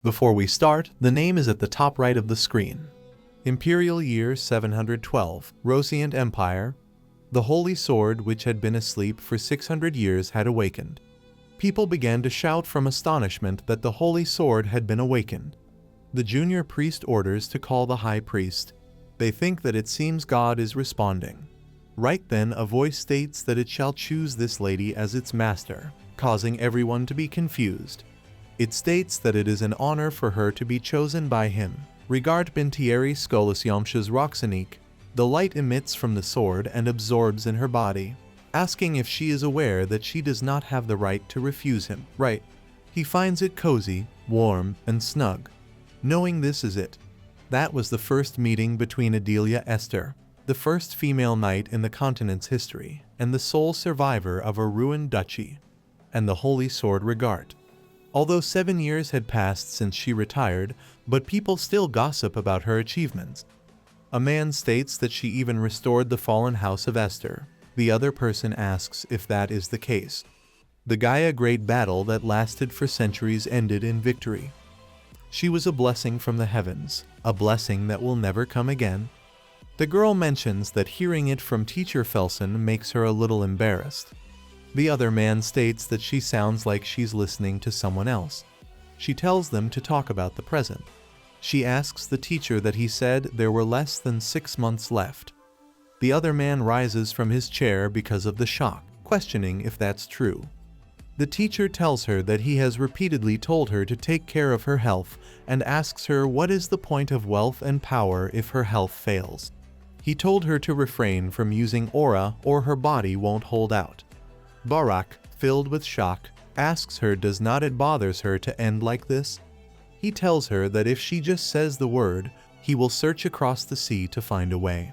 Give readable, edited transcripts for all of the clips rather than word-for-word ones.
Before we start, the name is at the top right of the screen. Imperial year 712, Rosient Empire. The holy sword which had been asleep for 600 years had awakened. People began to shout from astonishment that the holy sword had been awakened. The junior priest orders to call the high priest. They think that it seems God is responding. Right then a voice states that it shall choose this lady as its master, causing everyone to be confused. It states that it is an honor for her to be chosen by him. Regard Bintieri Skolasyomshas Roxanique. The light emits from the sword and absorbs in her body, asking if she is aware that she does not have the right to refuse him. Right. He finds it cozy, warm, and snug. Knowing this is it. That was the first meeting between Adelia Esther, the first female knight in the continent's history, and the sole survivor of a ruined duchy, and the holy sword Regard. Although 7 years had passed since she retired, but people still gossip about her achievements. A man states that she even restored the fallen house of Esther. The other person asks if that is the case. The Gaia great battle that lasted for centuries ended in victory. She was a blessing from the heavens, a blessing that will never come again. The girl mentions that hearing it from teacher Felsen makes her a little embarrassed. The other man states that she sounds like she's listening to someone else. She tells them to talk about the present. She asks the teacher that he said there were less than 6 months left. The other man rises from his chair because of the shock, questioning if that's true. The teacher tells her that he has repeatedly told her to take care of her health and asks her what is the point of wealth and power if her health fails. He told her to refrain from using aura or her body won't hold out. Barak, filled with shock, asks her does not it bothers her to end like this? He tells her that if she just says the word, he will search across the sea to find a way.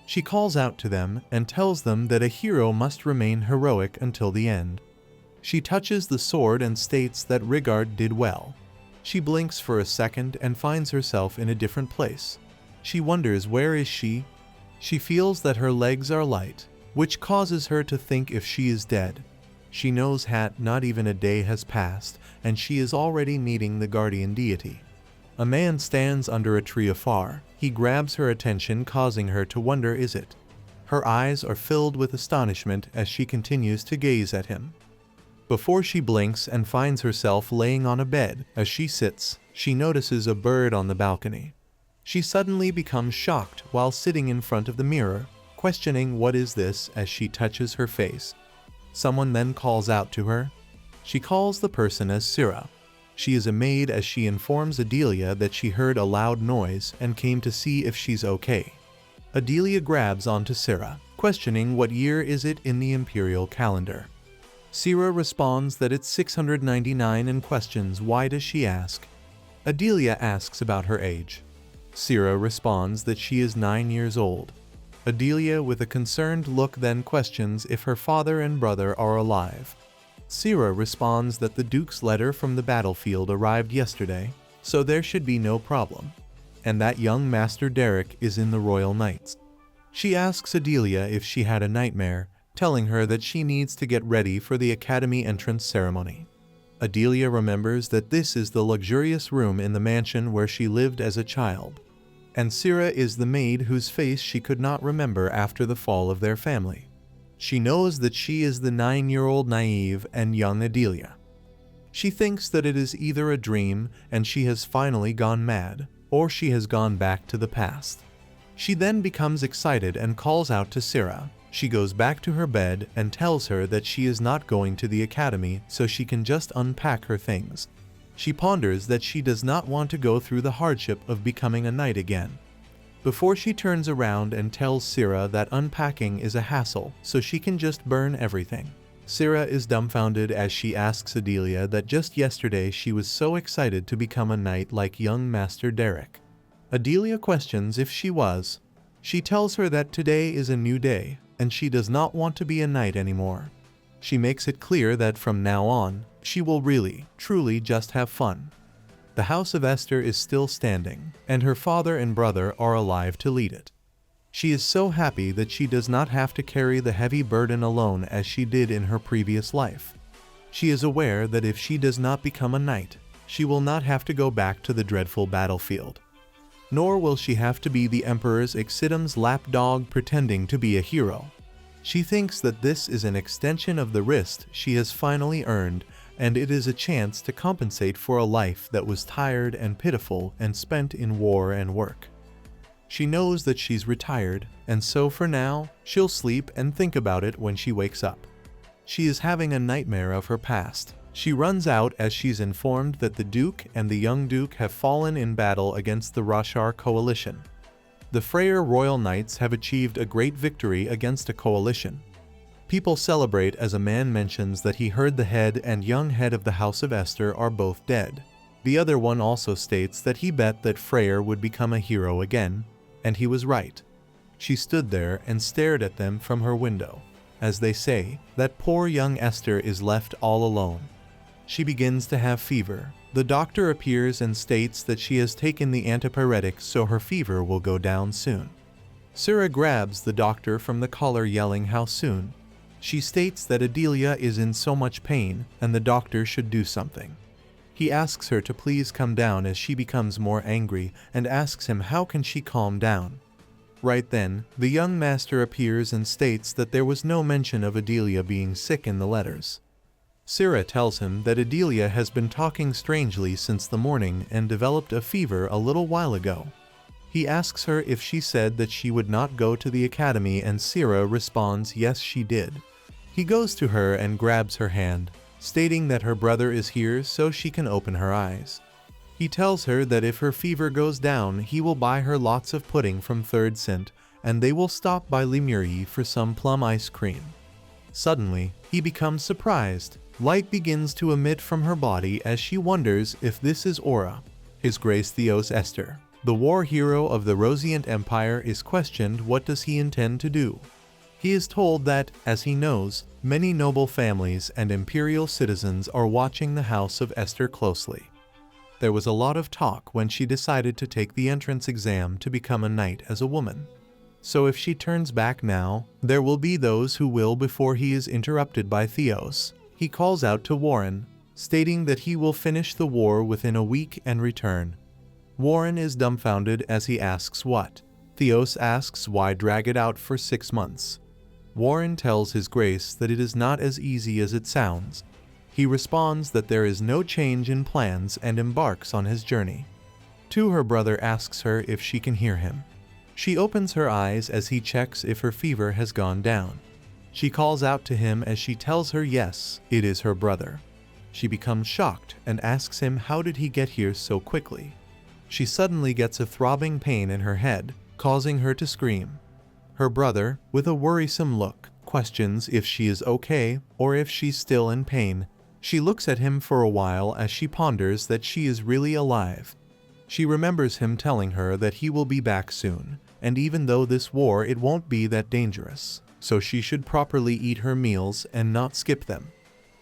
She calls out to them and tells them that a hero must remain heroic until the end. She touches the sword and states that Regard did well. She blinks for a second and finds herself in a different place. She wonders where is she? She feels that her legs are light, which causes her to think if she is dead. She knows not even a day has passed, and she is already meeting the guardian deity. A man stands under a tree afar. He grabs her attention, causing her to wonder is it. Her eyes are filled with astonishment as she continues to gaze at him. Before she blinks and finds herself laying on a bed, as she sits, she notices a bird on the balcony. She suddenly becomes shocked while sitting in front of the mirror, questioning what is this as she touches her face. Someone then calls out to her. She calls the person as Sira. She is a maid as she informs Adelia that she heard a loud noise and came to see if she's okay. Adelia grabs onto Sira, questioning what year is it in the imperial calendar. Sira responds that it's 699 and questions why does she ask. Adelia asks about her age. Sira responds that she is 9 years old. Adelia with a concerned look then questions if her father and brother are alive. Sira responds that the Duke's letter from the battlefield arrived yesterday, so there should be no problem, and that young Master Derek is in the Royal Knights. She asks Adelia if she had a nightmare, telling her that she needs to get ready for the academy entrance ceremony. Adelia remembers that this is the luxurious room in the mansion where she lived as a child, and Sira is the maid whose face she could not remember after the fall of their family. She knows that she is the 9-year-old naive and young Adelia. She thinks that it is either a dream and she has finally gone mad, or she has gone back to the past. She then becomes excited and calls out to Sira. She goes back to her bed and tells her that she is not going to the academy so she can just unpack her things. She ponders that she does not want to go through the hardship of becoming a knight again. Before she turns around and tells Sira that unpacking is a hassle, so she can just burn everything. Sira is dumbfounded as she asks Adelia that just yesterday she was so excited to become a knight like young Master Derek. Adelia questions if she was. She tells her that today is a new day, and she does not want to be a knight anymore. She makes it clear that from now on, she will really, truly just have fun. The house of Esther is still standing, and her father and brother are alive to lead it. She is so happy that she does not have to carry the heavy burden alone as she did in her previous life. She is aware that if she does not become a knight, she will not have to go back to the dreadful battlefield. Nor will she have to be the Emperor's Exidum's lapdog pretending to be a hero. She thinks that this is an extension of the wrist she has finally earned, and it is a chance to compensate for a life that was tired and pitiful and spent in war and work. She knows that she's retired, and so for now, she'll sleep and think about it when she wakes up. She is having a nightmare of her past. She runs out as she's informed that the Duke and the young Duke have fallen in battle against the Rashar coalition. The Fraer royal knights have achieved a great victory against a coalition. People celebrate as a man mentions that he heard the head and young head of the House of Esther are both dead. The other one also states that he bet that Fraer would become a hero again, and he was right. She stood there and stared at them from her window. As they say, that poor young Esther is left all alone. She begins to have fever. The doctor appears and states that she has taken the antipyretic so her fever will go down soon. Syrah grabs the doctor from the collar yelling how soon. She states that Adelia is in so much pain and the doctor should do something. He asks her to please come down as she becomes more angry and asks him how can she calm down. Right then, the young master appears and states that there was no mention of Adelia being sick in the letters. Syrah tells him that Adelia has been talking strangely since the morning and developed a fever a little while ago. He asks her if she said that she would not go to the academy and Syrah responds yes she did. He goes to her and grabs her hand, stating that her brother is here so she can open her eyes. He tells her that if her fever goes down he will buy her lots of pudding from Third Cent and they will stop by Lemurie for some plum ice cream. Suddenly, he becomes surprised. Light begins to emit from her body as she wonders if this is Aurora. His Grace Theos Esther, the war hero of the Rosient Empire, is questioned what does he intend to do. He is told that, as he knows, many noble families and imperial citizens are watching the House of Esther closely. There was a lot of talk when she decided to take the entrance exam to become a knight as a woman. So if she turns back now, there will be those who will before he is interrupted by Theos. He calls out to Warren, stating that he will finish the war within a week and return. Warren is dumbfounded as he asks what. Theos asks why drag it out for 6 months. Warren tells his grace that it is not as easy as it sounds. He responds that there is no change in plans and embarks on his journey. Her brother asks her if she can hear him. She opens her eyes as he checks if her fever has gone down. She calls out to him as she tells her yes, it is her brother. She becomes shocked and asks him how did he get here so quickly. She suddenly gets a throbbing pain in her head, causing her to scream. Her brother, with a worrisome look, questions if she is okay or if she's still in pain. She looks at him for a while as she ponders that she is really alive. She remembers him telling her that he will be back soon, and even though this war it won't be that dangerous. So she should properly eat her meals and not skip them.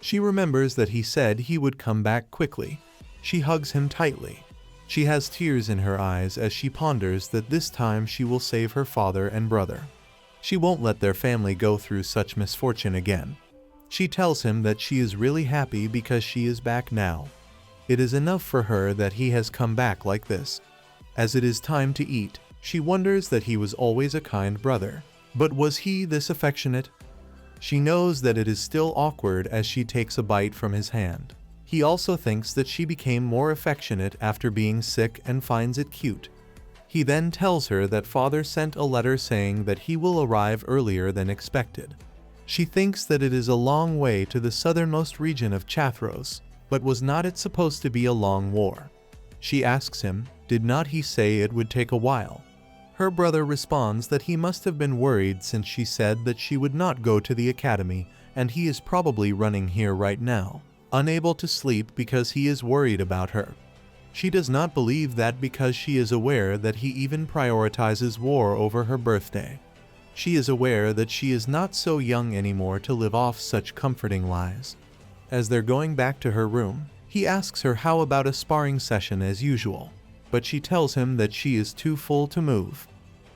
She remembers that he said he would come back quickly. She hugs him tightly. She has tears in her eyes as she ponders that this time she will save her father and brother. She won't let their family go through such misfortune again. She tells him that she is really happy because she is back now. It is enough for her that he has come back like this. As it is time to eat, she wonders that he was always a kind brother. But was he this affectionate? She knows that it is still awkward as she takes a bite from his hand. He also thinks that she became more affectionate after being sick and finds it cute. He then tells her that father sent a letter saying that he will arrive earlier than expected. She thinks that it is a long way to the southernmost region of Chathros, but was not it supposed to be a long war? She asks him, did not he say it would take a while? Her brother responds that he must have been worried since she said that she would not go to the academy and he is probably running here right now, unable to sleep because he is worried about her. She does not believe that because she is aware that he even prioritizes war over her birthday. She is aware that she is not so young anymore to live off such comforting lies. As they're going back to her room, he asks her how about a sparring session as usual. But she tells him that she is too full to move.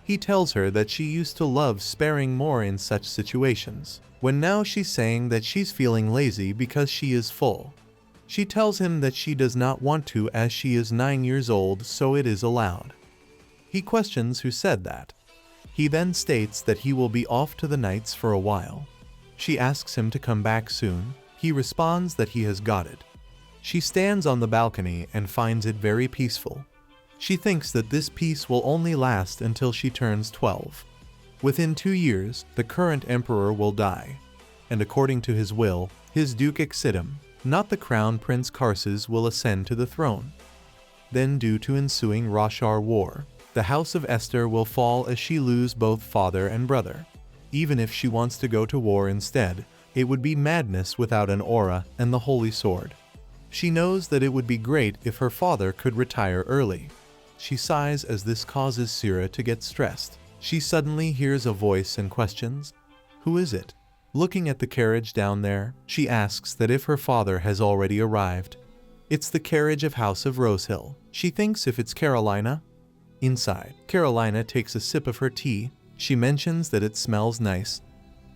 He tells her that she used to love sparring more in such situations, when now she's saying that she's feeling lazy because she is full. She tells him that she does not want to as she is 9 years old, so it is allowed. He questions who said that. He then states that he will be off to the knights for a while. She asks him to come back soon. He responds that he has got it. She stands on the balcony and finds it very peaceful. She thinks that this peace will only last until she turns 12. Within 2 years, the current emperor will die, and according to his will, his Duke Exidum, not the crown Prince Karsus, will ascend to the throne. Then, due to ensuing Roshar War, the House of Esther will fall as she lose both father and brother. Even if she wants to go to war instead, it would be madness without an Aurora and the Holy Sword. She knows that it would be great if her father could retire early. She sighs as this causes Sira to get stressed. She suddenly hears a voice and questions, "Who is it?" Looking at the carriage down there, she asks that if her father has already arrived. It's the carriage of House of Rosehill. She thinks if it's Carolina. Inside, Carolina takes a sip of her tea. She mentions that it smells nice.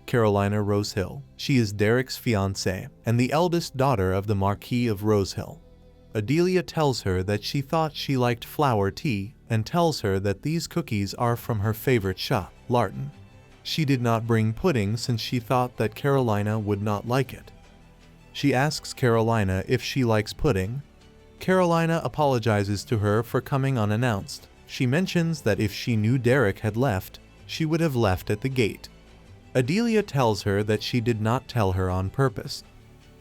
Carolina Rosehill. She is Derek's fiancée and the eldest daughter of the Marquis of Rosehill. Adelia tells her that she thought she liked flower tea and tells her that these cookies are from her favorite shop, Larton. She did not bring pudding since she thought that Carolina would not like it. She asks Carolina if she likes pudding. Carolina apologizes to her for coming unannounced. She mentions that if she knew Derek had left, she would have left at the gate. Adelia tells her that she did not tell her on purpose.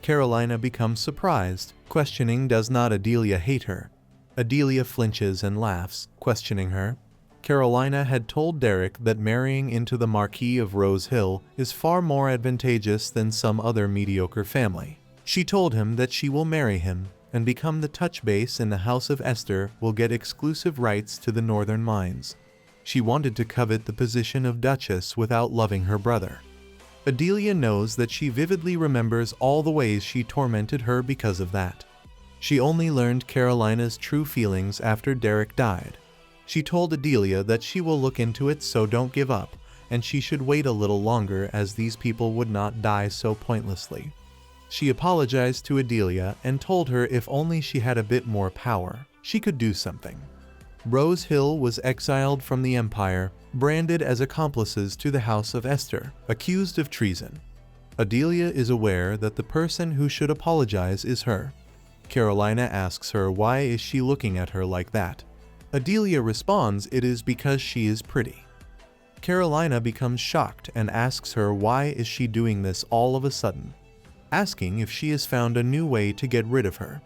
Carolina becomes surprised, questioning does not Adelia hate her. Adelia flinches and laughs, questioning her. Carolina had told Derek that marrying into the Marquis of Rosehill is far more advantageous than some other mediocre family. She told him that she will marry him and become the touch base in the House of Esther, will get exclusive rights to the northern mines. She wanted to covet the position of Duchess without loving her brother. Adelia knows that she vividly remembers all the ways she tormented her because of that. She only learned Carolina's true feelings after Derek died. She told Adelia that she will look into it, so don't give up, and she should wait a little longer as these people would not die so pointlessly. She apologized to Adelia and told her if only she had a bit more power, she could do something. Rose Hill was exiled from the Empire, branded as accomplices to the House of Esther, accused of treason. Adelia is aware that the person who should apologize is her. Carolina asks her why is she looking at her like that. Adelia responds it is because she is pretty. Carolina becomes shocked and asks her why is she doing this all of a sudden, asking if she has found a new way to get rid of her.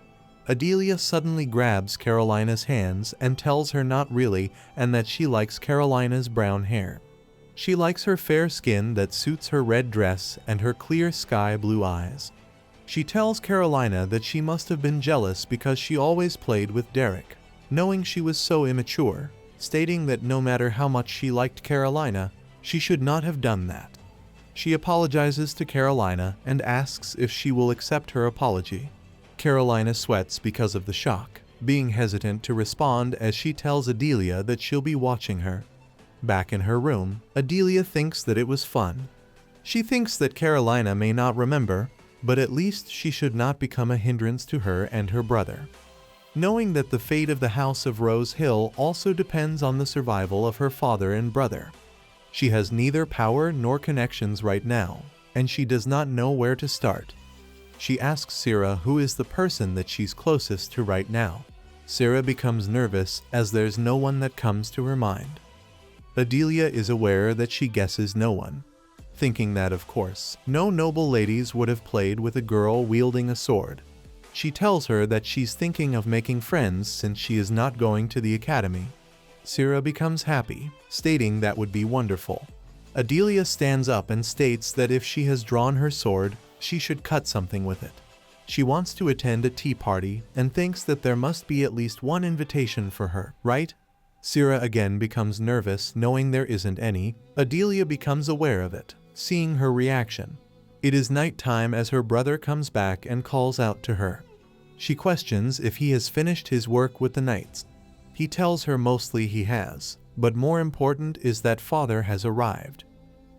Adelia suddenly grabs Carolina's hands and tells her not really and that she likes Carolina's brown hair. She likes her fair skin that suits her red dress and her clear sky blue eyes. She tells Carolina that she must have been jealous because she always played with Derek, knowing she was so immature, stating that no matter how much she liked Carolina, she should not have done that. She apologizes to Carolina and asks if she will accept her apology. Carolina sweats because of the shock, being hesitant to respond as she tells Adelia that she'll be watching her. Back in her room, Adelia thinks that it was fun. She thinks that Carolina may not remember, but at least she should not become a hindrance to her and her brother. Knowing that the fate of the House of Rose Hill also depends on the survival of her father and brother. She has neither power nor connections right now, and she does not know where to start. She asks Sira who is the person that she's closest to right now. Sira becomes nervous as there's no one that comes to her mind. Adelia is aware that she guesses no one, thinking that of course, no noble ladies would have played with a girl wielding a sword. She tells her that she's thinking of making friends since she is not going to the academy. Sira becomes happy, stating that would be wonderful. Adelia stands up and states that if she has drawn her sword, she should cut something with it. She wants to attend a tea party and thinks that there must be at least one invitation for her, right? Sira again becomes nervous knowing there isn't any. Adelia becomes aware of it, seeing her reaction. It is nighttime as her brother comes back and calls out to her. She questions if he has finished his work with the knights. He tells her mostly he has, but more important is that father has arrived.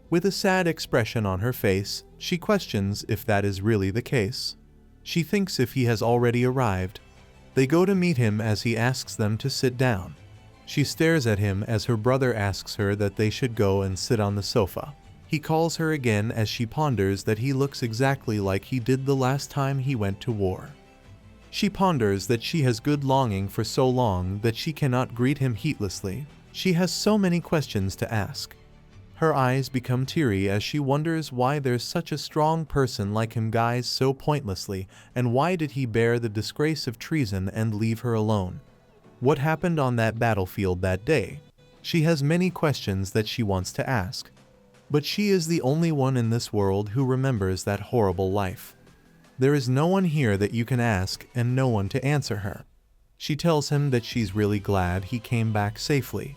With a sad expression on her face, she questions if that is really the case. She thinks if he has already arrived. They go to meet him as he asks them to sit down. She stares at him as her brother asks her that they should go and sit on the sofa. He calls her again as she ponders that he looks exactly like he did the last time he went to war. She ponders that she has good longing for so long that she cannot greet him heedlessly. She has so many questions to ask. Her eyes become teary as she wonders why there's such a strong person like him guys so pointlessly, and why did he bear the disgrace of treason and leave her alone? What happened on that battlefield that day? She has many questions that she wants to ask. But she is the only one in this world who remembers that horrible life. There is no one here that you can ask and no one to answer her. She tells him that she's really glad he came back safely.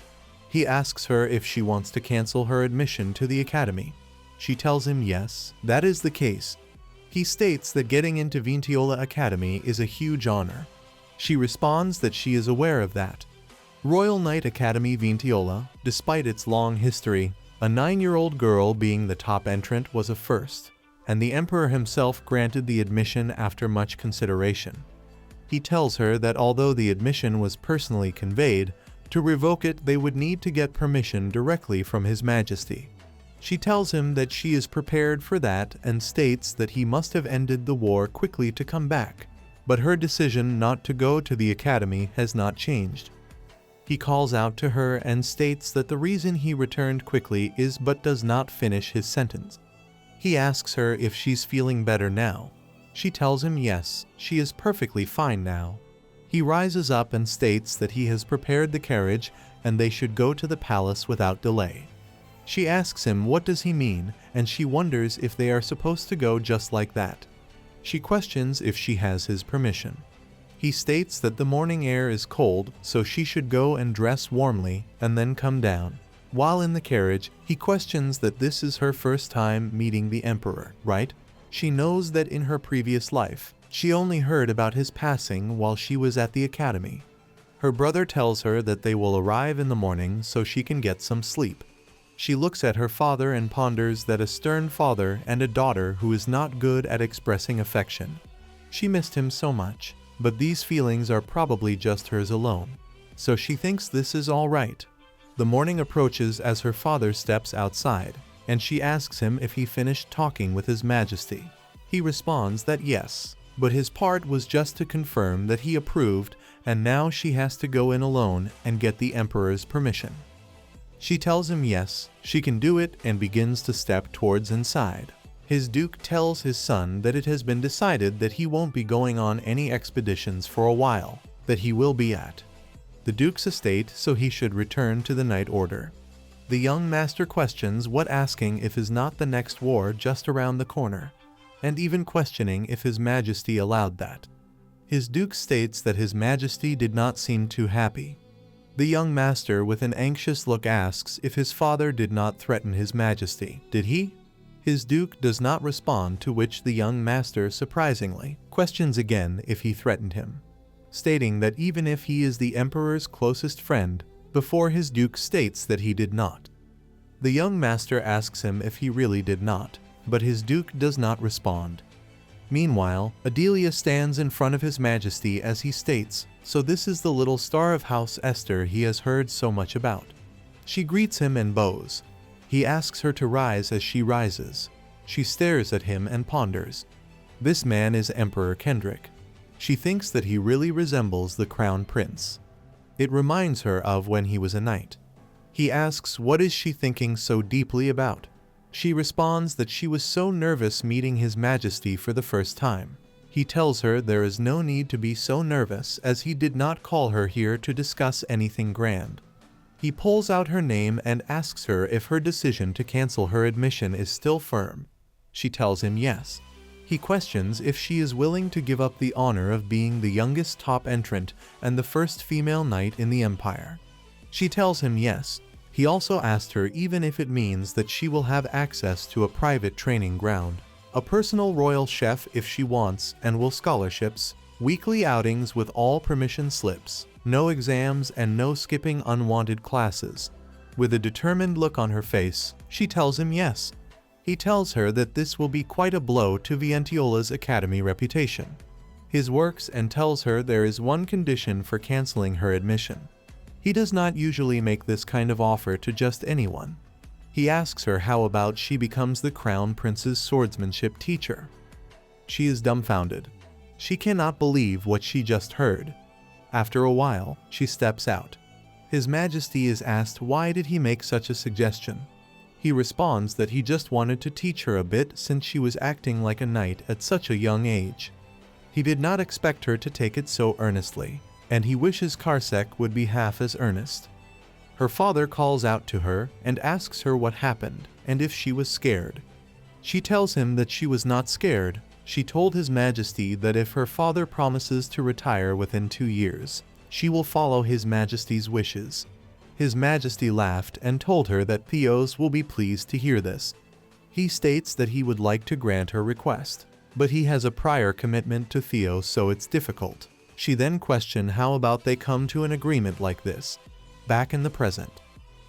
He asks her if she wants to cancel her admission to the academy. She tells him yes, that is the case. He states that getting into Vintiola Academy is a huge honor. She responds that she is aware of that. Royal Knight Academy Vintiola, despite its long history, a 9-year-old girl being the top entrant was a first, and the Emperor himself granted the admission after much consideration. He tells her that although the admission was personally conveyed, to revoke it they would need to get permission directly from His Majesty. She tells him that she is prepared for that and states that he must have ended the war quickly to come back, but her decision not to go to the academy has not changed. He calls out to her and states that the reason he returned quickly is but does not finish his sentence. He asks her if she's feeling better now. She tells him yes, she is perfectly fine now. He rises up and states that he has prepared the carriage and they should go to the palace without delay. She asks him what does he mean, and she wonders if they are supposed to go just like that. She questions if she has his permission. He states that the morning air is cold, so she should go and dress warmly and then come down. While in the carriage, he questions that this is her first time meeting the Emperor, right? She knows that in her previous life, she only heard about his passing while she was at the academy. Her brother tells her that they will arrive in the morning so she can get some sleep. She looks at her father and ponders that a stern father and a daughter who is not good at expressing affection. She missed him so much, but these feelings are probably just hers alone. So she thinks this is all right. The morning approaches as her father steps outside, and she asks him if he finished talking with His Majesty. He responds that yes, but his part was just to confirm that he approved, and now she has to go in alone and get the Emperor's permission. She tells him yes, she can do it, and begins to step towards inside. His Duke tells his son that it has been decided that he won't be going on any expeditions for a while, that he will be at the Duke's estate, so he should return to the Knight Order. The young master questions what, asking if is not the next war just around the corner, and even questioning if His Majesty allowed that. His Duke states that His Majesty did not seem too happy. The young master with an anxious look asks if his father did not threaten His Majesty. Did he? His Duke does not respond, to which the young master surprisingly questions again if he threatened him, stating that even if he is the Emperor's closest friend, before his Duke states that he did not. The young master asks him if he really did not, but his Duke does not respond. Meanwhile, Adelia stands in front of His Majesty as he states, so this is the little star of House Esther he has heard so much about. She greets him and bows. He asks her to rise as she rises. She stares at him and ponders. This man is Emperor Kendrick. She thinks that he really resembles the Crown Prince. It reminds her of when he was a knight. He asks what is she thinking so deeply about. She responds that she was so nervous meeting His Majesty for the first time. He tells her there is no need to be so nervous as he did not call her here to discuss anything grand. He pulls out her name and asks her if her decision to cancel her admission is still firm. She tells him yes. He questions if she is willing to give up the honor of being the youngest top entrant and the first female knight in the Empire. She tells him yes. He also asked her even if it means that she will have access to a private training ground, a personal royal chef if she wants, and will scholarships, weekly outings with all permission slips, no exams and no skipping unwanted classes. With a determined look on her face, she tells him yes. He tells her that this will be quite a blow to Vientiola's academy reputation. His works and tells her there is one condition for canceling her admission. He does not usually make this kind of offer to just anyone. He asks her how about she becomes the Crown Prince's swordsmanship teacher. She is dumbfounded. She cannot believe what she just heard. After a while, she steps out. His Majesty is asked why did he make such a suggestion. He responds that he just wanted to teach her a bit since she was acting like a knight at such a young age. He did not expect her to take it so earnestly, and he wishes Karsek would be half as earnest. Her father calls out to her and asks her what happened and if she was scared. She tells him that she was not scared. She told His Majesty that if her father promises to retire within 2 years, she will follow His Majesty's wishes. His Majesty laughed and told her that Theos will be pleased to hear this. He states that he would like to grant her request, but he has a prior commitment to Theos, so it's difficult. She then questions how about they come to an agreement like this. Back in the present,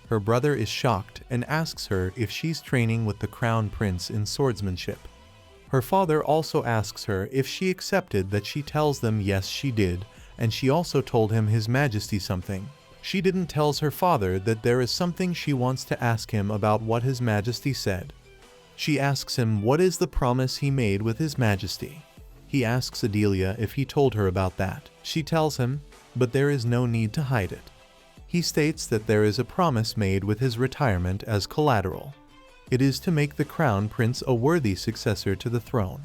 her brother is shocked and asks her if she's training with the Crown Prince in swordsmanship. Her father also asks her if she accepted that. She tells them yes she did, and she also told him His Majesty something. She didn't tell her father that there is something she wants to ask him about what His Majesty said. She asks him what is the promise he made with His Majesty. He asks Adelia if he told her about that. She tells him, but there is no need to hide it. He states that there is a promise made with his retirement as collateral. It is to make the Crown Prince a worthy successor to the throne.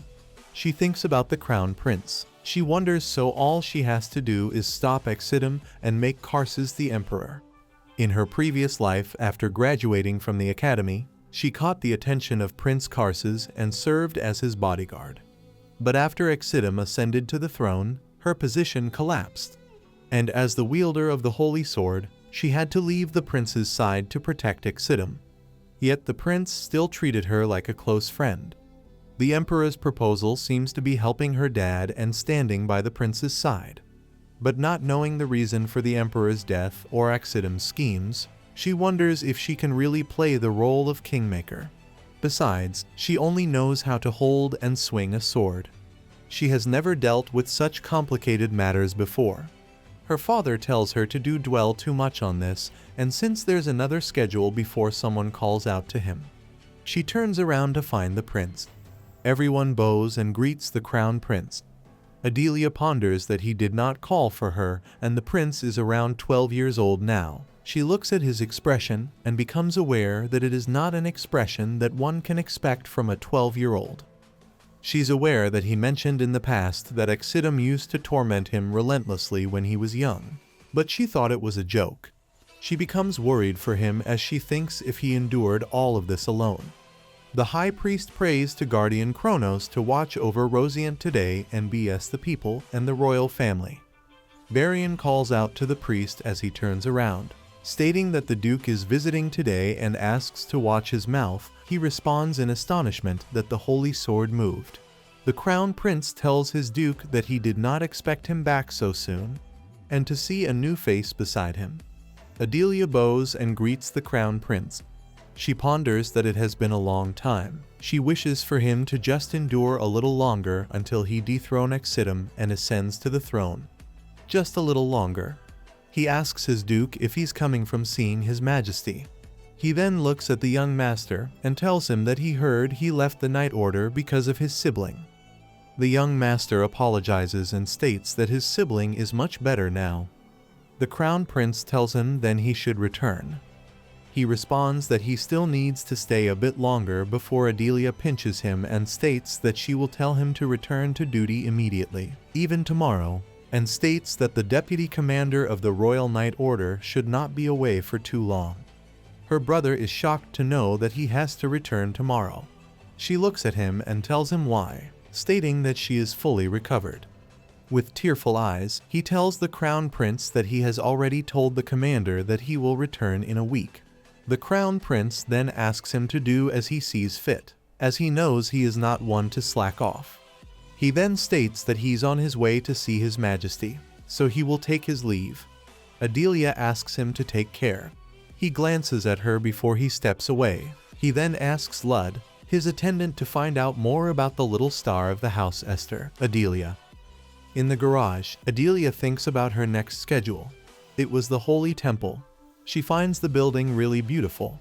She thinks about the Crown Prince. She wonders, so all she has to do is stop Exidum and make Karsus the emperor. In her previous life, after graduating from the academy, she caught the attention of Prince Karsus and served as his bodyguard. But after Exidum ascended to the throne, her position collapsed. And as the wielder of the Holy Sword, she had to leave the prince's side to protect Exidum. Yet the prince still treated her like a close friend. The emperor's proposal seems to be helping her dad and standing by the prince's side. But not knowing the reason for the emperor's death or Exidum's schemes, she wonders if she can really play the role of kingmaker. Besides, she only knows how to hold and swing a sword. She has never dealt with such complicated matters before. Her father tells her to dwell too much on this, and since there's another schedule before someone calls out to him. She turns around to find the prince. Everyone bows and greets the Crown Prince. Adelia ponders that he did not call for her, and the prince is around 12 years old now. She looks at his expression and becomes aware that it is not an expression that one can expect from a 12-year-old. She's aware that he mentioned in the past that Exidum used to torment him relentlessly when he was young, but she thought it was a joke. She becomes worried for him as she thinks if he endured all of this alone. The High Priest prays to Guardian Kronos to watch over Rosiant today and BS the people and the royal family. Varian calls out to the priest as he turns around, stating that the Duke is visiting today and asks to watch his mouth. He responds in astonishment that the Holy Sword moved. The Crown Prince tells his Duke that he did not expect him back so soon, and to see a new face beside him. Adelia bows and greets the Crown Prince. She ponders that it has been a long time. She wishes for him to just endure a little longer until he dethrones Exidum and ascends to the throne. Just a little longer. He asks his Duke if he's coming from seeing His Majesty. He then looks at the young master and tells him that he heard he left the Knight Order because of his sibling. The young master apologizes and states that his sibling is much better now. The Crown Prince tells him then he should return. He responds that he still needs to stay a bit longer before Adelia pinches him and states that she will tell him to return to duty immediately, even tomorrow, and states that the deputy commander of the Royal Knight Order should not be away for too long. Her brother is shocked to know that he has to return tomorrow. She looks at him and tells him why, stating that she is fully recovered. With tearful eyes, he tells the Crown Prince that he has already told the commander that he will return in a week. The Crown Prince then asks him to do as he sees fit, as he knows he is not one to slack off. He then states that he's on his way to see His Majesty, so he will take his leave. Adelia asks him to take care. He glances at her before he steps away. He then asks Lud, his attendant to find out more about the little star of the house Esther, Adelia. In the garage, Adelia thinks about her next schedule. It was the Holy Temple. She finds the building really beautiful.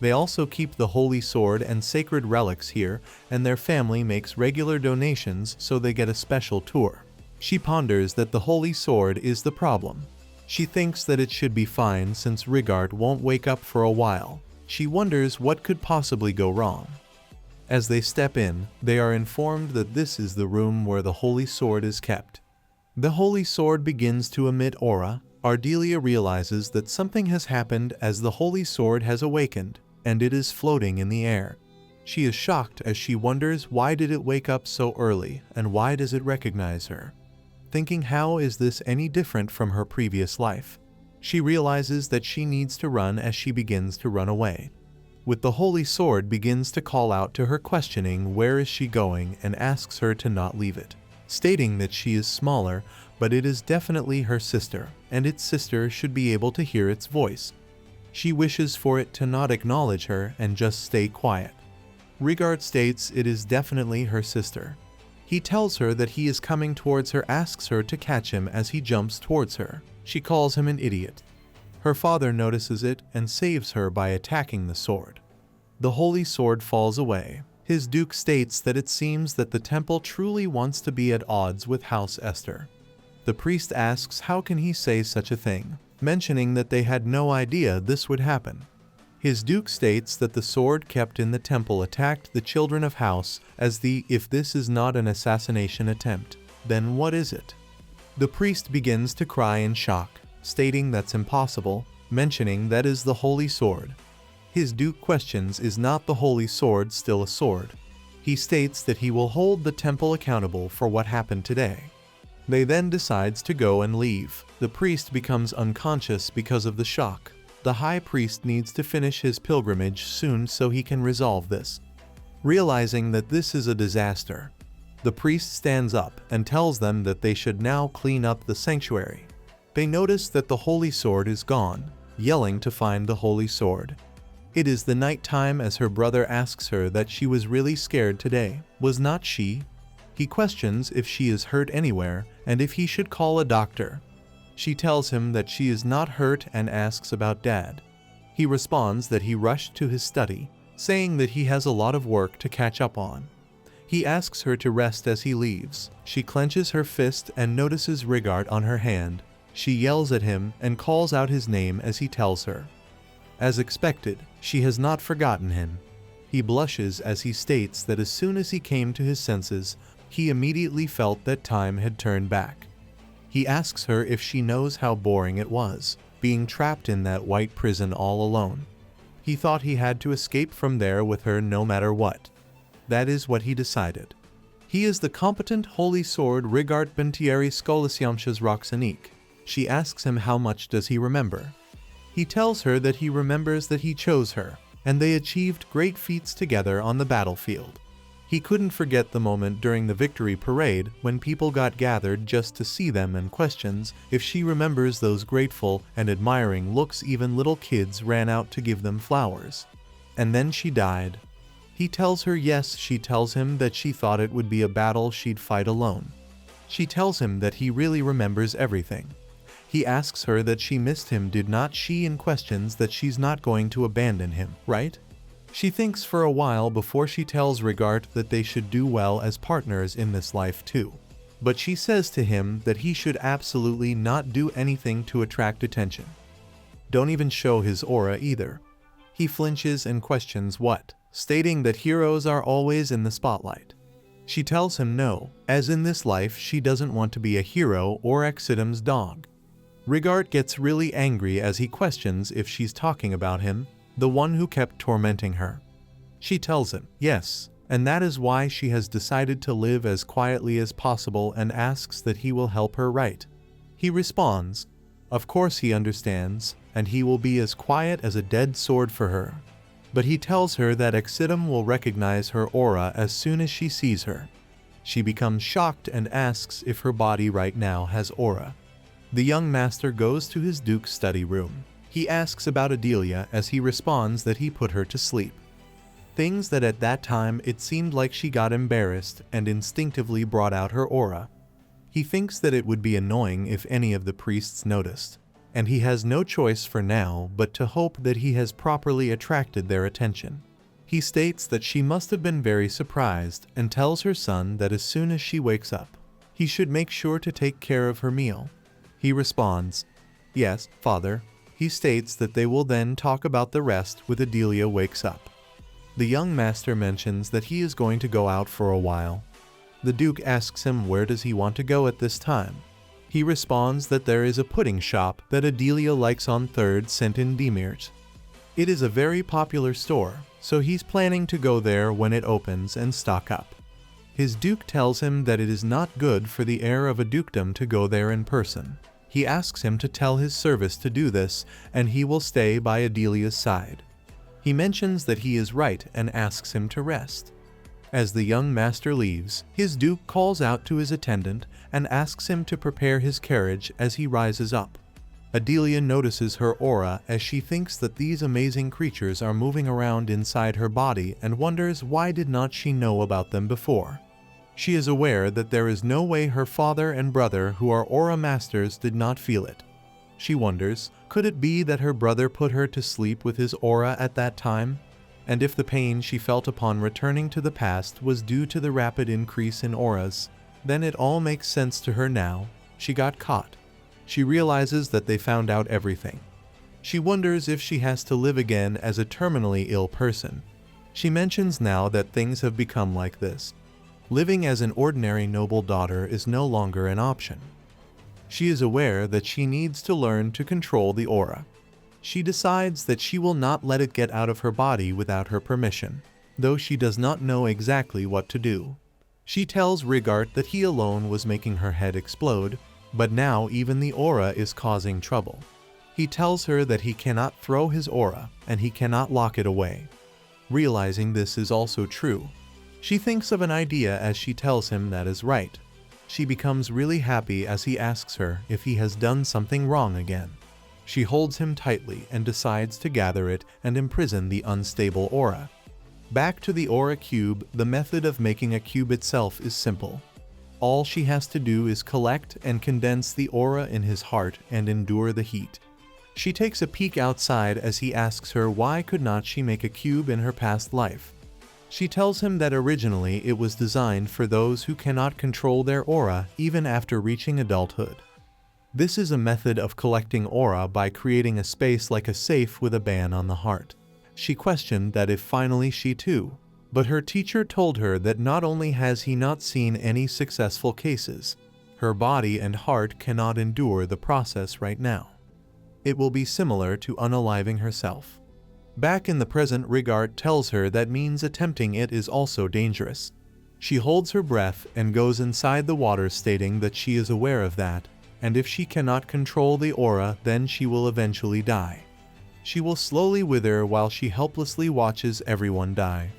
They also keep the Holy Sword and sacred relics here, and their family makes regular donations so they get a special tour. She ponders that the Holy Sword is the problem. She thinks that it should be fine since Rigard won't wake up for a while. She wonders what could possibly go wrong. As they step in, they are informed that this is the room where the Holy Sword is kept. The Holy Sword begins to emit aura. Adelia realizes that something has happened as the Holy Sword has awakened, and it is floating in the air. She is shocked as she wonders why did it wake up so early and why does it recognize her. Thinking how is this any different from her previous life? She realizes that she needs to run as she begins to run away. With the Holy Sword begins to call out to her questioning where is she going and asks her to not leave it, stating that she is smaller but it is definitely her sister and its sister should be able to hear its voice. She wishes for it to not acknowledge her and just stay quiet. Rigard states it is definitely her sister. He tells her that he is coming towards her, asks her to catch him as he jumps towards her. She calls him an idiot. Her father notices it and saves her by attacking the sword. The Holy Sword falls away. His duke states that it seems that the temple truly wants to be at odds with House Esther. The priest asks how can he say such a thing, mentioning that they had no idea this would happen. His duke states that the sword kept in the temple attacked the children of House as if this is not an assassination attempt, then what is it? The priest begins to cry in shock, stating that's impossible, mentioning that is the Holy Sword. His duke questions is not the Holy Sword still a sword. He states that he will hold the temple accountable for what happened today. They then decides to go and leave. The priest becomes unconscious because of the shock. The high priest needs to finish his pilgrimage soon so he can resolve this. Realizing that this is a disaster, the priest stands up and tells them that they should now clean up the sanctuary. They notice that the Holy Sword is gone, yelling to find the Holy Sword. It is the night time as her brother asks her that she was really scared today. Was not she? He questions if she is hurt anywhere and if he should call a doctor. She tells him that she is not hurt and asks about Dad. He responds that he rushed to his study, saying that he has a lot of work to catch up on. He asks her to rest as he leaves. She clenches her fist and notices Rigard on her hand. She yells at him and calls out his name as he tells her. As expected, she has not forgotten him. He blushes as he states that as soon as he came to his senses, he immediately felt that time had turned back. He asks her if she knows how boring it was, being trapped in that white prison all alone. He thought he had to escape from there with her no matter what. That is what he decided. He is the competent Holy Sword Rigard Bentieri Skolasiamshas Roxanique. She asks him how much does he remember. He tells her that he remembers that he chose her, and they achieved great feats together on the battlefield. He couldn't forget the moment during the victory parade when people got gathered just to see them and questions if she remembers those grateful and admiring looks. Even little kids ran out to give them flowers. And then she died. He tells her yes. She tells him that she thought it would be a battle she'd fight alone. She tells him that he really remembers everything. He asks her that she missed him, did not she, and questions that she's not going to abandon him, right? She thinks for a while before she tells Rigard that they should do well as partners in this life too. But she says to him that he should absolutely not do anything to attract attention. Don't even show his aura either. He flinches and questions what, stating that heroes are always in the spotlight. She tells him no, as in this life she doesn't want to be a hero or Exidum's dog. Rigard gets really angry as he questions if she's talking about him, the one who kept tormenting her. She tells him yes, and that is why she has decided to live as quietly as possible and asks that he will help her write. He responds, of course he understands, and he will be as quiet as a dead sword for her. But he tells her that Exidum will recognize her aura as soon as she sees her. She becomes shocked and asks if her body right now has aura. The young master goes to his duke's study room. He asks about Adelia as he responds that he put her to sleep. things that at that time it seemed like she got embarrassed and instinctively brought out her aura. He thinks that it would be annoying if any of the priests noticed, and he has no choice for now but to hope that he has properly attracted their attention. He states that she must have been very surprised and tells her son that as soon as she wakes up, he should make sure to take care of her meal. He responds, "Yes, father." He states that they will then talk about the rest when Adelia wakes up. The young master mentions that he is going to go out for a while. The Duke asks him where does he want to go at this time. He responds that there is a pudding shop that Adelia likes on 3rd St. in Demert. It is a very popular store, so he's planning to go there when it opens and stock up. His Duke tells him that it is not good for the heir of a dukedom to go there in person. He asks him to tell his service to do this, and he will stay by Adelia's side. He mentions that he is right and asks him to rest. As the young master leaves, his Duke calls out to his attendant and asks him to prepare his carriage as he rises up. Adelia notices her aura as she thinks that these amazing creatures are moving around inside her body and wonders why did not she know about them before. She is aware that there is no way her father and brother, who are aura masters, did not feel it. She wonders, could it be that her brother put her to sleep with his aura at that time? And if the pain she felt upon returning to the past was due to the rapid increase in auras, then it all makes sense to her now. She got caught. She realizes that they found out everything. She wonders if she has to live again as a terminally ill person. She mentions now that things have become like this. Living as an ordinary noble daughter is no longer an option. She is aware that she needs to learn to control the aura. She decides that she will not let it get out of her body without her permission, though she does not know exactly what to do. She tells Rigart that he alone was making her head explode, but now even the aura is causing trouble. He tells her that he cannot throw his aura and he cannot lock it away. Realizing this is also true, she thinks of an idea as she tells him that is right. She becomes really happy as he asks her if he has done something wrong again. She holds him tightly and decides to gather it and imprison the unstable aura. Back to the aura cube, the method of making a cube itself is simple. All she has to do is collect and condense the aura in his heart and endure the heat. She takes a peek outside as he asks her why could not she make a cube in her past life. She tells him that originally it was designed for those who cannot control their aura even after reaching adulthood. This is a method of collecting aura by creating a space like a safe with a ban on the heart. She questioned that if finally she too, but her teacher told her that not only has he not seen any successful cases, her body and heart cannot endure the process right now. It will be similar to unaliving herself. Back in the present, Rigart tells her that means attempting it is also dangerous. She holds her breath and goes inside the water, stating that she is aware of that, and if she cannot control the aura, then she will eventually die. She will slowly wither while she helplessly watches everyone die.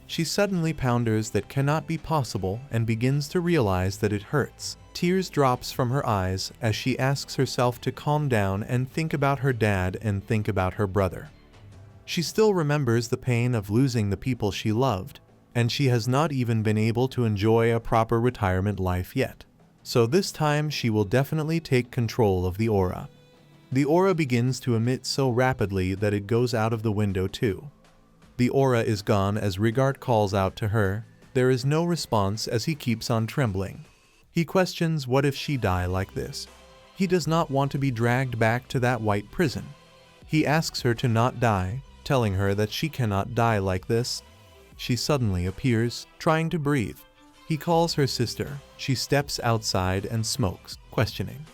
She suddenly ponders that cannot be possible and begins to realize that it hurts. Tears drops from her eyes as she asks herself to calm down and think about her dad and think about her brother. She still remembers the pain of losing the people she loved, and she has not even been able to enjoy a proper retirement life yet. So this time she will definitely take control of the aura. The aura begins to emit so rapidly that it goes out of the window too. The aura is gone as Rigart calls out to her. There is no response as he keeps on trembling. He questions what if she die like this. He does not want to be dragged back to that white prison. He asks her to not die, telling her that she cannot die like this. She suddenly appears, trying to breathe. He calls her sister. She steps outside and smokes, questioning.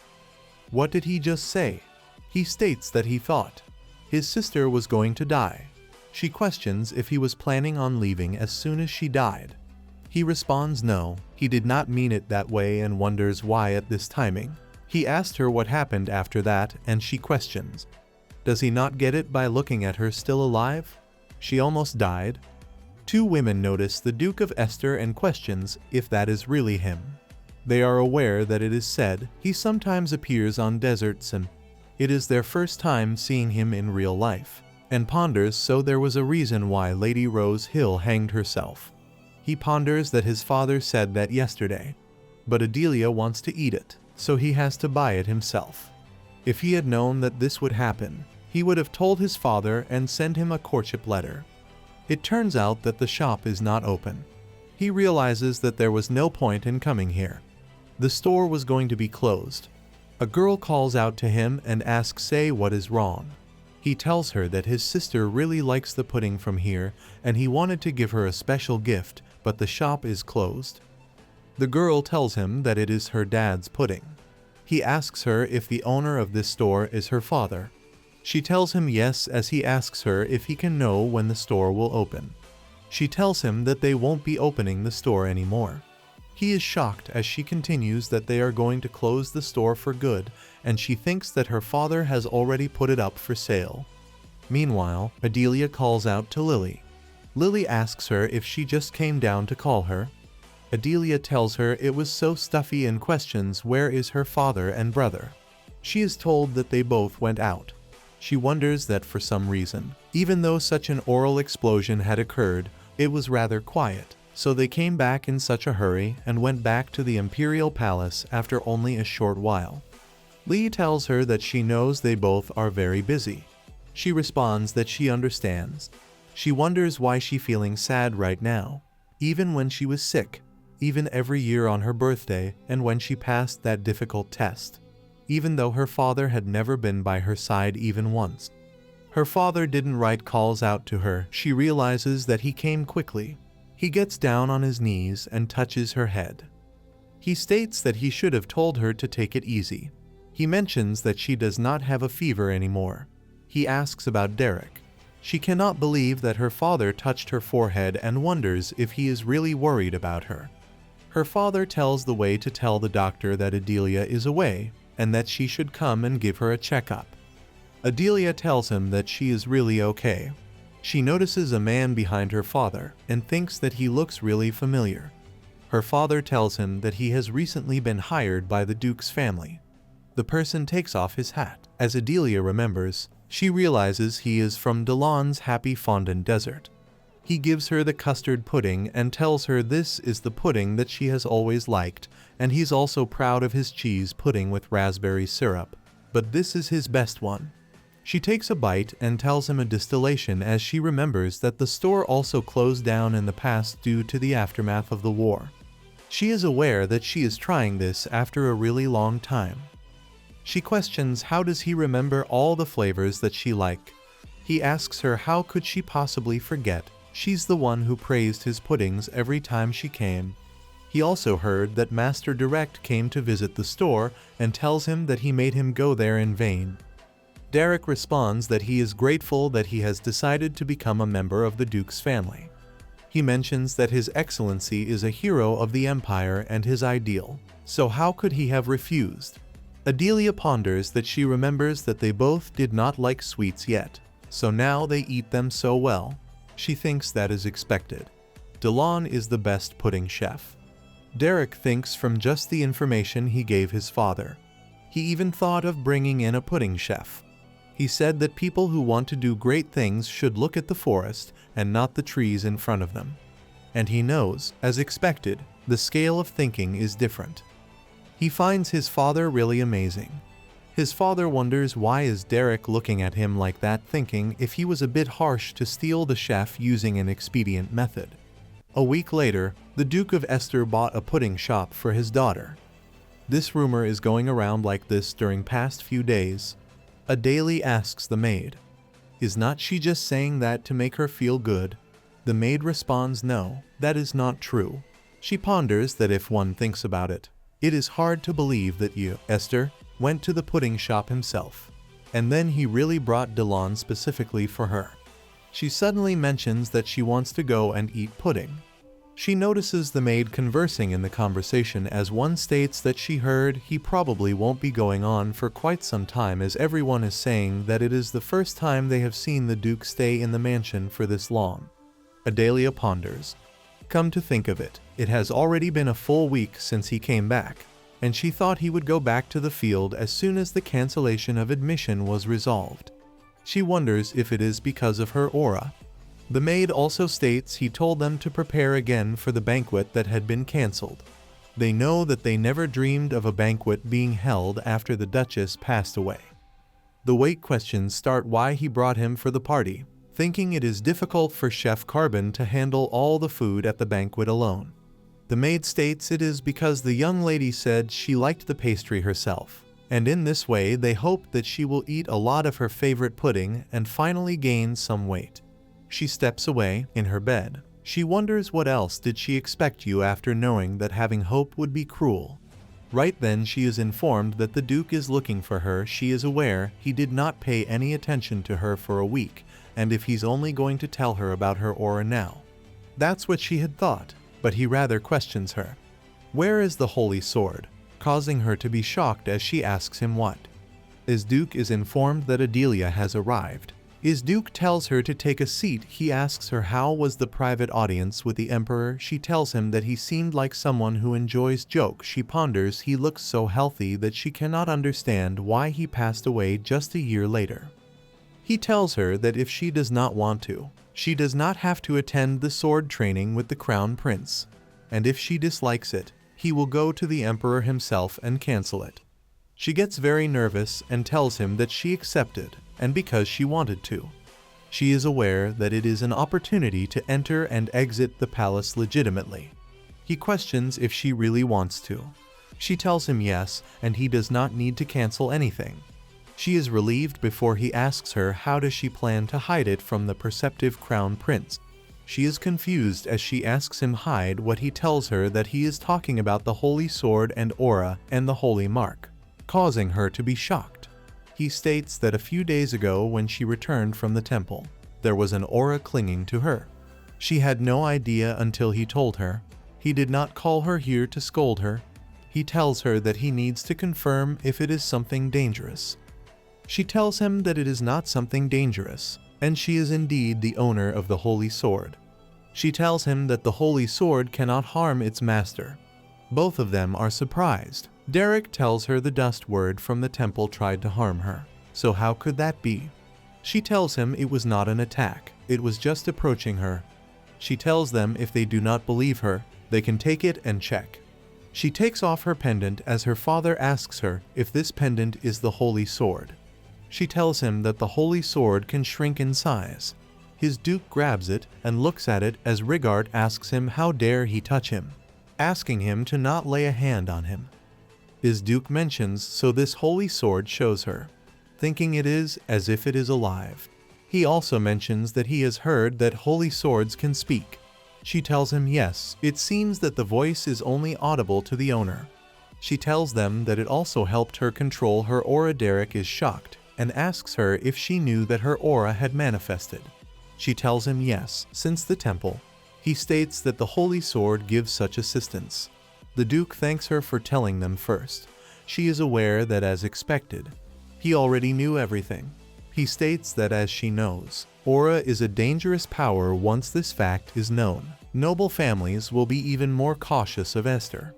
What did he just say? He states that he thought his sister was going to die. She questions if he was planning on leaving as soon as she died. He responds no, he did not mean it that way, and wonders why at this timing. He asked her what happened after that, and she questions. Does he not get it by looking at her still alive? She almost died. Two women notice the Duke of Esther and questions if that is really him. They are aware that it is said he sometimes appears on deserts, and it is their first time seeing him in real life, and ponders so there was a reason why Lady Rose Hill hanged herself. He ponders that his father said that yesterday, but Adelia wants to eat it, so he has to buy it himself. If he had known that this would happen, he would have told his father and sent him a courtship letter. It turns out that the shop is not open. He realizes that there was no point in coming here. The store was going to be closed. A girl calls out to him and asks Say what is wrong. He tells her that his sister really likes the pudding from here and he wanted to give her a special gift, but the shop is closed. The girl tells him that it is her dad's pudding. He asks her if the owner of this store is her father. She tells him yes, as he asks her if he can know when the store will open. She tells him that they won't be opening the store anymore. He is shocked as she continues that they are going to close the store for good, and she thinks that her father has already put it up for sale. Meanwhile, Adelia calls out to Lily. Lily asks her if she just came down to call her. Adelia tells her it was so stuffy and questions where is her father and brother. She is told that they both went out. She wonders that for some reason, even though such an oral explosion had occurred, it was rather quiet, so they came back in such a hurry and went back to the Imperial Palace after only a short while. Lee tells her that she knows they both are very busy. She responds that she understands. She wonders why she's feeling sad right now, even when she was sick, even every year on her birthday and when she passed that difficult test. Even though her father had never been by her side even once. Her father didn't write calls out to her. She realizes that he came quickly. He gets down on his knees and touches her head. He states that he should have told her to take it easy. He mentions that she does not have a fever anymore. He asks about Derek. She cannot believe that her father touched her forehead and wonders if he is really worried about her. Her father tells the way to tell the doctor that Adelia is away, and that she should come and give her a checkup. Adelia tells him that she is really okay. She notices a man behind her father and thinks that he looks really familiar. Her father tells him that he has recently been hired by the Duke's family. The person takes off his hat. As Adelia remembers, she realizes he is from Delon's Happy Fondant Desert. He gives her the custard pudding and tells her this is the pudding that she has always liked, and he's also proud of his cheese pudding with raspberry syrup, but this is his best one. She takes a bite and tells him a distillation as she remembers that the store also closed down in the past due to the aftermath of the war. She is aware that she is trying this after a really long time. She questions how does he remember all the flavors that she liked. He asks her how could she possibly forget. She's the one who praised his puddings every time she came. He also heard that Master Direct came to visit the store and tells him that he made him go there in vain. Derek responds that he is grateful that he has decided to become a member of the Duke's family. He mentions that His Excellency is a hero of the Empire and his ideal, so how could he have refused? Adelia ponders that she remembers that they both did not like sweets yet, so now they eat them so well. She thinks that is expected. Delon is the best pudding chef. Derek thinks from just the information he gave his father. He even thought of bringing in a pudding chef. He said that people who want to do great things should look at the forest and not the trees in front of them. And he knows, as expected, the scale of thinking is different. He finds his father really amazing. His father wonders why is Derek looking at him like that, thinking if he was a bit harsh to steal the chef using an expedient method. A week later, the Duke of Esther bought a pudding shop for his daughter. This rumor is going around like this during past few days. Adelia asks the maid, "Is not she just saying that to make her feel good?" The maid responds, "No, that is not true." She ponders that if one thinks about it, it is hard to believe that you, Esther, went to the pudding shop himself, and then he really brought Delon specifically for her. She suddenly mentions that she wants to go and eat pudding. She notices the maid conversing in the conversation as one states that she heard he probably won't be going on for quite some time, as everyone is saying that it is the first time they have seen the Duke stay in the mansion for this long. Adelia ponders. Come to think of it, it has already been a full week since he came back, and she thought he would go back to the field as soon as the cancellation of admission was resolved. She wonders if it is because of her aura. The maid also states he told them to prepare again for the banquet that had been cancelled. They know that they never dreamed of a banquet being held after the Duchess passed away. The wait questions start why he brought him for the party, thinking it is difficult for Chef Carbon to handle all the food at the banquet alone. The maid states it is because the young lady said she liked the pastry herself, and in this way they hope that she will eat a lot of her favorite pudding and finally gain some weight. She steps away in her bed. She wonders what else did she expect you after knowing that having hope would be cruel. Right then she is informed that the Duke is looking for her. She is aware he did not pay any attention to her for a week, and if he's only going to tell her about her aura now. That's what she had thought, but he rather questions her. Where is the holy sword? Causing her to be shocked as she asks him what. Duke is informed that Adelia has arrived. Duke tells her to take a seat. He asks her how was the private audience with the Emperor. She tells him that he seemed like someone who enjoys jokes. She ponders he looks so healthy that she cannot understand why he passed away just a year later. He tells her that if she does not want to, she does not have to attend the sword training with the Crown Prince, and if she dislikes it, he will go to the Emperor himself and cancel it. She gets very nervous and tells him that she accepted, and because she wanted to. She is aware that it is an opportunity to enter and exit the palace legitimately. He questions if she really wants to. She tells him yes, and he does not need to cancel anything. She is relieved before he asks her how does she plan to hide it from the perceptive Crown Prince. She is confused as she asks him hide what. He tells her that he is talking about the Holy Sword and Aura and the Holy Mark, causing her to be shocked. He states that a few days ago when she returned from the temple, there was an aura clinging to her. She had no idea until he told her. He did not call her here to scold her. He tells her that he needs to confirm if it is something dangerous. She tells him that it is not something dangerous, and she is indeed the owner of the Holy Sword. She tells him that the Holy Sword cannot harm its master. Both of them are surprised. Derek tells her the dust word from the temple tried to harm her. So how could that be? She tells him it was not an attack, it was just approaching her. She tells them if they do not believe her, they can take it and check. She takes off her pendant as her father asks her if this pendant is the Holy Sword. She tells him that the Holy Sword can shrink in size. His Duke grabs it and looks at it as Rigard asks him how dare he touch him, asking him to not lay a hand on him. His Duke mentions so this Holy Sword shows her, thinking it is as if it is alive. He also mentions that he has heard that Holy Swords can speak. She tells him yes, it seems that the voice is only audible to the owner. She tells them that it also helped her control her aura. Derek is shocked and asks her if she knew that her aura had manifested. She tells him yes, since the temple. He states that the Holy Sword gives such assistance. The Duke thanks her for telling them first. She is aware that as expected, he already knew everything. He states that as she knows, aura is a dangerous power. Once this fact is known, noble families will be even more cautious of Esther,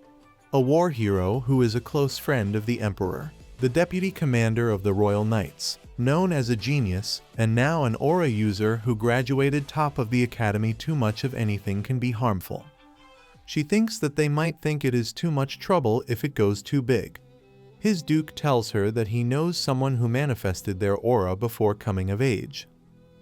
a war hero who is a close friend of the Emperor, the deputy commander of the Royal Knights, known as a genius, and now an aura user who graduated top of the academy. Too much of anything can be harmful. She thinks that they might think it is too much trouble if it goes too big. His Duke tells her that he knows someone who manifested their aura before coming of age.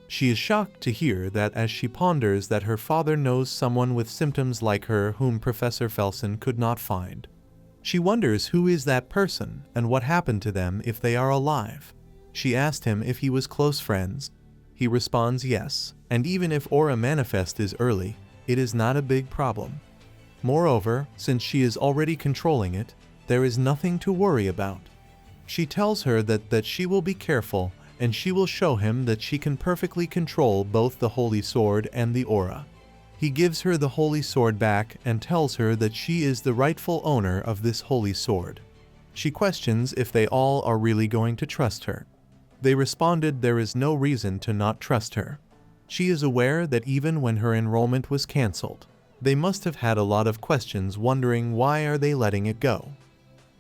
She is shocked to hear that as she ponders that her father knows someone with symptoms like her whom Professor Felsen could not find. She wonders who is that person and what happened to them if they are alive. She asked him if he was close friends. He responds yes, and even if aura manifest is early, it is not a big problem. Moreover, since she is already controlling it, there is nothing to worry about. She tells her that she will be careful and she will show him that she can perfectly control both the Holy Sword and the aura. He gives her the Holy Sword back and tells her that she is the rightful owner of this Holy Sword. She questions if they all are really going to trust her. They responded there is no reason to not trust her. She is aware that even when her enrollment was cancelled, they must have had a lot of questions wondering why are they letting it go.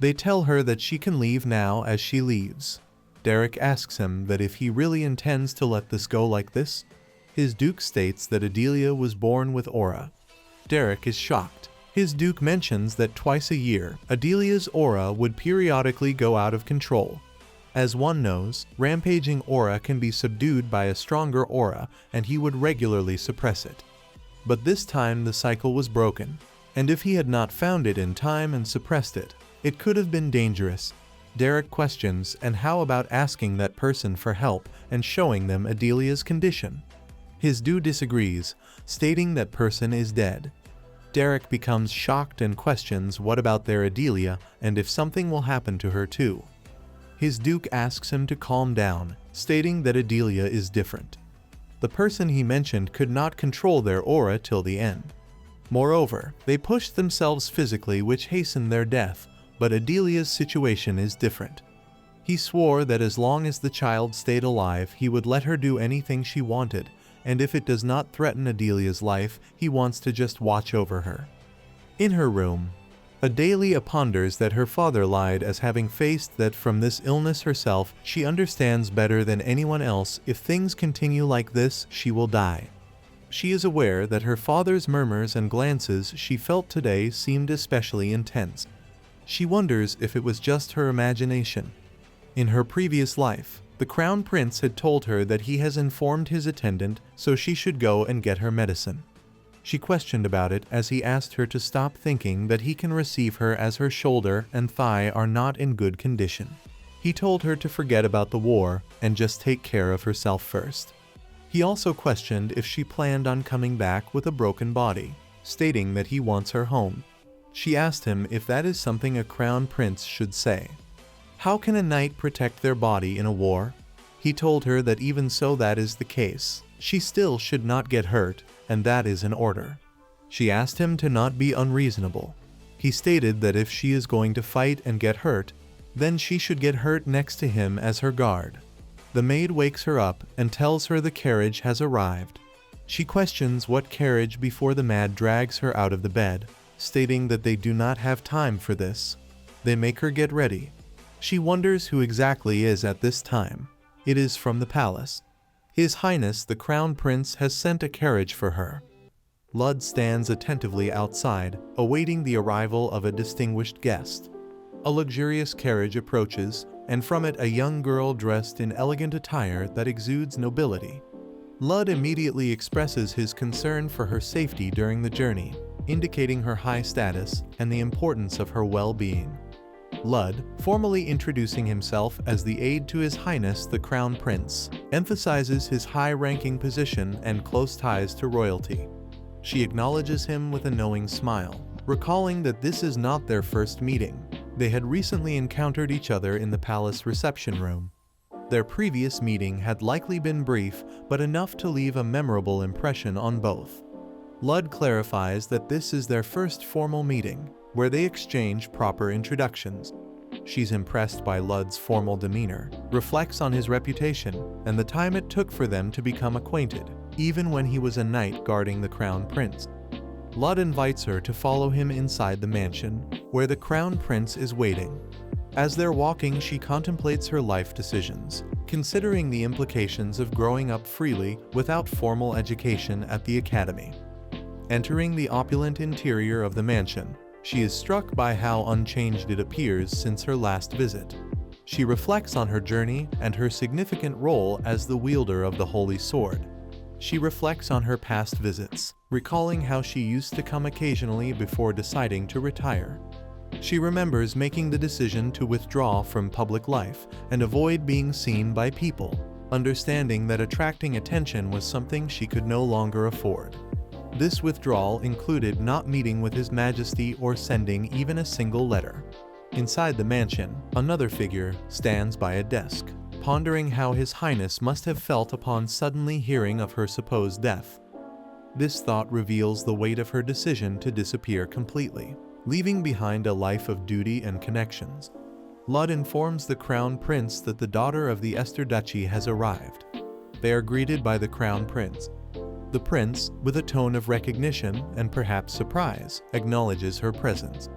They tell her that she can leave now as she leaves. Derek asks him that if he really intends to let this go like this. His duke states that Adelia was born with aura. Derek is shocked. His duke mentions that twice a year, Adelia's aura would periodically go out of control. As one knows, rampaging aura can be subdued by a stronger aura, and he would regularly suppress it. But this time the cycle was broken, and if he had not found it in time and suppressed it, it could have been dangerous. Derek questions, and how about asking that person for help and showing them Adelia's condition? His duke disagrees, stating that person is dead. Derek becomes shocked and questions what about their Adelia and if something will happen to her too. His duke asks him to calm down, stating that Adelia is different. The person he mentioned could not control their aura till the end. Moreover, they pushed themselves physically, which hastened their death, but Adelia's situation is different. He swore that as long as the child stayed alive, he would let her do anything she wanted, and if it does not threaten Adelia's life, he wants to just watch over her. In her room, Adelia ponders that her father lied, as having faced that from this illness herself, she understands better than anyone else if things continue like this, she will die. She is aware that her father's murmurs and glances she felt today seemed especially intense. She wonders if it was just her imagination. In her previous life, the Crown Prince had told her that he has informed his attendant, so she should go and get her medicine. She questioned about it as he asked her to stop thinking that he can receive her, as her shoulder and thigh are not in good condition. He told her to forget about the war and just take care of herself first. He also questioned if she planned on coming back with a broken body, stating that he wants her home. She asked him if that is something a crown prince should say. How can a knight protect their body in a war? He told her that even so that is the case, she still should not get hurt, and that is an order. She asked him to not be unreasonable. He stated that if she is going to fight and get hurt, then she should get hurt next to him as her guard. The maid wakes her up and tells her the carriage has arrived. She questions what carriage before the maid drags her out of the bed, stating that they do not have time for this. They make her get ready. She wonders who exactly is at this time. It is from the palace. His Highness the Crown Prince has sent a carriage for her. Lud stands attentively outside, awaiting the arrival of a distinguished guest. A luxurious carriage approaches, and from it a young girl dressed in elegant attire that exudes nobility. Lud immediately expresses his concern for her safety during the journey, indicating her high status and the importance of her well-being. Lud, formally introducing himself as the aide to His Highness the Crown Prince, emphasizes his high-ranking position and close ties to royalty. She acknowledges him with a knowing smile, recalling that this is not their first meeting. They had recently encountered each other in the palace reception room. Their previous meeting had likely been brief, but enough to leave a memorable impression on both. Lud clarifies that this is their first formal meeting, where they exchange proper introductions. She's impressed by Lud's formal demeanor, reflects on his reputation, and the time it took for them to become acquainted, even when he was a knight guarding the Crown Prince. Lud invites her to follow him inside the mansion, where the Crown Prince is waiting. As they're walking, she contemplates her life decisions, considering the implications of growing up freely without formal education at the academy. Entering the opulent interior of the mansion, she is struck by how unchanged it appears since her last visit. She reflects on her journey and her significant role as the wielder of the Holy Sword. She reflects on her past visits, recalling how she used to come occasionally before deciding to retire. She remembers making the decision to withdraw from public life and avoid being seen by people, understanding that attracting attention was something she could no longer afford. This withdrawal included not meeting with His Majesty or sending even a single letter. Inside the mansion, another figure stands by a desk, pondering how His Highness must have felt upon suddenly hearing of her supposed death. This thought reveals the weight of her decision to disappear completely, leaving behind a life of duty and connections. Lud informs the Crown Prince that the daughter of the Esther Duchy has arrived. They are greeted by the Crown Prince. The prince, with a tone of recognition and perhaps surprise, acknowledges her presence.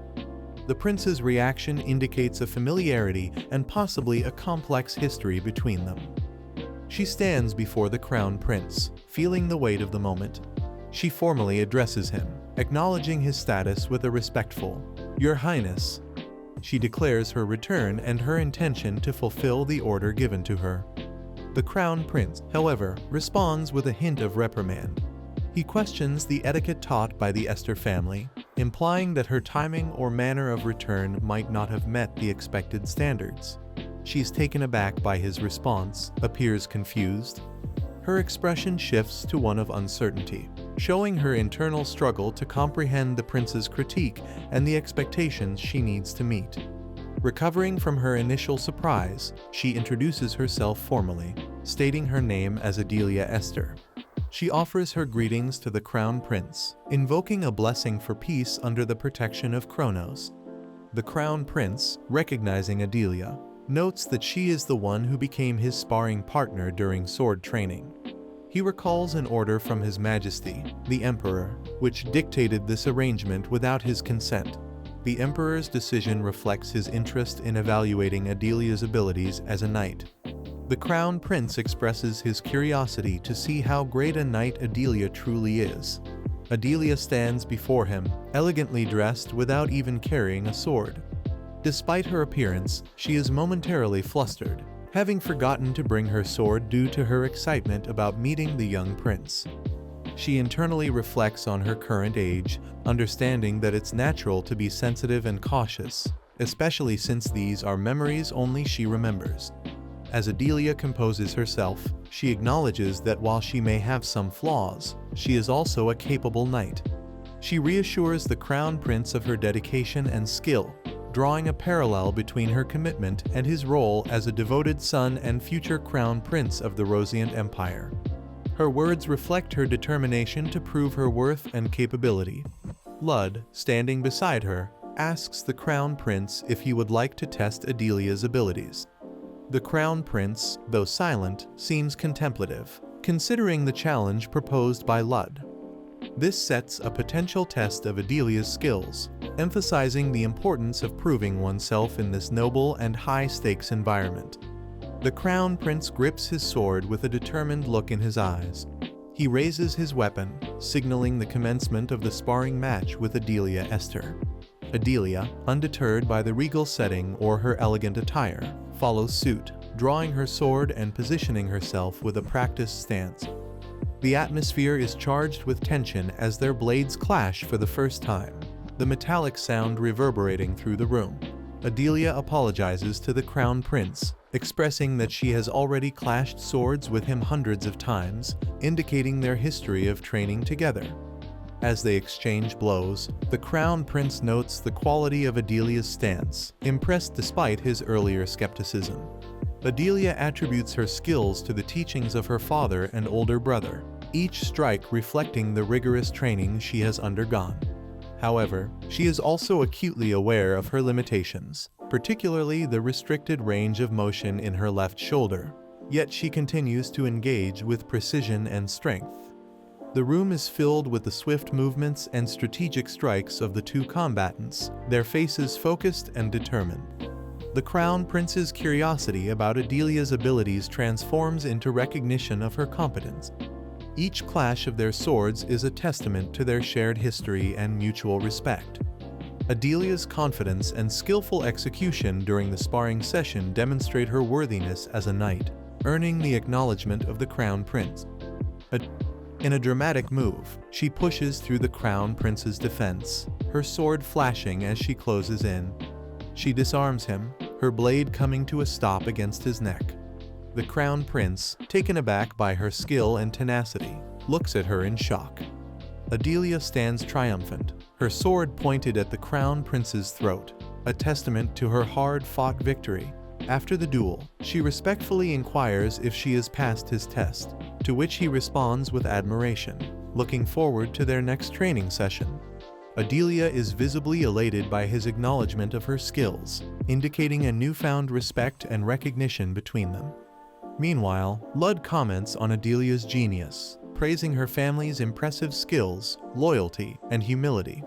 The prince's reaction indicates a familiarity and possibly a complex history between them. She stands before the crown prince, feeling the weight of the moment. She formally addresses him, acknowledging his status with a respectful, "Your Highness." She declares her return and her intention to fulfill the order given to her. The crown prince, however, responds with a hint of reprimand. He questions the etiquette taught by the Esther family, implying that her timing or manner of return might not have met the expected standards. She's taken aback by his response, appears confused. Her expression shifts to one of uncertainty, showing her internal struggle to comprehend the prince's critique and the expectations she needs to meet. Recovering from her initial surprise, she introduces herself formally, stating her name as Adelia Esther. She offers her greetings to the crown prince, invoking a blessing for peace under the protection of Kronos. The crown prince, recognizing Adelia, notes that she is the one who became his sparring partner during sword training. He recalls an order from His Majesty, the Emperor, which dictated this arrangement without his consent. The Emperor's decision reflects his interest in evaluating Adelia's abilities as a knight. The Crown Prince expresses his curiosity to see how great a knight Adelia truly is. Adelia stands before him, elegantly dressed without even carrying a sword. Despite her appearance, she is momentarily flustered, having forgotten to bring her sword due to her excitement about meeting the young prince. She internally reflects on her current age, understanding that it's natural to be sensitive and cautious, especially since these are memories only she remembers. As Adelia composes herself, she acknowledges that while she may have some flaws, she is also a capable knight. She reassures the Crown Prince of her dedication and skill, drawing a parallel between her commitment and his role as a devoted son and future Crown Prince of the Rosient Empire. Her words reflect her determination to prove her worth and capability. Lud, standing beside her, asks the Crown Prince if he would like to test Adelia's abilities. The Crown Prince, though silent, seems contemplative, considering the challenge proposed by Lud. This sets a potential test of Adelia's skills, emphasizing the importance of proving oneself in this noble and high-stakes environment. The Crown Prince grips his sword with a determined look in his eyes. He raises his weapon, signaling the commencement of the sparring match with Adelia Esther. Adelia, undeterred by the regal setting or her elegant attire, follows suit, drawing her sword and positioning herself with a practiced stance. The atmosphere is charged with tension as their blades clash for the first time, the metallic sound reverberating through the room. Adelia apologizes to the Crown Prince, expressing that she has already clashed swords with him hundreds of times, indicating their history of training together. As they exchange blows, the Crown Prince notes the quality of Adelia's stance, impressed despite his earlier skepticism. Adelia attributes her skills to the teachings of her father and older brother, each strike reflecting the rigorous training she has undergone. However, she is also acutely aware of her limitations, particularly the restricted range of motion in her left shoulder, yet she continues to engage with precision and strength. The room is filled with the swift movements and strategic strikes of the two combatants, their faces focused and determined. The Crown Prince's curiosity about Adelia's abilities transforms into recognition of her competence. Each clash of their swords is a testament to their shared history and mutual respect. Adelia's confidence and skillful execution during the sparring session demonstrate her worthiness as a knight, earning the acknowledgement of the Crown Prince. In a dramatic move, she pushes through the Crown Prince's defense, her sword flashing as she closes in. She disarms him, her blade coming to a stop against his neck. The Crown Prince, taken aback by her skill and tenacity, looks at her in shock. Adelia stands triumphant, her sword pointed at the Crown Prince's throat, a testament to her hard-fought victory. After the duel, she respectfully inquires if she has passed his test, to which he responds with admiration, looking forward to their next training session. Adelia is visibly elated by his acknowledgement of her skills, indicating a newfound respect and recognition between them. Meanwhile, Lud comments on Adelia's genius, praising her family's impressive skills, loyalty, and humility.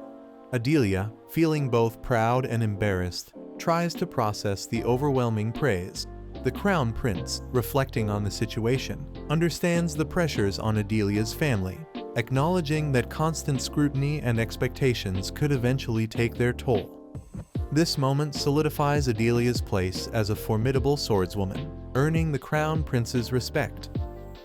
Adelia, feeling both proud and embarrassed, tries to process the overwhelming praise. The Crown Prince, reflecting on the situation, understands the pressures on Adelia's family, acknowledging that constant scrutiny and expectations could eventually take their toll. This moment solidifies Adelia's place as a formidable swordswoman, earning the Crown Prince's respect.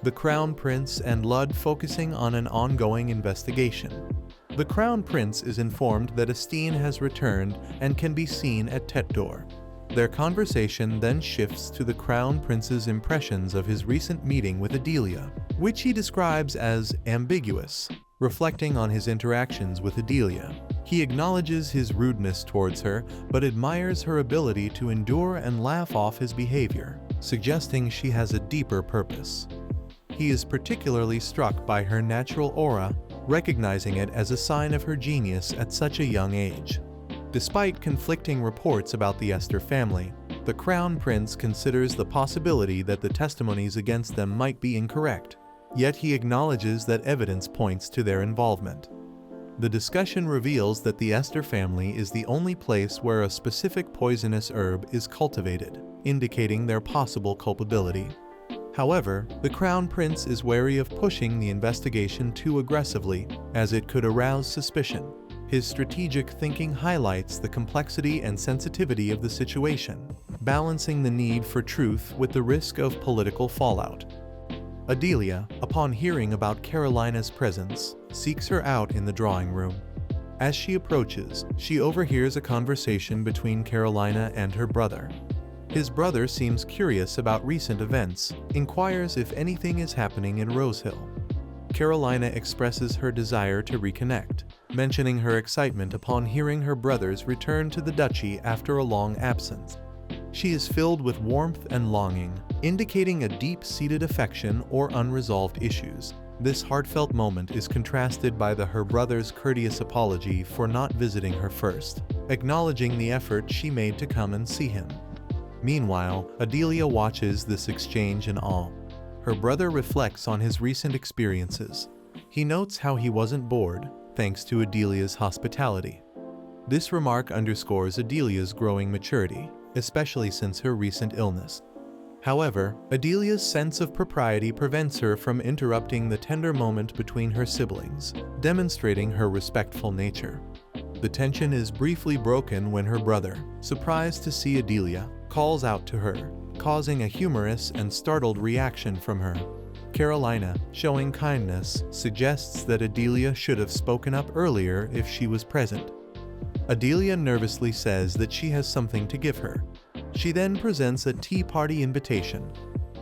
The Crown Prince and Lud focusing on an ongoing investigation. The Crown Prince is informed that Esteen has returned and can be seen at Tetdor. Their conversation then shifts to the Crown Prince's impressions of his recent meeting with Adelia, which he describes as ambiguous. Reflecting on his interactions with Adelia, he acknowledges his rudeness towards her but admires her ability to endure and laugh off his behavior, suggesting she has a deeper purpose. He is particularly struck by her natural aura, recognizing it as a sign of her genius at such a young age. Despite conflicting reports about the Esther family, the Crown Prince considers the possibility that the testimonies against them might be incorrect, yet he acknowledges that evidence points to their involvement. The discussion reveals that the Esther family is the only place where a specific poisonous herb is cultivated, indicating their possible culpability. However, the Crown Prince is wary of pushing the investigation too aggressively, as it could arouse suspicion. His strategic thinking highlights the complexity and sensitivity of the situation, balancing the need for truth with the risk of political fallout. Adelia, upon hearing about Carolina's presence, seeks her out in the drawing room. As she approaches, she overhears a conversation between Carolina and her brother. His brother seems curious about recent events, inquires if anything is happening in Rosehill. Carolina expresses her desire to reconnect, mentioning her excitement upon hearing her brother's return to the duchy after a long absence. She is filled with warmth and longing, indicating a deep-seated affection or unresolved issues. This heartfelt moment is contrasted by her brother's courteous apology for not visiting her first, acknowledging the effort she made to come and see him. Meanwhile, Adelia watches this exchange in awe. Her brother reflects on his recent experiences. He notes how he wasn't bored, thanks to Adelia's hospitality. This remark underscores Adelia's growing maturity, especially since her recent illness. However, Adelia's sense of propriety prevents her from interrupting the tender moment between her siblings, demonstrating her respectful nature. The tension is briefly broken when her brother, surprised to see Adelia, calls out to her, causing a humorous and startled reaction from her. Carolina, showing kindness, suggests that Adelia should have spoken up earlier if she was present. Adelia nervously says that she has something to give her. She then presents a tea party invitation.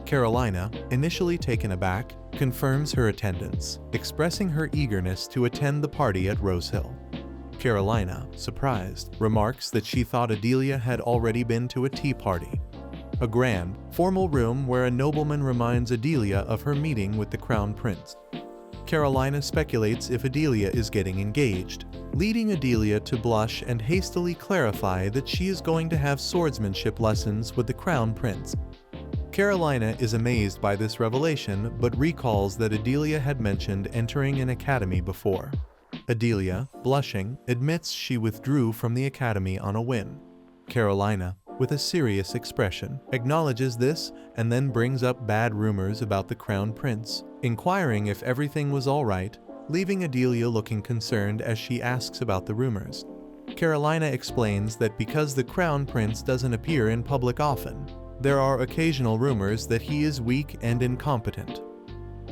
Carolina, initially taken aback, confirms her attendance, expressing her eagerness to attend the party at Rosehill. Carolina, surprised, remarks that she thought Adelia had already been to a tea party. A grand, formal room where a nobleman reminds Adelia of her meeting with the Crown Prince. Carolina speculates if Adelia is getting engaged, leading Adelia to blush and hastily clarify that she is going to have swordsmanship lessons with the Crown Prince. Carolina is amazed by this revelation but recalls that Adelia had mentioned entering an academy before. Adelia, blushing, admits she withdrew from the academy on a whim. Carolina, with a serious expression, acknowledges this and then brings up bad rumors about the Crown Prince, inquiring if everything was all right, leaving Adelia looking concerned as she asks about the rumors. Carolina explains that because the Crown Prince doesn't appear in public often, there are occasional rumors that he is weak and incompetent.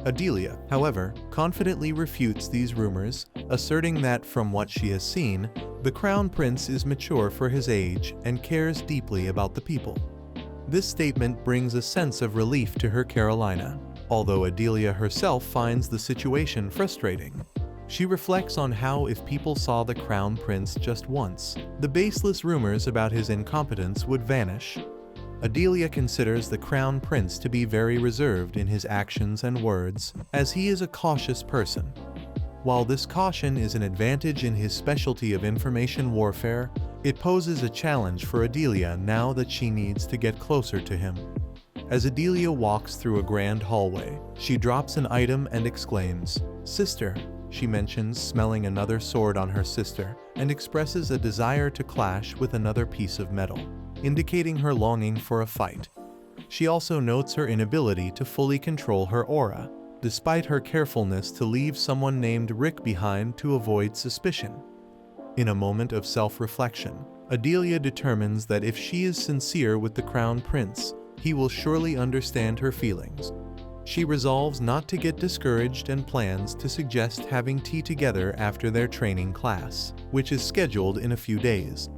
Adelia, however, confidently refutes these rumors, asserting that from what she has seen, the Crown Prince is mature for his age and cares deeply about the people. This statement brings a sense of relief to her Carolina, although Adelia herself finds the situation frustrating. She reflects on how if people saw the Crown Prince just once, the baseless rumors about his incompetence would vanish. Adelia considers the Crown Prince to be very reserved in his actions and words, as he is a cautious person. While this caution is an advantage in his specialty of information warfare, it poses a challenge for Adelia now that she needs to get closer to him. As Adelia walks through a grand hallway, she drops an item and exclaims, "Sister!" she mentions smelling another sword on her sister and expresses a desire to clash with another piece of metal, indicating her longing for a fight. She also notes her inability to fully control her aura, despite her carefulness to leave someone named Rick behind to avoid suspicion. In a moment of self-reflection, Adelia determines that if she is sincere with the Crown Prince, he will surely understand her feelings. She resolves not to get discouraged and plans to suggest having tea together after their training class, which is scheduled in a few days.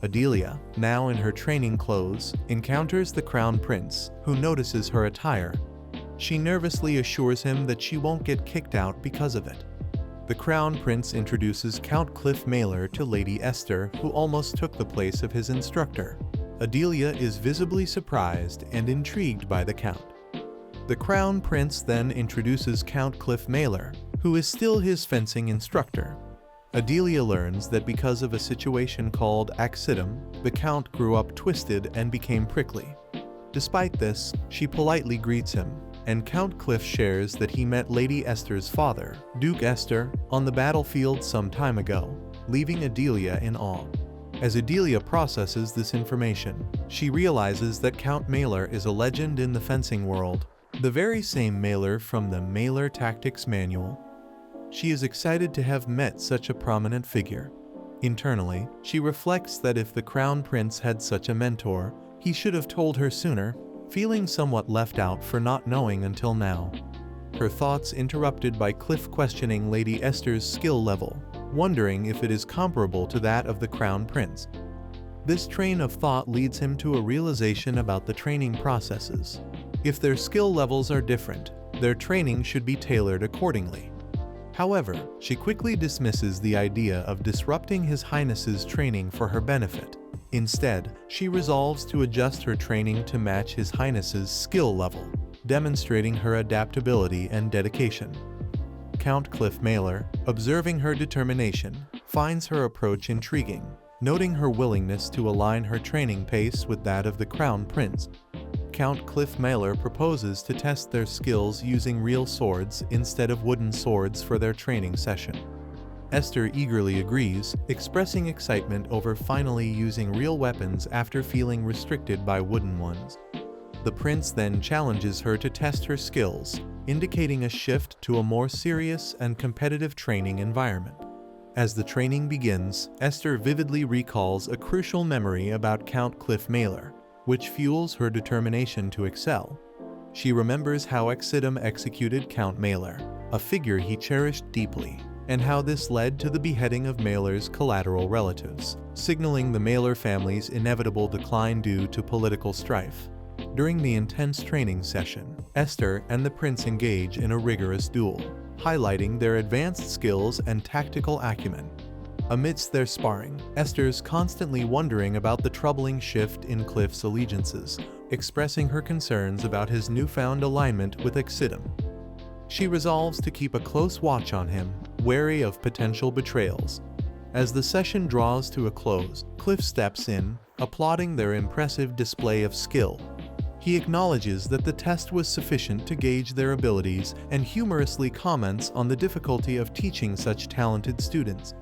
Adelia, now in her training clothes, encounters the Crown Prince, who notices her attire. She nervously assures him that she won't get kicked out because of it. The Crown Prince introduces Count Cliff Mailer to Lady Esther, who almost took the place of his instructor. Adelia is visibly surprised and intrigued by the Count. The Crown Prince then introduces Count Cliff Mailer, who is still his fencing instructor. Adelia learns that because of a situation called accidum, the Count grew up twisted and became prickly. Despite this, she politely greets him, and Count Cliff shares that he met Lady Esther's father, Duke Esther, on the battlefield some time ago, leaving Adelia in awe. As Adelia processes this information, she realizes that Count Mailer is a legend in the fencing world, the very same Mailer from the Mailer Tactics Manual. She is excited to have met such a prominent figure. Internally, she reflects that if the Crown Prince had such a mentor, he should have told her sooner, feeling somewhat left out for not knowing until now. Her thoughts interrupted by Cliff questioning Lady Esther's skill level, wondering if it is comparable to that of the Crown Prince. This train of thought leads him to a realization about the training processes. If their skill levels are different, their training should be tailored accordingly. However, she quickly dismisses the idea of disrupting His Highness's training for her benefit. Instead, she resolves to adjust her training to match His Highness's skill level, demonstrating her adaptability and dedication. Count Cliff Mailer, observing her determination, finds her approach intriguing, noting her willingness to align her training pace with that of the Crown Prince. Count Cliff Mailer proposes to test their skills using real swords instead of wooden swords for their training session. Esther eagerly agrees, expressing excitement over finally using real weapons after feeling restricted by wooden ones. The prince then challenges her to test her skills, indicating a shift to a more serious and competitive training environment. As the training begins, Esther vividly recalls a crucial memory about Count Cliff Mailer, which fuels her determination to excel. She remembers how Accidum executed Count Mailer, a figure he cherished deeply, and how this led to the beheading of Mailer's collateral relatives, signaling the Mailer family's inevitable decline due to political strife. During the intense training session, Esther and the prince engage in a rigorous duel, highlighting their advanced skills and tactical acumen. Amidst their sparring, Esther's constantly wondering about the troubling shift in Cliff's allegiances, expressing her concerns about his newfound alignment with Accidum. She resolves to keep a close watch on him, wary of potential betrayals. As the session draws to a close, Cliff steps in, applauding their impressive display of skill. He acknowledges that the test was sufficient to gauge their abilities and humorously comments on the difficulty of teaching such talented students.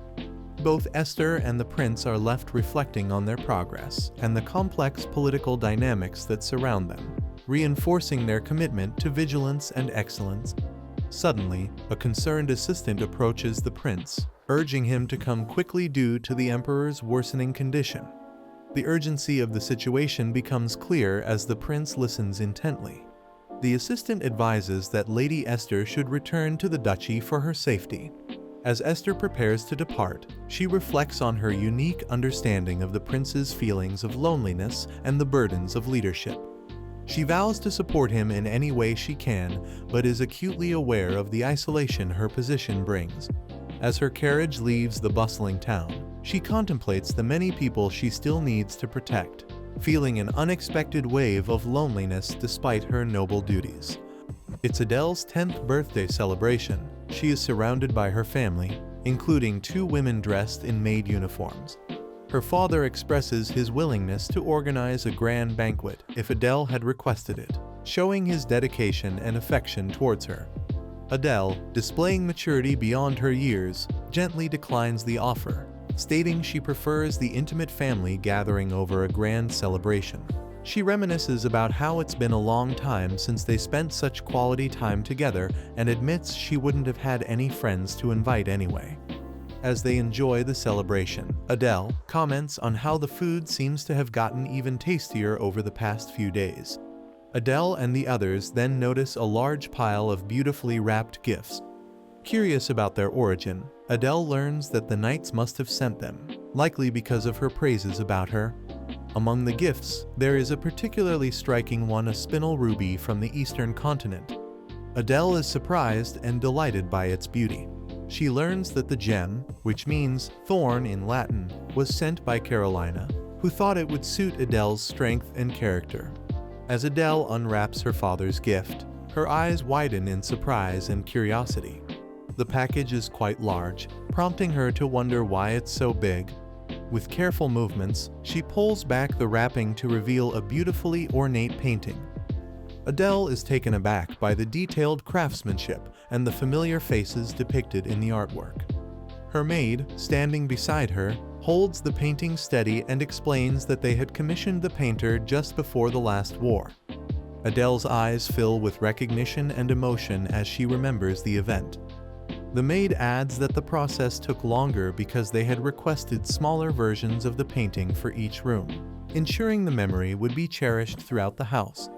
Both Esther and the prince are left reflecting on their progress and the complex political dynamics that surround them, reinforcing their commitment to vigilance and excellence. Suddenly, a concerned assistant approaches the prince, urging him to come quickly due to the emperor's worsening condition. The urgency of the situation becomes clear as the prince listens intently. The assistant advises that Lady Esther should return to the duchy for her safety. As Esther prepares to depart, she reflects on her unique understanding of the prince's feelings of loneliness and the burdens of leadership. She vows to support him in any way she can, but is acutely aware of the isolation her position brings. As her carriage leaves the bustling town, she contemplates the many people she still needs to protect, feeling an unexpected wave of loneliness despite her noble duties. It's Adele's 10th birthday celebration. She is surrounded by her family, including 2 women dressed in maid uniforms. Her father expresses his willingness to organize a grand banquet if Adele had requested it, showing his dedication and affection towards her. Adele, displaying maturity beyond her years, gently declines the offer, stating she prefers the intimate family gathering over a grand celebration. She reminisces about how it's been a long time since they spent such quality time together and admits she wouldn't have had any friends to invite anyway. As they enjoy the celebration, Adele comments on how the food seems to have gotten even tastier over the past few days. Adele and the others then notice a large pile of beautifully wrapped gifts. Curious about their origin, Adele learns that the knights must have sent them, likely because of her praises about her. Among the gifts, there is a particularly striking one, a spinel ruby from the eastern continent. Adele is surprised and delighted by its beauty. She learns that the gem, which means thorn in Latin, was sent by Carolina, who thought it would suit Adele's strength and character. As Adele unwraps her father's gift, her eyes widen in surprise and curiosity. The package is quite large, prompting her to wonder why it's so big. With careful movements, she pulls back the wrapping to reveal a beautifully ornate painting. Adele is taken aback by the detailed craftsmanship and the familiar faces depicted in the artwork. Her maid, standing beside her, holds the painting steady and explains that they had commissioned the painter just before the last war. Adele's eyes fill with recognition and emotion as she remembers the event. The maid adds that the process took longer because they had requested smaller versions of the painting for each room, ensuring the memory would be cherished throughout the house.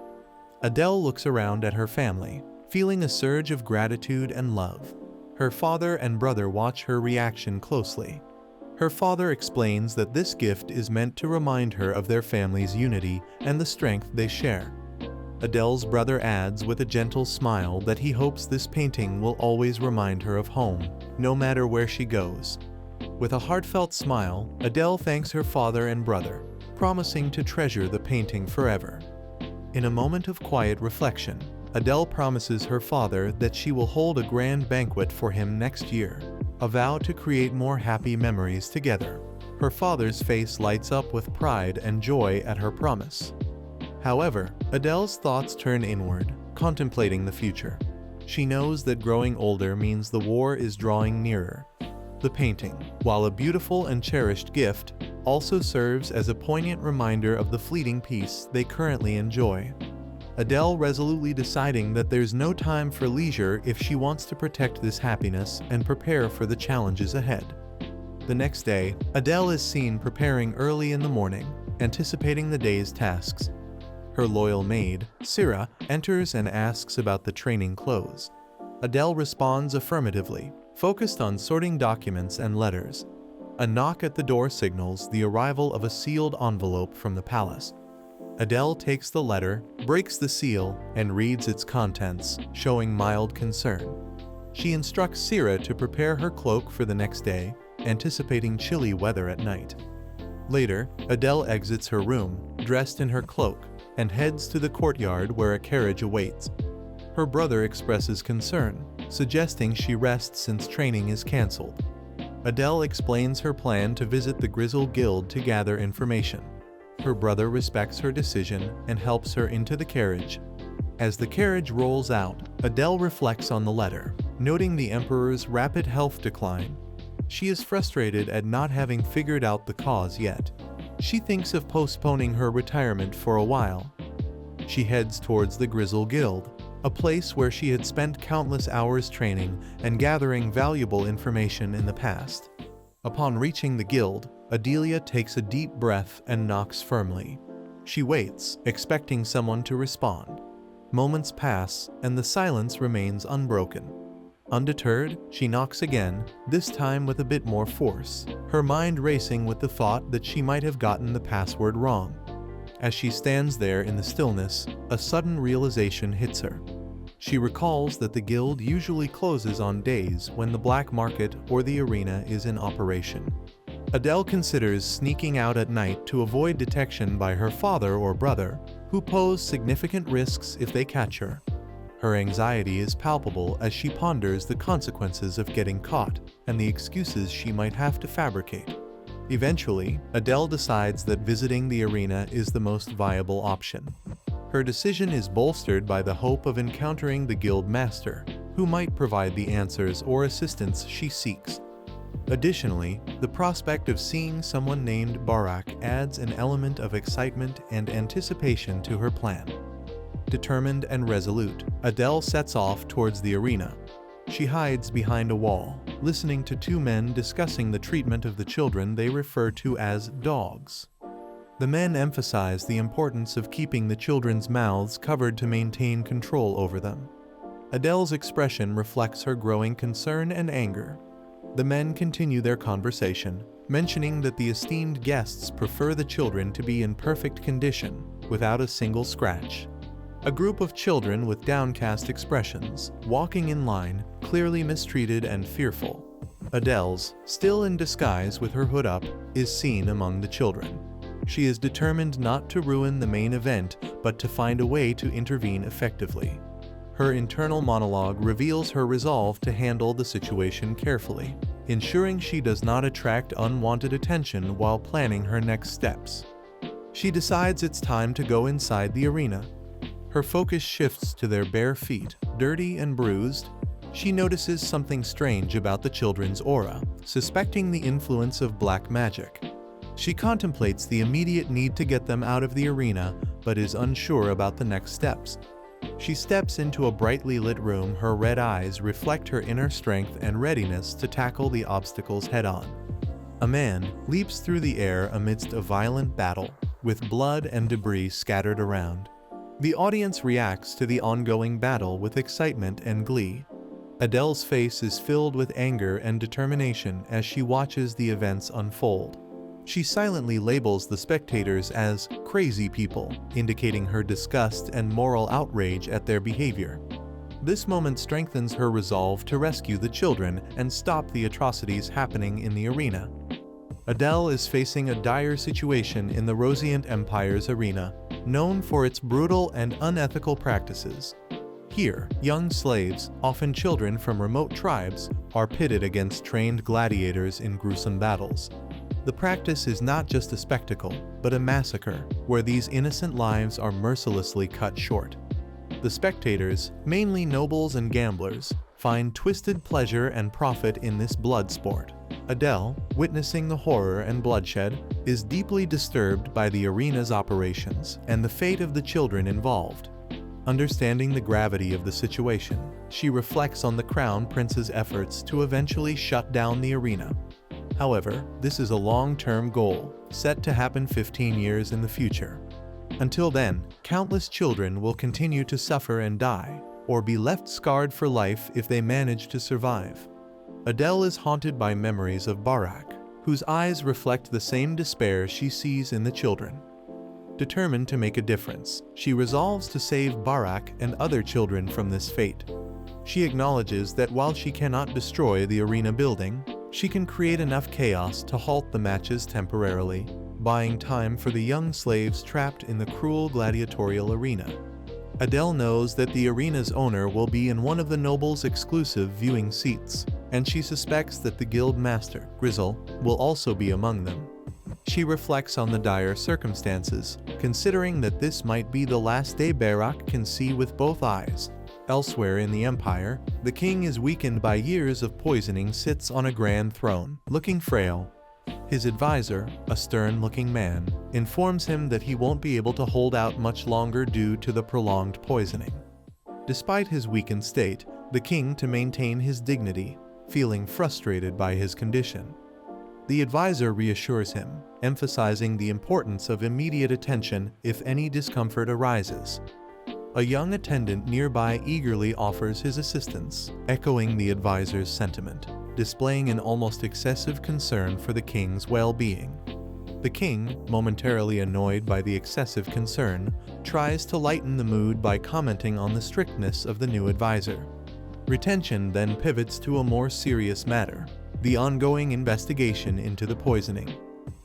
Adele looks around at her family, feeling a surge of gratitude and love. Her father and brother watch her reaction closely. Her father explains that this gift is meant to remind her of their family's unity and the strength they share. Adele's brother adds with a gentle smile that he hopes this painting will always remind her of home, no matter where she goes. With a heartfelt smile, Adele thanks her father and brother, promising to treasure the painting forever. In a moment of quiet reflection, Adele promises her father that she will hold a grand banquet for him next year, a vow to create more happy memories together. Her father's face lights up with pride and joy at her promise. However, Adele's thoughts turn inward, contemplating the future. She knows that growing older means the war is drawing nearer. The painting, while a beautiful and cherished gift, also serves as a poignant reminder of the fleeting peace they currently enjoy. Adele resolutely deciding that there's no time for leisure if she wants to protect this happiness and prepare for the challenges ahead. The next day, Adele is seen preparing early in the morning, anticipating the day's tasks. Her loyal maid, Syrah, enters and asks about the training clothes. Adele responds affirmatively, focused on sorting documents and letters. A knock at the door signals the arrival of a sealed envelope from the palace. Adele takes the letter, breaks the seal, and reads its contents, showing mild concern. She instructs Syrah to prepare her cloak for the next day, anticipating chilly weather at night. Later, Adele exits her room, dressed in her cloak, and heads to the courtyard where a carriage awaits. Her brother expresses concern, suggesting she rest since training is cancelled. Adele explains her plan to visit the Grizzle Guild to gather information. Her brother respects her decision and helps her into the carriage. As the carriage rolls out, Adele reflects on the letter, noting the Emperor's rapid health decline. She is frustrated at not having figured out the cause yet. She thinks of postponing her retirement for a while. She heads towards the Grizzle Guild, a place where she had spent countless hours training and gathering valuable information in the past. Upon reaching the guild, Adelia takes a deep breath and knocks firmly. She waits, expecting someone to respond. Moments pass, and the silence remains unbroken. Undeterred, she knocks again, this time with a bit more force, her mind racing with the thought that she might have gotten the password wrong. As she stands there in the stillness, a sudden realization hits her. She recalls that the guild usually closes on days when the black market or the arena is in operation. Adele considers sneaking out at night to avoid detection by her father or brother, who pose significant risks if they catch her. Her anxiety is palpable as she ponders the consequences of getting caught and the excuses she might have to fabricate. Eventually, Adele decides that visiting the arena is the most viable option. Her decision is bolstered by the hope of encountering the guild master, who might provide the answers or assistance she seeks. Additionally, the prospect of seeing someone named Barak adds an element of excitement and anticipation to her plan. Determined and resolute, Adele sets off towards the arena. She hides behind a wall, listening to two men discussing the treatment of the children they refer to as dogs. The men emphasize the importance of keeping the children's mouths covered to maintain control over them. Adele's expression reflects her growing concern and anger. The men continue their conversation, mentioning that the esteemed guests prefer the children to be in perfect condition, without a single scratch. A group of children with downcast expressions, walking in line, clearly mistreated and fearful. Adele's, still in disguise with her hood up, is seen among the children. She is determined not to ruin the main event, but to find a way to intervene effectively. Her internal monologue reveals her resolve to handle the situation carefully, ensuring she does not attract unwanted attention while planning her next steps. She decides it's time to go inside the arena. Her focus shifts to their bare feet, dirty and bruised. She notices something strange about the children's aura, suspecting the influence of black magic. She contemplates the immediate need to get them out of the arena, but is unsure about the next steps. She steps into a brightly lit room. Her red eyes reflect her inner strength and readiness to tackle the obstacles head-on. A man leaps through the air amidst a violent battle, with blood and debris scattered around. The audience reacts to the ongoing battle with excitement and glee. Adele's face is filled with anger and determination as she watches the events unfold. She silently labels the spectators as crazy people, indicating her disgust and moral outrage at their behavior. This moment strengthens her resolve to rescue the children and stop the atrocities happening in the arena. Adele is facing a dire situation in the Rosient Empire's arena, known for its brutal and unethical practices. Here, young slaves, often children from remote tribes, are pitted against trained gladiators in gruesome battles. The practice is not just a spectacle, but a massacre, where these innocent lives are mercilessly cut short. The spectators, mainly nobles and gamblers, find twisted pleasure and profit in this blood sport. Adele, witnessing the horror and bloodshed, is deeply disturbed by the arena's operations and the fate of the children involved. Understanding the gravity of the situation, she reflects on the Crown Prince's efforts to eventually shut down the arena. However, this is a long-term goal, set to happen 15 years in the future. Until then, countless children will continue to suffer and die, or be left scarred for life if they manage to survive. Adele is haunted by memories of Barak, whose eyes reflect the same despair she sees in the children. Determined to make a difference, she resolves to save Barak and other children from this fate. She acknowledges that while she cannot destroy the arena building, she can create enough chaos to halt the matches temporarily, buying time for the young slaves trapped in the cruel gladiatorial arena. Adele knows that the arena's owner will be in one of the nobles' exclusive viewing seats, and she suspects that the guild master, Grizzle, will also be among them. She reflects on the dire circumstances, considering that this might be the last day Barak can see with both eyes. Elsewhere in the Empire, the king is weakened by years of poisoning, sits on a grand throne, looking frail. His advisor, a stern-looking man, informs him that he won't be able to hold out much longer due to the prolonged poisoning. Despite his weakened state, the king to maintain his dignity, feeling frustrated by his condition. The advisor reassures him, emphasizing the importance of immediate attention if any discomfort arises. A young attendant nearby eagerly offers his assistance, echoing the advisor's sentiment, displaying an almost excessive concern for the king's well-being. The king, momentarily annoyed by the excessive concern, tries to lighten the mood by commenting on the strictness of the new advisor. Retention then pivots to a more serious matter, the ongoing investigation into the poisoning.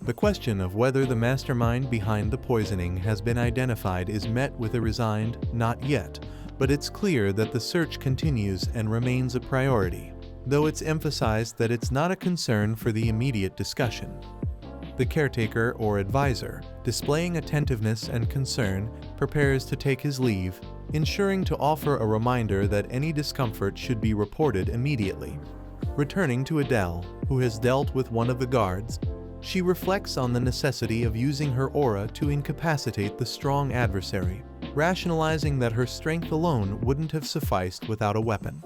The question of whether the mastermind behind the poisoning has been identified is met with a resigned, "not yet," but it's clear that the search continues and remains a priority, though it's emphasized that it's not a concern for the immediate discussion. The caretaker or advisor, displaying attentiveness and concern, prepares to take his leave, ensuring to offer a reminder that any discomfort should be reported immediately. Returning to Adele, who has dealt with one of the guards, she reflects on the necessity of using her aura to incapacitate the strong adversary, rationalizing that her strength alone wouldn't have sufficed without a weapon.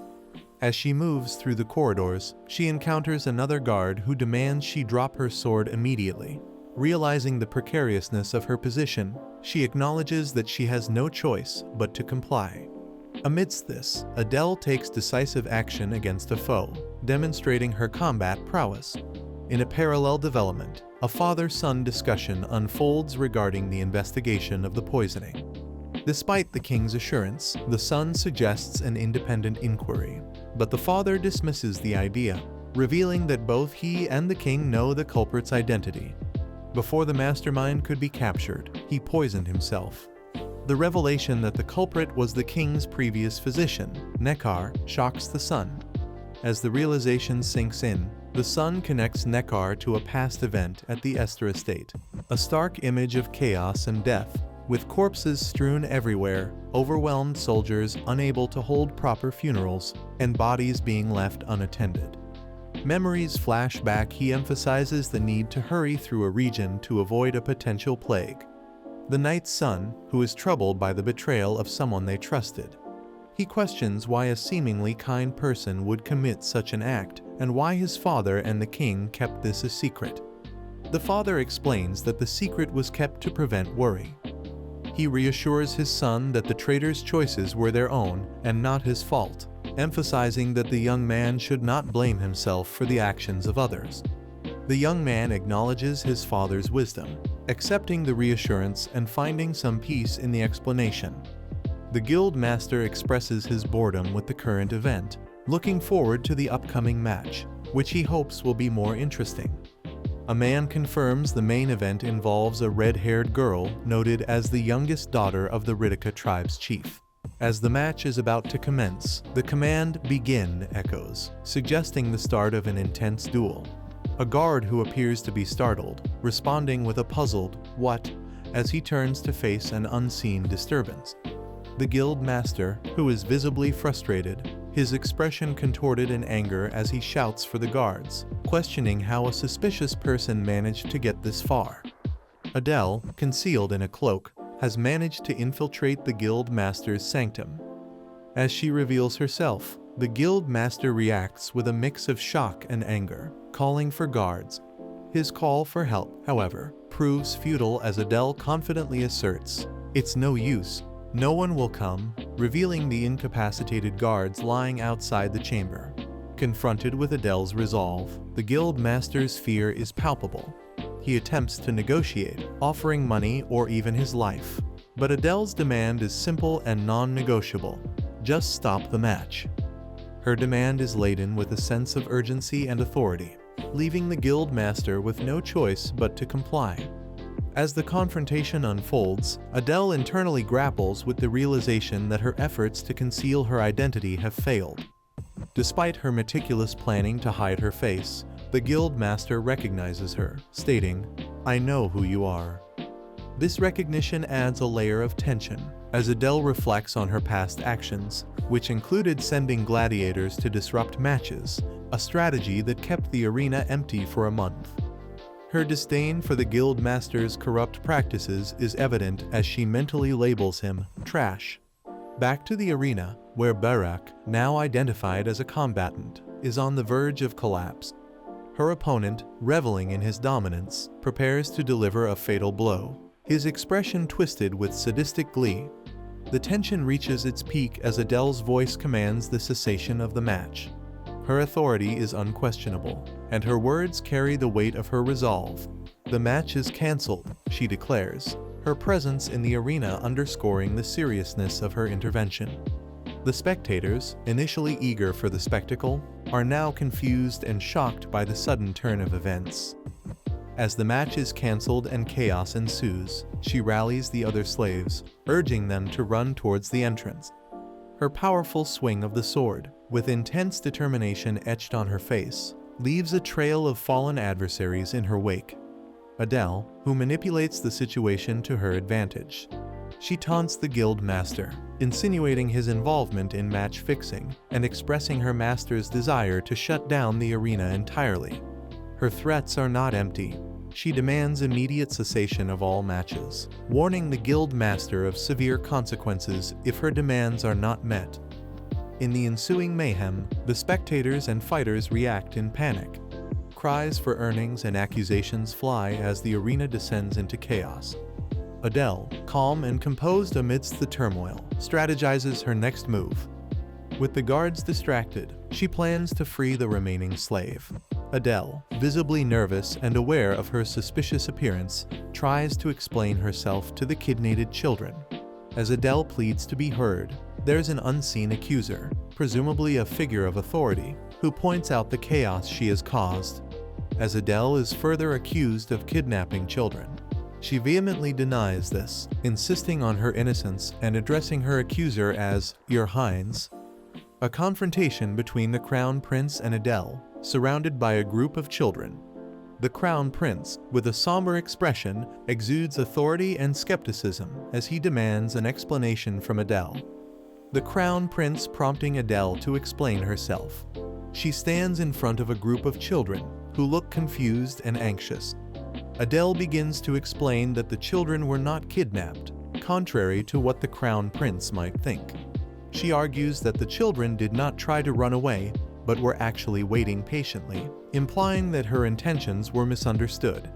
As she moves through the corridors, she encounters another guard who demands she drop her sword immediately. Realizing the precariousness of her position, she acknowledges that she has no choice but to comply. Amidst this, Adele takes decisive action against a foe, demonstrating her combat prowess. In a parallel development, a father-son discussion unfolds regarding the investigation of the poisoning. Despite the king's assurance, the son suggests an independent inquiry, but the father dismisses the idea, revealing that both he and the king know the culprit's identity. Before the mastermind could be captured, he poisoned himself. The revelation that the culprit was the king's previous physician, Neckar, shocks the son. As the realization sinks in, the son connects Neckar to a past event at the Esther estate, a stark image of chaos and death, with corpses strewn everywhere, overwhelmed soldiers unable to hold proper funerals, and bodies being left unattended. Memories flash back. He emphasizes the need to hurry through a region to avoid a potential plague. The knight's son, who is troubled by the betrayal of someone they trusted. He questions why a seemingly kind person would commit such an act, and why his father and the king kept this a secret. The father explains that the secret was kept to prevent worry. He reassures his son that the traitor's choices were their own and not his fault, emphasizing that the young man should not blame himself for the actions of others. The young man acknowledges his father's wisdom, accepting the reassurance and finding some peace in the explanation. The guild master expresses his boredom with the current event, looking forward to the upcoming match, which he hopes will be more interesting. A man confirms the main event involves a red-haired girl noted as the youngest daughter of the Ritika tribe's chief. As the match is about to commence, the command "Begin" echoes, suggesting the start of an intense duel. A guard who appears to be startled, responding with a puzzled "What?" as he turns to face an unseen disturbance. The guild master, who is visibly frustrated, his expression contorted in anger as he shouts for the guards, questioning how a suspicious person managed to get this far. Adele, concealed in a cloak, has managed to infiltrate the guild master's sanctum. As she reveals herself, the guild master reacts with a mix of shock and anger, calling for guards. His call for help, however, proves futile as Adele confidently asserts, "It's no use. No one will come," revealing the incapacitated guards lying outside the chamber. Confronted with Adele's resolve, the guild master's fear is palpable. He attempts to negotiate, offering money or even his life. But Adele's demand is simple and non-negotiable: just stop the match. Her demand is laden with a sense of urgency and authority, leaving the guild master with no choice but to comply. As the confrontation unfolds, Adele internally grapples with the realization that her efforts to conceal her identity have failed. Despite her meticulous planning to hide her face, the guild master recognizes her, stating, "I know who you are." This recognition adds a layer of tension, as Adele reflects on her past actions, which included sending gladiators to disrupt matches, a strategy that kept the arena empty for a month. Her disdain for the guild master's corrupt practices is evident as she mentally labels him trash. Back to the arena, where Barak, now identified as a combatant, is on the verge of collapse. Her opponent, reveling in his dominance, prepares to deliver a fatal blow, his expression twisted with sadistic glee. The tension reaches its peak as Adele's voice commands the cessation of the match. Her authority is unquestionable, and her words carry the weight of her resolve. "The match is cancelled," she declares, her presence in the arena underscoring the seriousness of her intervention. The spectators, initially eager for the spectacle, are now confused and shocked by the sudden turn of events. As the match is cancelled and chaos ensues, she rallies the other slaves, urging them to run towards the entrance. Her powerful swing of the sword, with intense determination etched on her face, leaves a trail of fallen adversaries in her wake. Adele, who manipulates the situation to her advantage. She taunts the guild master, insinuating his involvement in match fixing and expressing her master's desire to shut down the arena entirely. Her threats are not empty. She demands immediate cessation of all matches, warning the guild master of severe consequences if her demands are not met. In the ensuing mayhem, the spectators and fighters react in panic. Cries for earnings and accusations fly as the arena descends into chaos. Adele, calm and composed amidst the turmoil, strategizes her next move. With the guards distracted, she plans to free the remaining slave. Adele, visibly nervous and aware of her suspicious appearance, tries to explain herself to the kidnated children. As Adele pleads to be heard, there's an unseen accuser, presumably a figure of authority, who points out the chaos she has caused. As Adele is further accused of kidnapping children, she vehemently denies this, insisting on her innocence and addressing her accuser as Your Highness. A confrontation between the Crown Prince and Adele, surrounded by a group of children. The Crown Prince, with a somber expression, exudes authority and skepticism as he demands an explanation from Adele. The Crown Prince prompting Adele to explain herself. She stands in front of a group of children who look confused and anxious. Adele begins to explain that the children were not kidnapped, contrary to what the Crown Prince might think. She argues that the children did not try to run away, but were actually waiting patiently, implying that her intentions were misunderstood.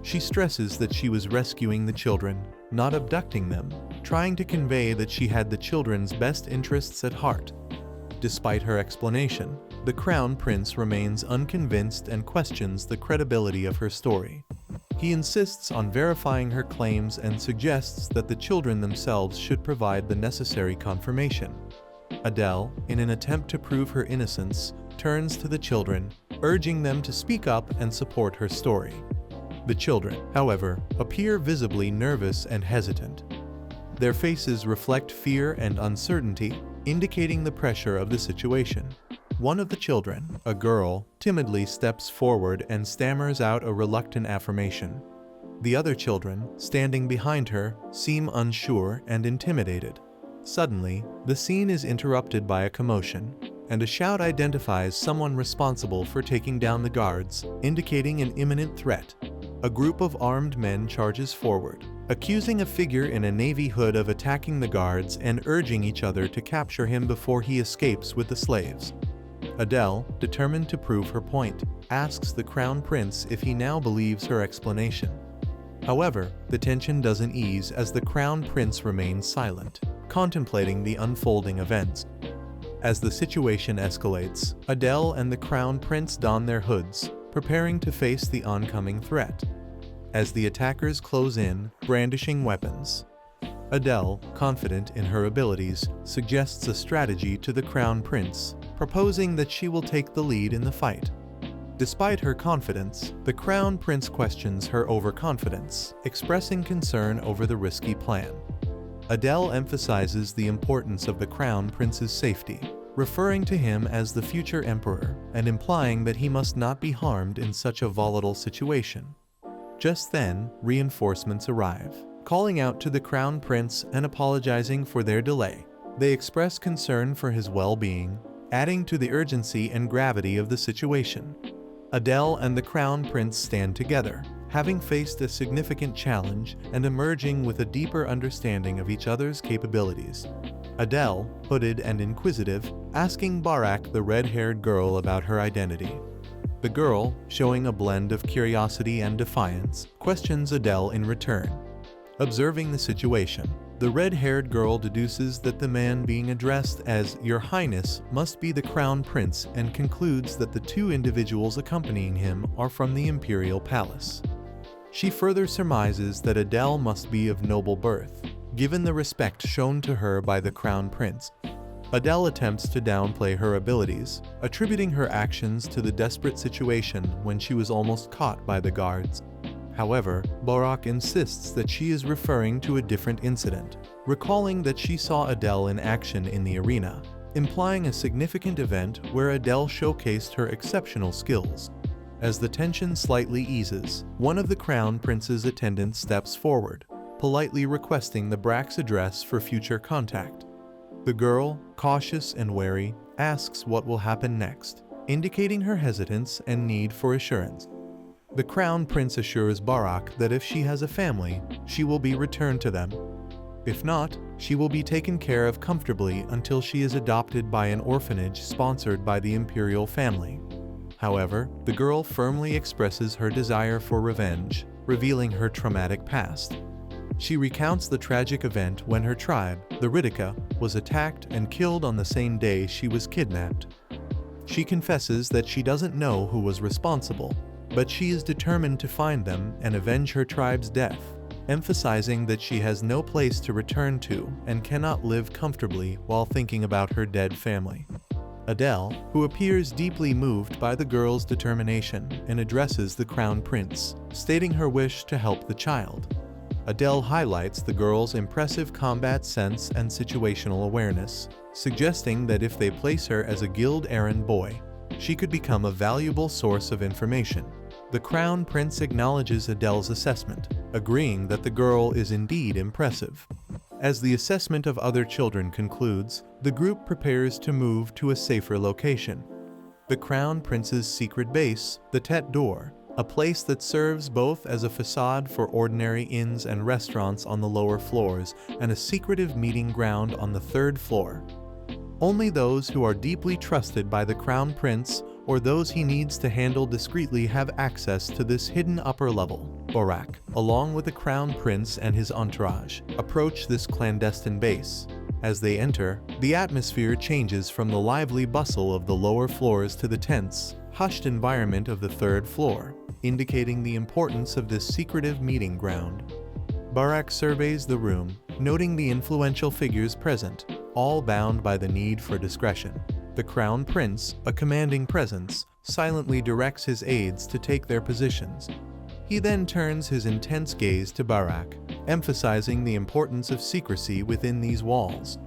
She stresses that she was rescuing the children, not abducting them, trying to convey that she had the children's best interests at heart. Despite her explanation, the Crown Prince remains unconvinced and questions the credibility of her story. He insists on verifying her claims and suggests that the children themselves should provide the necessary confirmation. Adele, in an attempt to prove her innocence, turns to the children, urging them to speak up and support her story. The children, however, appear visibly nervous and hesitant. Their faces reflect fear and uncertainty, indicating the pressure of the situation. One of the children, a girl, timidly steps forward and stammers out a reluctant affirmation. The other children, standing behind her, seem unsure and intimidated. Suddenly, the scene is interrupted by a commotion, and a shout identifies someone responsible for taking down the guards, indicating an imminent threat. A group of armed men charges forward, accusing a figure in a navy hood of attacking the guards and urging each other to capture him before he escapes with the slaves. Adele, determined to prove her point, asks the Crown Prince if he now believes her explanation. However, the tension doesn't ease as the Crown Prince remains silent, contemplating the unfolding events. As the situation escalates, Adele and the Crown Prince don their hoods, preparing to face the oncoming threat. As the attackers close in, brandishing weapons, Adele, confident in her abilities, suggests a strategy to the Crown Prince, proposing that she will take the lead in the fight. Despite her confidence, the Crown Prince questions her overconfidence, expressing concern over the risky plan. Adele emphasizes the importance of the Crown Prince's safety, referring to him as the future emperor and implying that he must not be harmed in such a volatile situation. Just then, reinforcements arrive, calling out to the Crown Prince and apologizing for their delay. They express concern for his well-being, adding to the urgency and gravity of the situation. Adele and the Crown Prince stand together, having faced a significant challenge and emerging with a deeper understanding of each other's capabilities. Adele, hooded and inquisitive, asking Barak, the red-haired girl, about her identity. The girl, showing a blend of curiosity and defiance, questions Adele in return. Observing the situation, the red-haired girl deduces that the man being addressed as Your Highness must be the Crown Prince and concludes that the two individuals accompanying him are from the Imperial Palace. She further surmises that Adele must be of noble birth, given the respect shown to her by the Crown Prince. Adele attempts to downplay her abilities, attributing her actions to the desperate situation when she was almost caught by the guards. However, Barak insists that she is referring to a different incident, recalling that she saw Adele in action in the arena, implying a significant event where Adele showcased her exceptional skills. As the tension slightly eases, one of the Crown Prince's attendants steps forward, politely requesting the Barak's address for future contact. The girl, cautious and wary, asks what will happen next, indicating her hesitance and need for assurance. The Crown Prince assures Barak that if she has a family, she will be returned to them. If not, she will be taken care of comfortably until she is adopted by an orphanage sponsored by the imperial family. However, the girl firmly expresses her desire for revenge, revealing her traumatic past. She recounts the tragic event when her tribe, the Ritika, was attacked and killed on the same day she was kidnapped. She confesses that she doesn't know who was responsible, but she is determined to find them and avenge her tribe's death, emphasizing that she has no place to return to and cannot live comfortably while thinking about her dead family. Adele, who appears deeply moved by the girl's determination, and addresses the Crown Prince, stating her wish to help the child. Adele highlights the girl's impressive combat sense and situational awareness, suggesting that if they place her as a guild errand boy, she could become a valuable source of information. The Crown Prince acknowledges Adele's assessment, agreeing that the girl is indeed impressive. As the assessment of other children concludes, the group prepares to move to a safer location. The Crown Prince's secret base, the Tet Door, a place that serves both as a facade for ordinary inns and restaurants on the lower floors and a secretive meeting ground on the third floor. Only those who are deeply trusted by the Crown Prince or those he needs to handle discreetly have access to this hidden upper level. Barak, along with the Crown Prince and his entourage, approach this clandestine base. As they enter, the atmosphere changes from the lively bustle of the lower floors to the tense, hushed environment of the third floor, indicating the importance of this secretive meeting ground. Barak surveys the room, noting the influential figures present, all bound by the need for discretion. The Crown Prince, a commanding presence, silently directs his aides to take their positions. He then turns his intense gaze to Barak, emphasizing the importance of secrecy within these walls.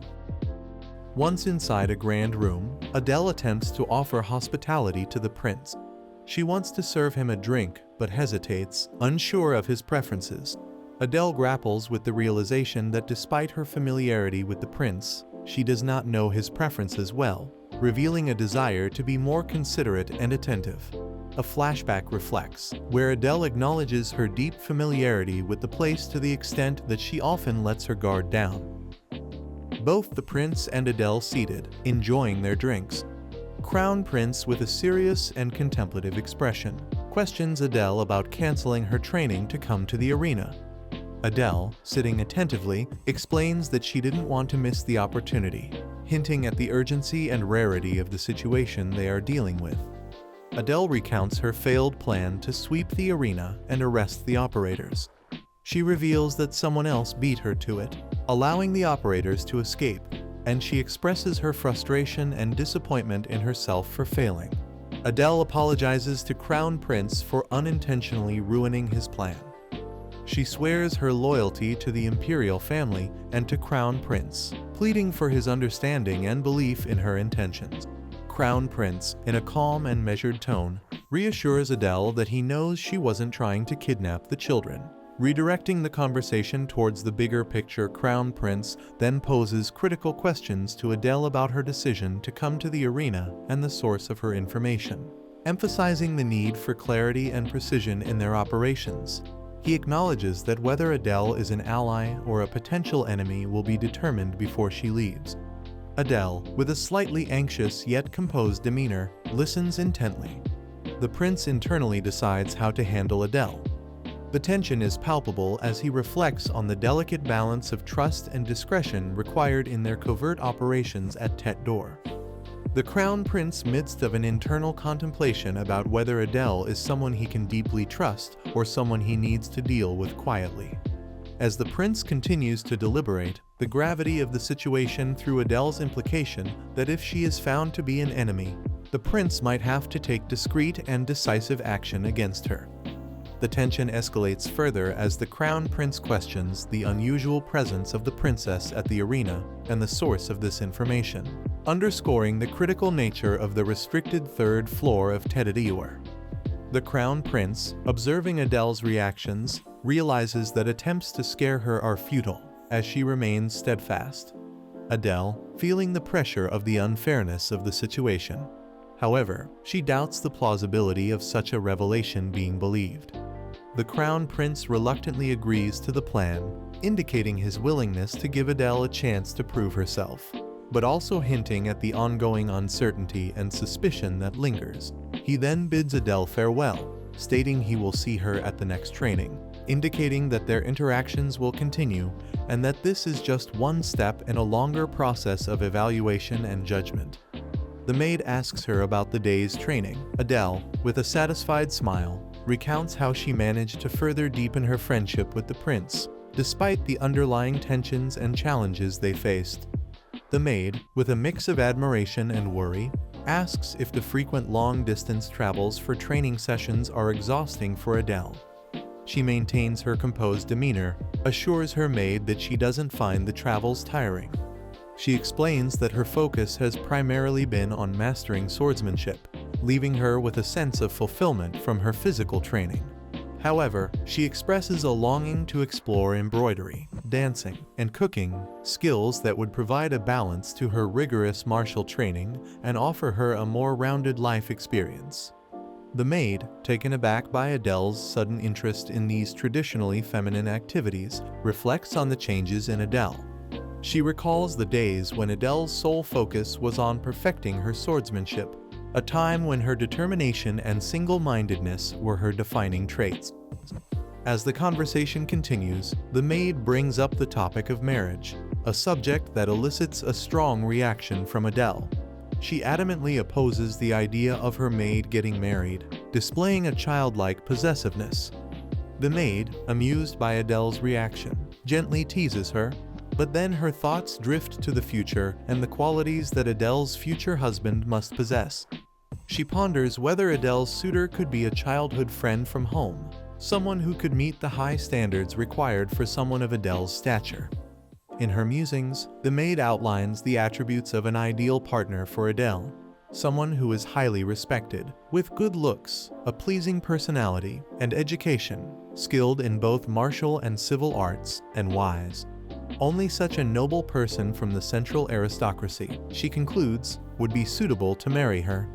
Once inside a grand room, Adele attempts to offer hospitality to the prince. She wants to serve him a drink, but hesitates, unsure of his preferences. Adele grapples with the realization that despite her familiarity with the prince, she does not know his preferences well, revealing a desire to be more considerate and attentive. A flashback reflects, where Adele acknowledges her deep familiarity with the place to the extent that she often lets her guard down. Both the prince and Adele seated, enjoying their drinks. Crown Prince, with a serious and contemplative expression, questions Adele about canceling her training to come to the arena. Adele, sitting attentively, explains that she didn't want to miss the opportunity, hinting at the urgency and rarity of the situation they are dealing with. Adele recounts her failed plan to sweep the arena and arrest the operators. She reveals that someone else beat her to it, allowing the operators to escape, and she expresses her frustration and disappointment in herself for failing. Adele apologizes to Crown Prince for unintentionally ruining his plan. She swears her loyalty to the imperial family and to Crown Prince, pleading for his understanding and belief in her intentions. Crown Prince, in a calm and measured tone, reassures Adele that he knows she wasn't trying to kidnap the children. Redirecting the conversation towards the bigger picture, Crown Prince then poses critical questions to Adele about her decision to come to the arena and the source of her information, emphasizing the need for clarity and precision in their operations. He acknowledges that whether Adele is an ally or a potential enemy will be determined before she leaves. Adele, with a slightly anxious yet composed demeanor, listens intently. The prince internally decides how to handle Adele. The tension is palpable as he reflects on the delicate balance of trust and discretion required in their covert operations at Tet Door. The Crown Prince, midst of an internal contemplation about whether Adele is someone he can deeply trust or someone he needs to deal with quietly. As the prince continues to deliberate, the gravity of the situation through Adele's implication that if she is found to be an enemy, the prince might have to take discreet and decisive action against her. The tension escalates further as the Crown Prince questions the unusual presence of the princess at the arena and the source of this information, underscoring the critical nature of the restricted third floor of Tet Door. The Crown Prince, observing Adele's reactions, realizes that attempts to scare her are futile, as she remains steadfast. Adele, feeling the pressure of the unfairness of the situation. However, she doubts the plausibility of such a revelation being believed. The Crown Prince reluctantly agrees to the plan, indicating his willingness to give Adele a chance to prove herself, but also hinting at the ongoing uncertainty and suspicion that lingers. He then bids Adele farewell, stating he will see her at the next training, indicating that their interactions will continue and that this is just one step in a longer process of evaluation and judgment. The maid asks her about the day's training. Adele, with a satisfied smile, recounts how she managed to further deepen her friendship with the prince, despite the underlying tensions and challenges they faced. The maid, with a mix of admiration and worry, asks if the frequent long-distance travels for training sessions are exhausting for Adele. She maintains her composed demeanor, assures her maid that she doesn't find the travels tiring. She explains that her focus has primarily been on mastering swordsmanship, leaving her with a sense of fulfillment from her physical training. However, she expresses a longing to explore embroidery, dancing, and cooking, skills that would provide a balance to her rigorous martial training and offer her a more rounded life experience. The maid, taken aback by Adele's sudden interest in these traditionally feminine activities, reflects on the changes in Adele. She recalls the days when Adele's sole focus was on perfecting her swordsmanship, a time when her determination and single-mindedness were her defining traits. As the conversation continues, the maid brings up the topic of marriage, a subject that elicits a strong reaction from Adele. She adamantly opposes the idea of her maid getting married, displaying a childlike possessiveness. The maid, amused by Adele's reaction, gently teases her, but then her thoughts drift to the future and the qualities that Adele's future husband must possess. She ponders whether Adele's suitor could be a childhood friend from home, someone who could meet the high standards required for someone of Adele's stature. In her musings, the maid outlines the attributes of an ideal partner for Adele, someone who is highly respected, with good looks, a pleasing personality, and education, skilled in both martial and civil arts, and wise. Only such a noble person from the central aristocracy, she concludes, would be suitable to marry her.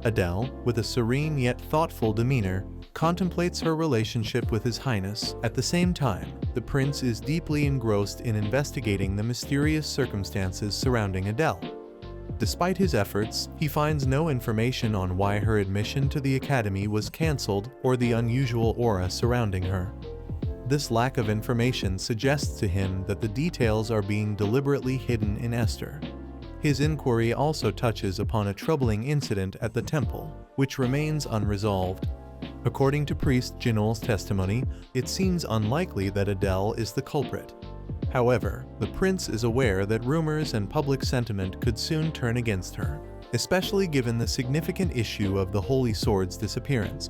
Adele, with a serene yet thoughtful demeanor, contemplates her relationship with His Highness. At the same time, the prince is deeply engrossed in investigating the mysterious circumstances surrounding Adele. Despite his efforts, he finds no information on why her admission to the academy was cancelled or the unusual aura surrounding her. This lack of information suggests to him that the details are being deliberately hidden in Esther. His inquiry also touches upon a troubling incident at the temple, which remains unresolved. According to Priest Jinol's testimony, it seems unlikely that Adele is the culprit. However, the prince is aware that rumors and public sentiment could soon turn against her, especially given the significant issue of the Holy Sword's disappearance.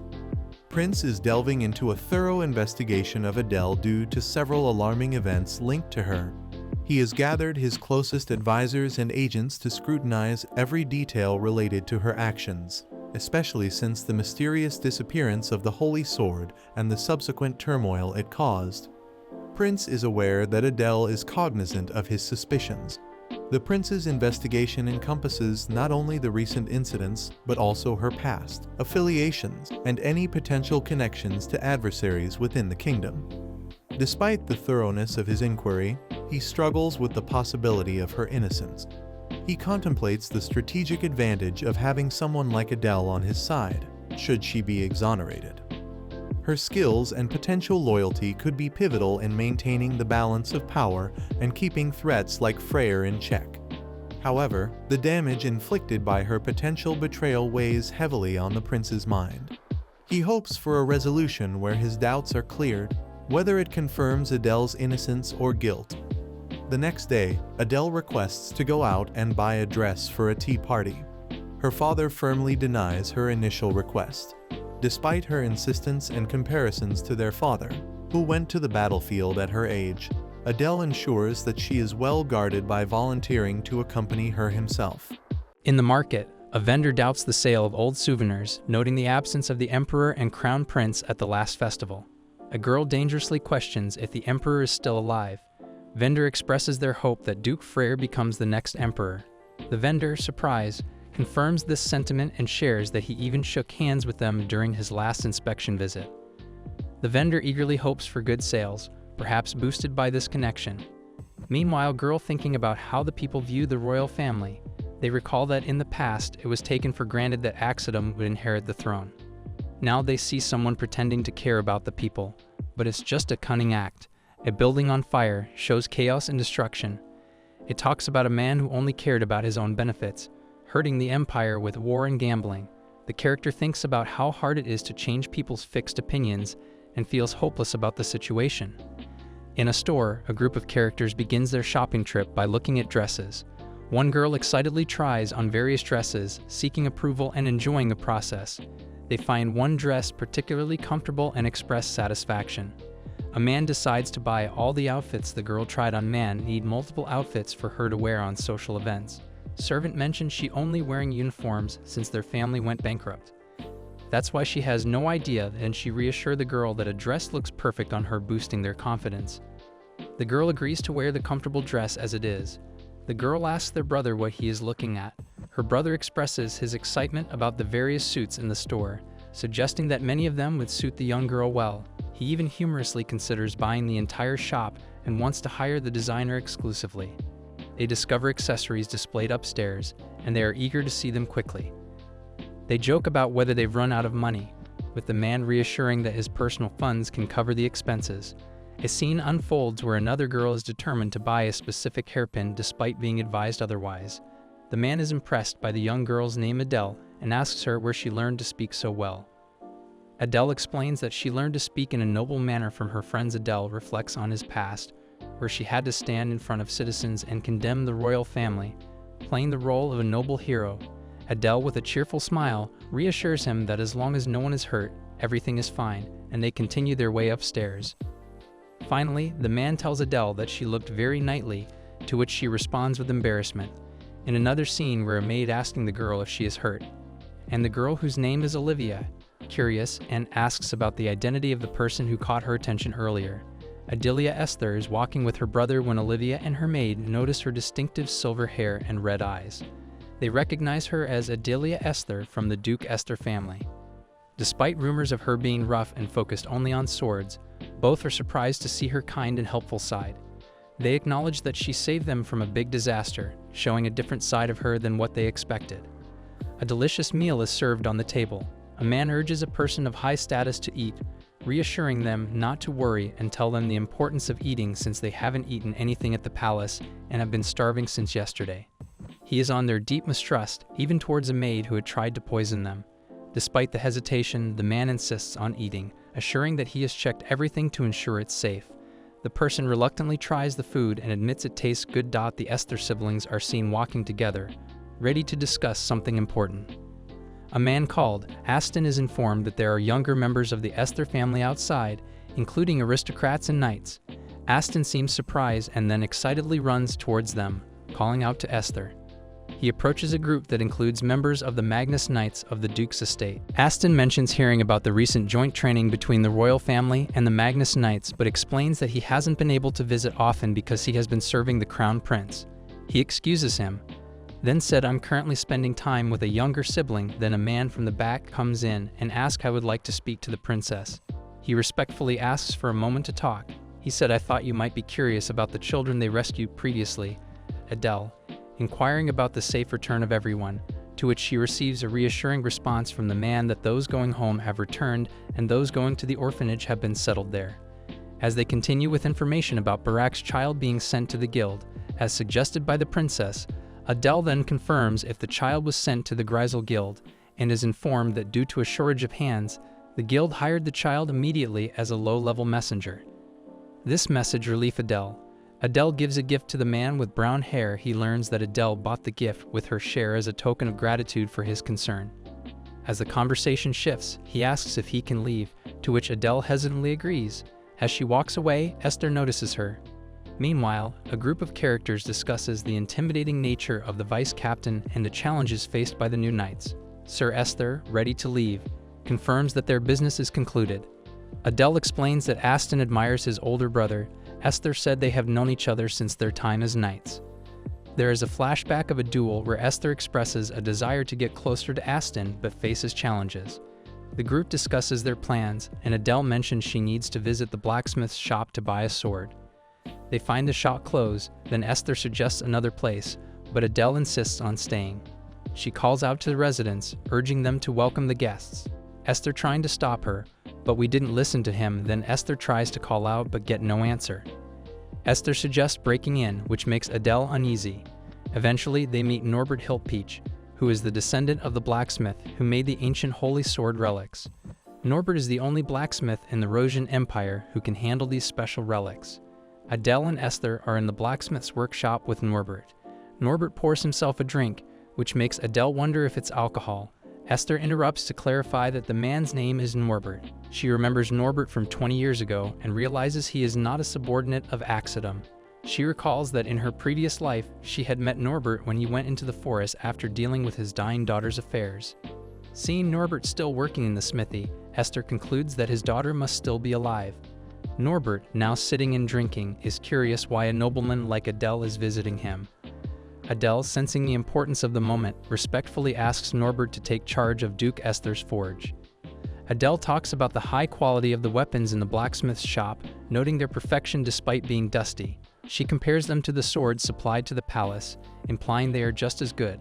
Prince is delving into a thorough investigation of Adele due to several alarming events linked to her. He has gathered his closest advisors and agents to scrutinize every detail related to her actions, especially since the mysterious disappearance of the Holy Sword and the subsequent turmoil it caused. Prince is aware that Adele is cognizant of his suspicions. The prince's investigation encompasses not only the recent incidents, but also her past, affiliations, and any potential connections to adversaries within the kingdom. Despite the thoroughness of his inquiry, he struggles with the possibility of her innocence. He contemplates the strategic advantage of having someone like Adele on his side, should she be exonerated. Her skills and potential loyalty could be pivotal in maintaining the balance of power and keeping threats like Fraer in check. However, the damage inflicted by her potential betrayal weighs heavily on the prince's mind. He hopes for a resolution where his doubts are cleared, whether it confirms Adele's innocence or guilt. The next day, Adele requests to go out and buy a dress for a tea party. Her father firmly denies her initial request. Despite her insistence and comparisons to their father, who went to the battlefield at her age, Adele ensures that she is well guarded by volunteering to accompany her himself. In the market, a vendor doubts the sale of old souvenirs, noting the absence of the emperor and crown prince at the last festival. A girl dangerously questions if the emperor is still alive. Vendor expresses their hope that Duke Fraer becomes the next emperor. The vendor, surprised, confirms this sentiment and shares that he even shook hands with them during his last inspection visit. The vendor eagerly hopes for good sales, perhaps boosted by this connection. Meanwhile, girl thinking about how the people view the royal family. They recall that in the past, it was taken for granted that Axedom would inherit the throne. Now they see someone pretending to care about the people, but it's just a cunning act. A building on fire shows chaos and destruction. It talks about a man who only cared about his own benefits, hurting the empire with war and gambling. The character thinks about how hard it is to change people's fixed opinions and feels hopeless about the situation. In a store, a group of characters begins their shopping trip by looking at dresses. One girl excitedly tries on various dresses, seeking approval and enjoying the process. They find one dress particularly comfortable and express satisfaction. A man decides to buy all the outfits the girl tried on. Man need multiple outfits for her to wear on social events. Servant mentions she only wearing uniforms since their family went bankrupt. That's why she has no idea, and she reassures the girl that a dress looks perfect on her, boosting their confidence. The girl agrees to wear the comfortable dress as it is. The girl asks their brother what he is looking at. Her brother expresses his excitement about the various suits in the store, suggesting that many of them would suit the young girl well. He even humorously considers buying the entire shop and wants to hire the designer exclusively. They discover accessories displayed upstairs, and they are eager to see them quickly. They joke about whether they've run out of money, with the man reassuring that his personal funds can cover the expenses. A scene unfolds where another girl is determined to buy a specific hairpin despite being advised otherwise. The man is impressed by the young girl's name Adele and asks her where she learned to speak so well. Adele explains that she learned to speak in a noble manner from her friends. Adele reflects on his past, where she had to stand in front of citizens and condemn the royal family, playing the role of a noble hero. Adele, with a cheerful smile, reassures him that as long as no one is hurt, everything is fine, and they continue their way upstairs. Finally, the man tells Adele that she looked very knightly, to which she responds with embarrassment. In another scene where a maid asking the girl if she is hurt, and the girl, whose name is Olivia, curious, and asks about the identity of the person who caught her attention earlier. Adelia Esther is walking with her brother when Olivia and her maid notice her distinctive silver hair and red eyes. They recognize her as Adelia Esther from the Duke Esther family. Despite rumors of her being rough and focused only on swords, both are surprised to see her kind and helpful side. They acknowledge that she saved them from a big disaster, showing a different side of her than what they expected. A delicious meal is served on the table. A man urges a person of high status to eat, reassuring them not to worry and tell them the importance of eating since they haven't eaten anything at the palace and have been starving since yesterday. He is on their deep mistrust, even towards a maid who had tried to poison them. Despite the hesitation, the man insists on eating, assuring that he has checked everything to ensure it's safe. The person reluctantly tries the food and admits it tastes good. The Esther siblings are seen walking together, ready to discuss something important. A man called Aston is informed that there are younger members of the Esther family outside, including aristocrats and knights. Aston seems surprised and then excitedly runs towards them, calling out to Esther. He approaches a group that includes members of the Magnus Knights of the Duke's estate. Aston mentions hearing about the recent joint training between the royal family and the Magnus Knights, but explains that he hasn't been able to visit often because he has been serving the crown prince. He excuses him, then said, "I'm currently spending time with a younger sibling." Then a man from the back comes in and asks, "I would like to speak to the princess." He respectfully asks for a moment to talk. He said, "I thought you might be curious about the children they rescued previously." Adele, inquiring about the safe return of everyone, to which she receives a reassuring response from the man that those going home have returned and those going to the orphanage have been settled there. As they continue with information about Barak's child being sent to the guild, as suggested by the princess, Adele then confirms if the child was sent to the Grisel Guild and is informed that due to a shortage of hands, the guild hired the child immediately as a low-level messenger. This message relieved Adele. Adele gives a gift to the man with brown hair. He learns that Adele bought the gift with her share as a token of gratitude for his concern. As the conversation shifts, he asks if he can leave, to which Adele hesitantly agrees. As she walks away, Esther notices her. Meanwhile, a group of characters discusses the intimidating nature of the vice captain and the challenges faced by the new knights. Sir Esther, ready to leave, confirms that their business is concluded. Adele explains that Aston admires his older brother. Esther said they have known each other since their time as knights. There is a flashback of a duel where Esther expresses a desire to get closer to Aston but faces challenges. The group discusses their plans, and Adele mentions she needs to visit the blacksmith's shop to buy a sword. They find the shop closed, then Esther suggests another place, but Adele insists on staying. She calls out to the residents, urging them to welcome the guests. Esther trying to stop her, but we didn't listen to him. Then Esther tries to call out but get no answer. Esther suggests breaking in, which makes Adele uneasy. Eventually, they meet Norbert Hiltpeach, who is the descendant of the blacksmith who made the ancient holy sword relics. Norbert is the only blacksmith in the Rosian Empire who can handle these special relics. Adele and Esther are in the blacksmith's workshop with Norbert. Norbert pours himself a drink, which makes Adele wonder if it's alcohol. Esther interrupts to clarify that the man's name is Norbert. She remembers Norbert from 20 years ago and realizes he is not a subordinate of Axidum. She recalls that in her previous life, she had met Norbert when he went into the forest after dealing with his dying daughter's affairs. Seeing Norbert still working in the smithy, Esther concludes that his daughter must still be alive. Norbert, now sitting and drinking, is curious why a nobleman like Adele is visiting him. Adele, sensing the importance of the moment, respectfully asks Norbert to take charge of Duke Esther's forge. Adele talks about the high quality of the weapons in the blacksmith's shop, noting their perfection despite being dusty. She compares them to the swords supplied to the palace, implying they are just as good.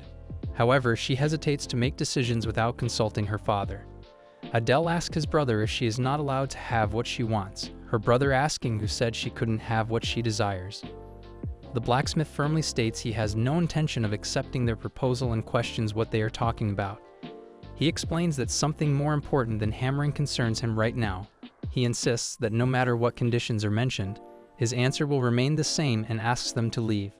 However, she hesitates to make decisions without consulting her father. Adele asks his brother if she is not allowed to have what she wants, her brother asking who said she couldn't have what she desires. The blacksmith firmly states he has no intention of accepting their proposal and questions what they are talking about. He explains that something more important than hammering concerns him right now. He insists that no matter what conditions are mentioned, his answer will remain the same and asks them to leave.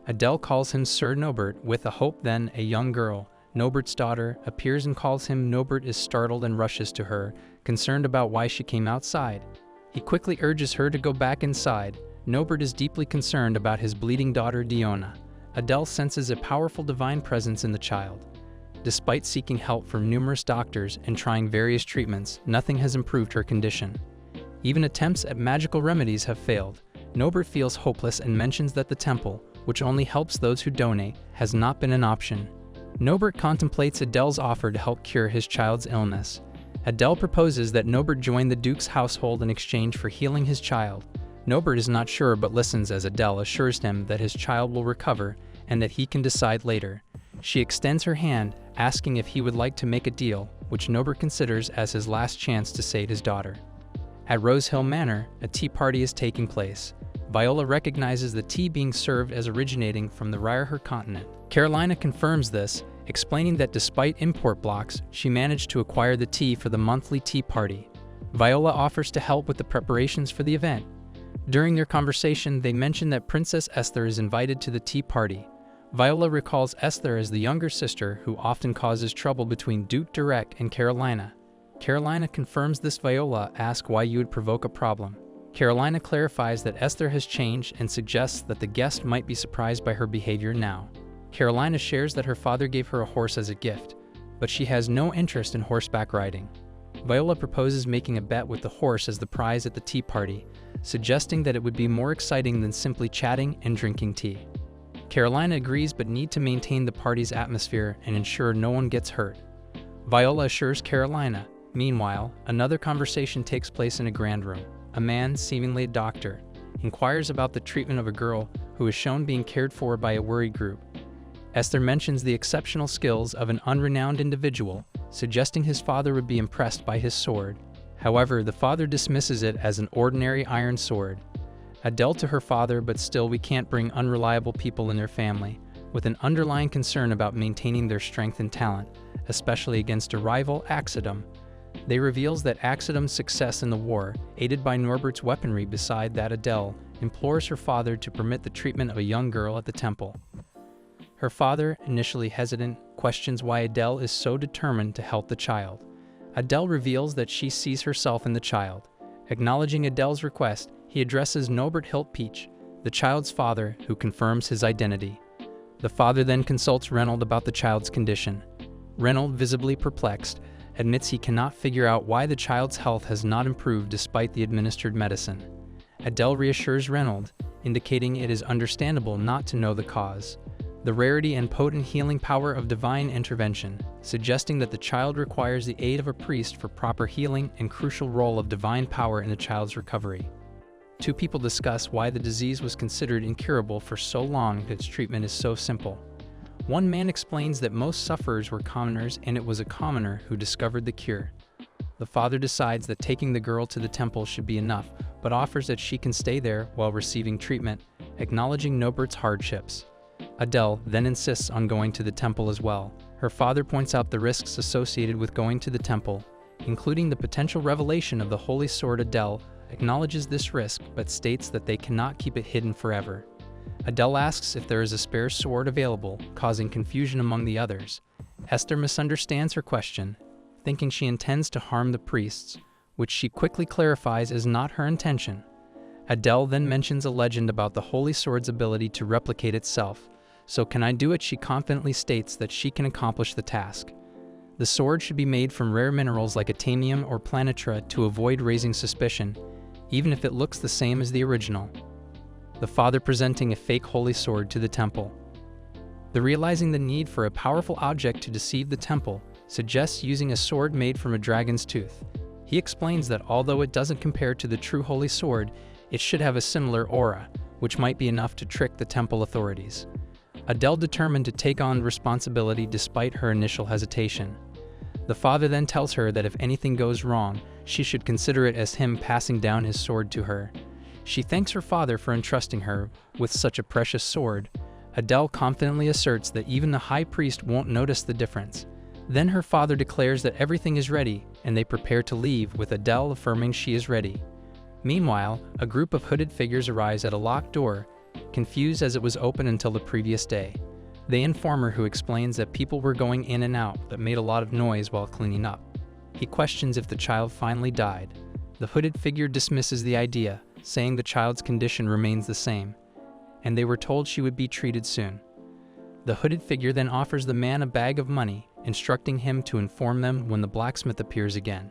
Adele calls him Sir Norbert with a hope. Then a young girl, Norbert's daughter, appears and calls him. Norbert is startled and rushes to her, concerned about why she came outside. He quickly urges her to go back inside. Norbert is deeply concerned about his bleeding daughter Diona. Adele senses a powerful divine presence in the child. Despite seeking help from numerous doctors and trying various treatments, nothing has improved her condition. Even attempts at magical remedies have failed. Norbert feels hopeless and mentions that the temple, which only helps those who donate, has not been an option. Norbert contemplates Adele's offer to help cure his child's illness. Adele proposes that Norbert join the Duke's household in exchange for healing his child. Norbert is not sure but listens as Adele assures him that his child will recover and that he can decide later. She extends her hand, asking if he would like to make a deal, which Norbert considers as his last chance to save his daughter. At Rose Hill Manor, a tea party is taking place. Viola recognizes the tea being served as originating from the Fraer continent. Carolina confirms this, explaining that despite import blocks, she managed to acquire the tea for the monthly tea party. Viola offers to help with the preparations for the event. During their conversation, they mention that Princess Esther is invited to the tea party. Viola recalls Esther as the younger sister who often causes trouble between Duke Derek and Carolina. Carolina confirms this. Viola asks why you would provoke a problem. Carolina clarifies that Esther has changed and suggests that the guest might be surprised by her behavior now. Carolina shares that her father gave her a horse as a gift, but she has no interest in horseback riding. Viola proposes making a bet with the horse as the prize at the tea party, suggesting that it would be more exciting than simply chatting and drinking tea. Carolina agrees but need to maintain the party's atmosphere and ensure no one gets hurt. Viola assures Carolina. Meanwhile, another conversation takes place in a grand room. A man, seemingly a doctor, inquires about the treatment of a girl who is shown being cared for by a worried group. Esther mentions the exceptional skills of an unrenowned individual, suggesting his father would be impressed by his sword. However, the father dismisses it as an ordinary iron sword. Adele to her father, but still we can't bring unreliable people in their family, with an underlying concern about maintaining their strength and talent, especially against a rival, Axidum. They reveals that Axidum's success in the war, aided by Norbert's weaponry beside that Adele, implores her father to permit the treatment of a young girl at the temple. Her father, initially hesitant, questions why Adele is so determined to help the child. Adele reveals that she sees herself in the child. Acknowledging Adele's request, he addresses Norbert Hiltpeach, the child's father, who confirms his identity. The father then consults Reynold about the child's condition. Reynold, visibly perplexed, admits he cannot figure out why the child's health has not improved despite the administered medicine. Adele reassures Reynold, indicating it is understandable not to know the cause. The rarity and potent healing power of divine intervention, suggesting that the child requires the aid of a priest for proper healing and crucial role of divine power in the child's recovery. Two people discuss why the disease was considered incurable for so long that its treatment is so simple. One man explains that most sufferers were commoners and it was a commoner who discovered the cure. The father decides that taking the girl to the temple should be enough, but offers that she can stay there while receiving treatment, acknowledging Norbert's hardships. Adele then insists on going to the temple as well. Her father points out the risks associated with going to the temple, including the potential revelation of the Holy Sword. Adele acknowledges this risk but states that they cannot keep it hidden forever. Adele asks if there is a spare sword available, causing confusion among the others. Esther misunderstands her question, thinking she intends to harm the priests, which she quickly clarifies is not her intention. Adele then mentions a legend about the Holy Sword's ability to replicate itself. So can I do it? She confidently states that she can accomplish the task. The sword should be made from rare minerals like atamium or planitra to avoid raising suspicion, even if it looks the same as the original. The father presenting a fake holy sword to the temple. Realizing the need for a powerful object to deceive the temple, suggests using a sword made from a dragon's tooth. He explains that although it doesn't compare to the true holy sword, it should have a similar aura, which might be enough to trick the temple authorities. Adele determined to take on responsibility despite her initial hesitation. The father then tells her that if anything goes wrong, she should consider it as him passing down his sword to her. She thanks her father for entrusting her with such a precious sword. Adele confidently asserts that even the high priest won't notice the difference. Then her father declares that everything is ready, and they prepare to leave, with Adele affirming she is ready. Meanwhile, a group of hooded figures arrives at a locked door, confused as it was open until the previous day. They inform her, who explains that people were going in and out that made a lot of noise while cleaning up. He questions if the child finally died. The hooded figure dismisses the idea, saying the child's condition remains the same, and they were told she would be treated soon. The hooded figure then offers the man a bag of money, instructing him to inform them when the blacksmith appears again.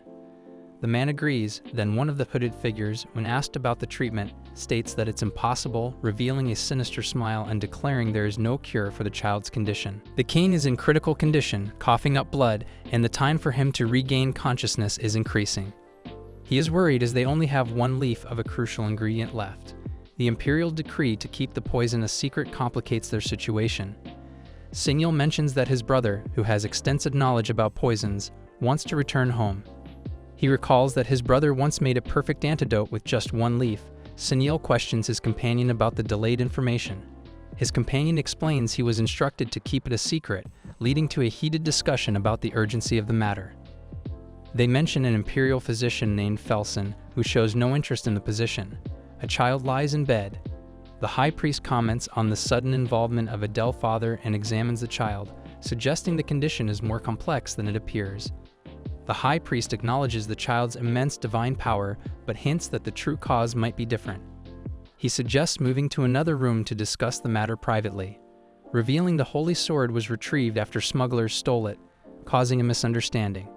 The man agrees. Then one of the hooded figures, when asked about the treatment, states that it's impossible, revealing a sinister smile and declaring there is no cure for the child's condition. The king is in critical condition, coughing up blood, and the time for him to regain consciousness is increasing. He is worried as they only have one leaf of a crucial ingredient left. The imperial decree to keep the poison a secret complicates their situation. Signal mentions that his brother, who has extensive knowledge about poisons, wants to return home. He recalls that his brother once made a perfect antidote with just one leaf. Signal questions his companion about the delayed information. His companion explains he was instructed to keep it a secret, leading to a heated discussion about the urgency of the matter. They mention an imperial physician named Felsen, who shows no interest in the position. A child lies in bed. The high priest comments on the sudden involvement of Adele's father and examines the child, suggesting the condition is more complex than it appears. The high priest acknowledges the child's immense divine power, but hints that the true cause might be different. He suggests moving to another room to discuss the matter privately, revealing the holy sword was retrieved after smugglers stole it, causing a misunderstanding.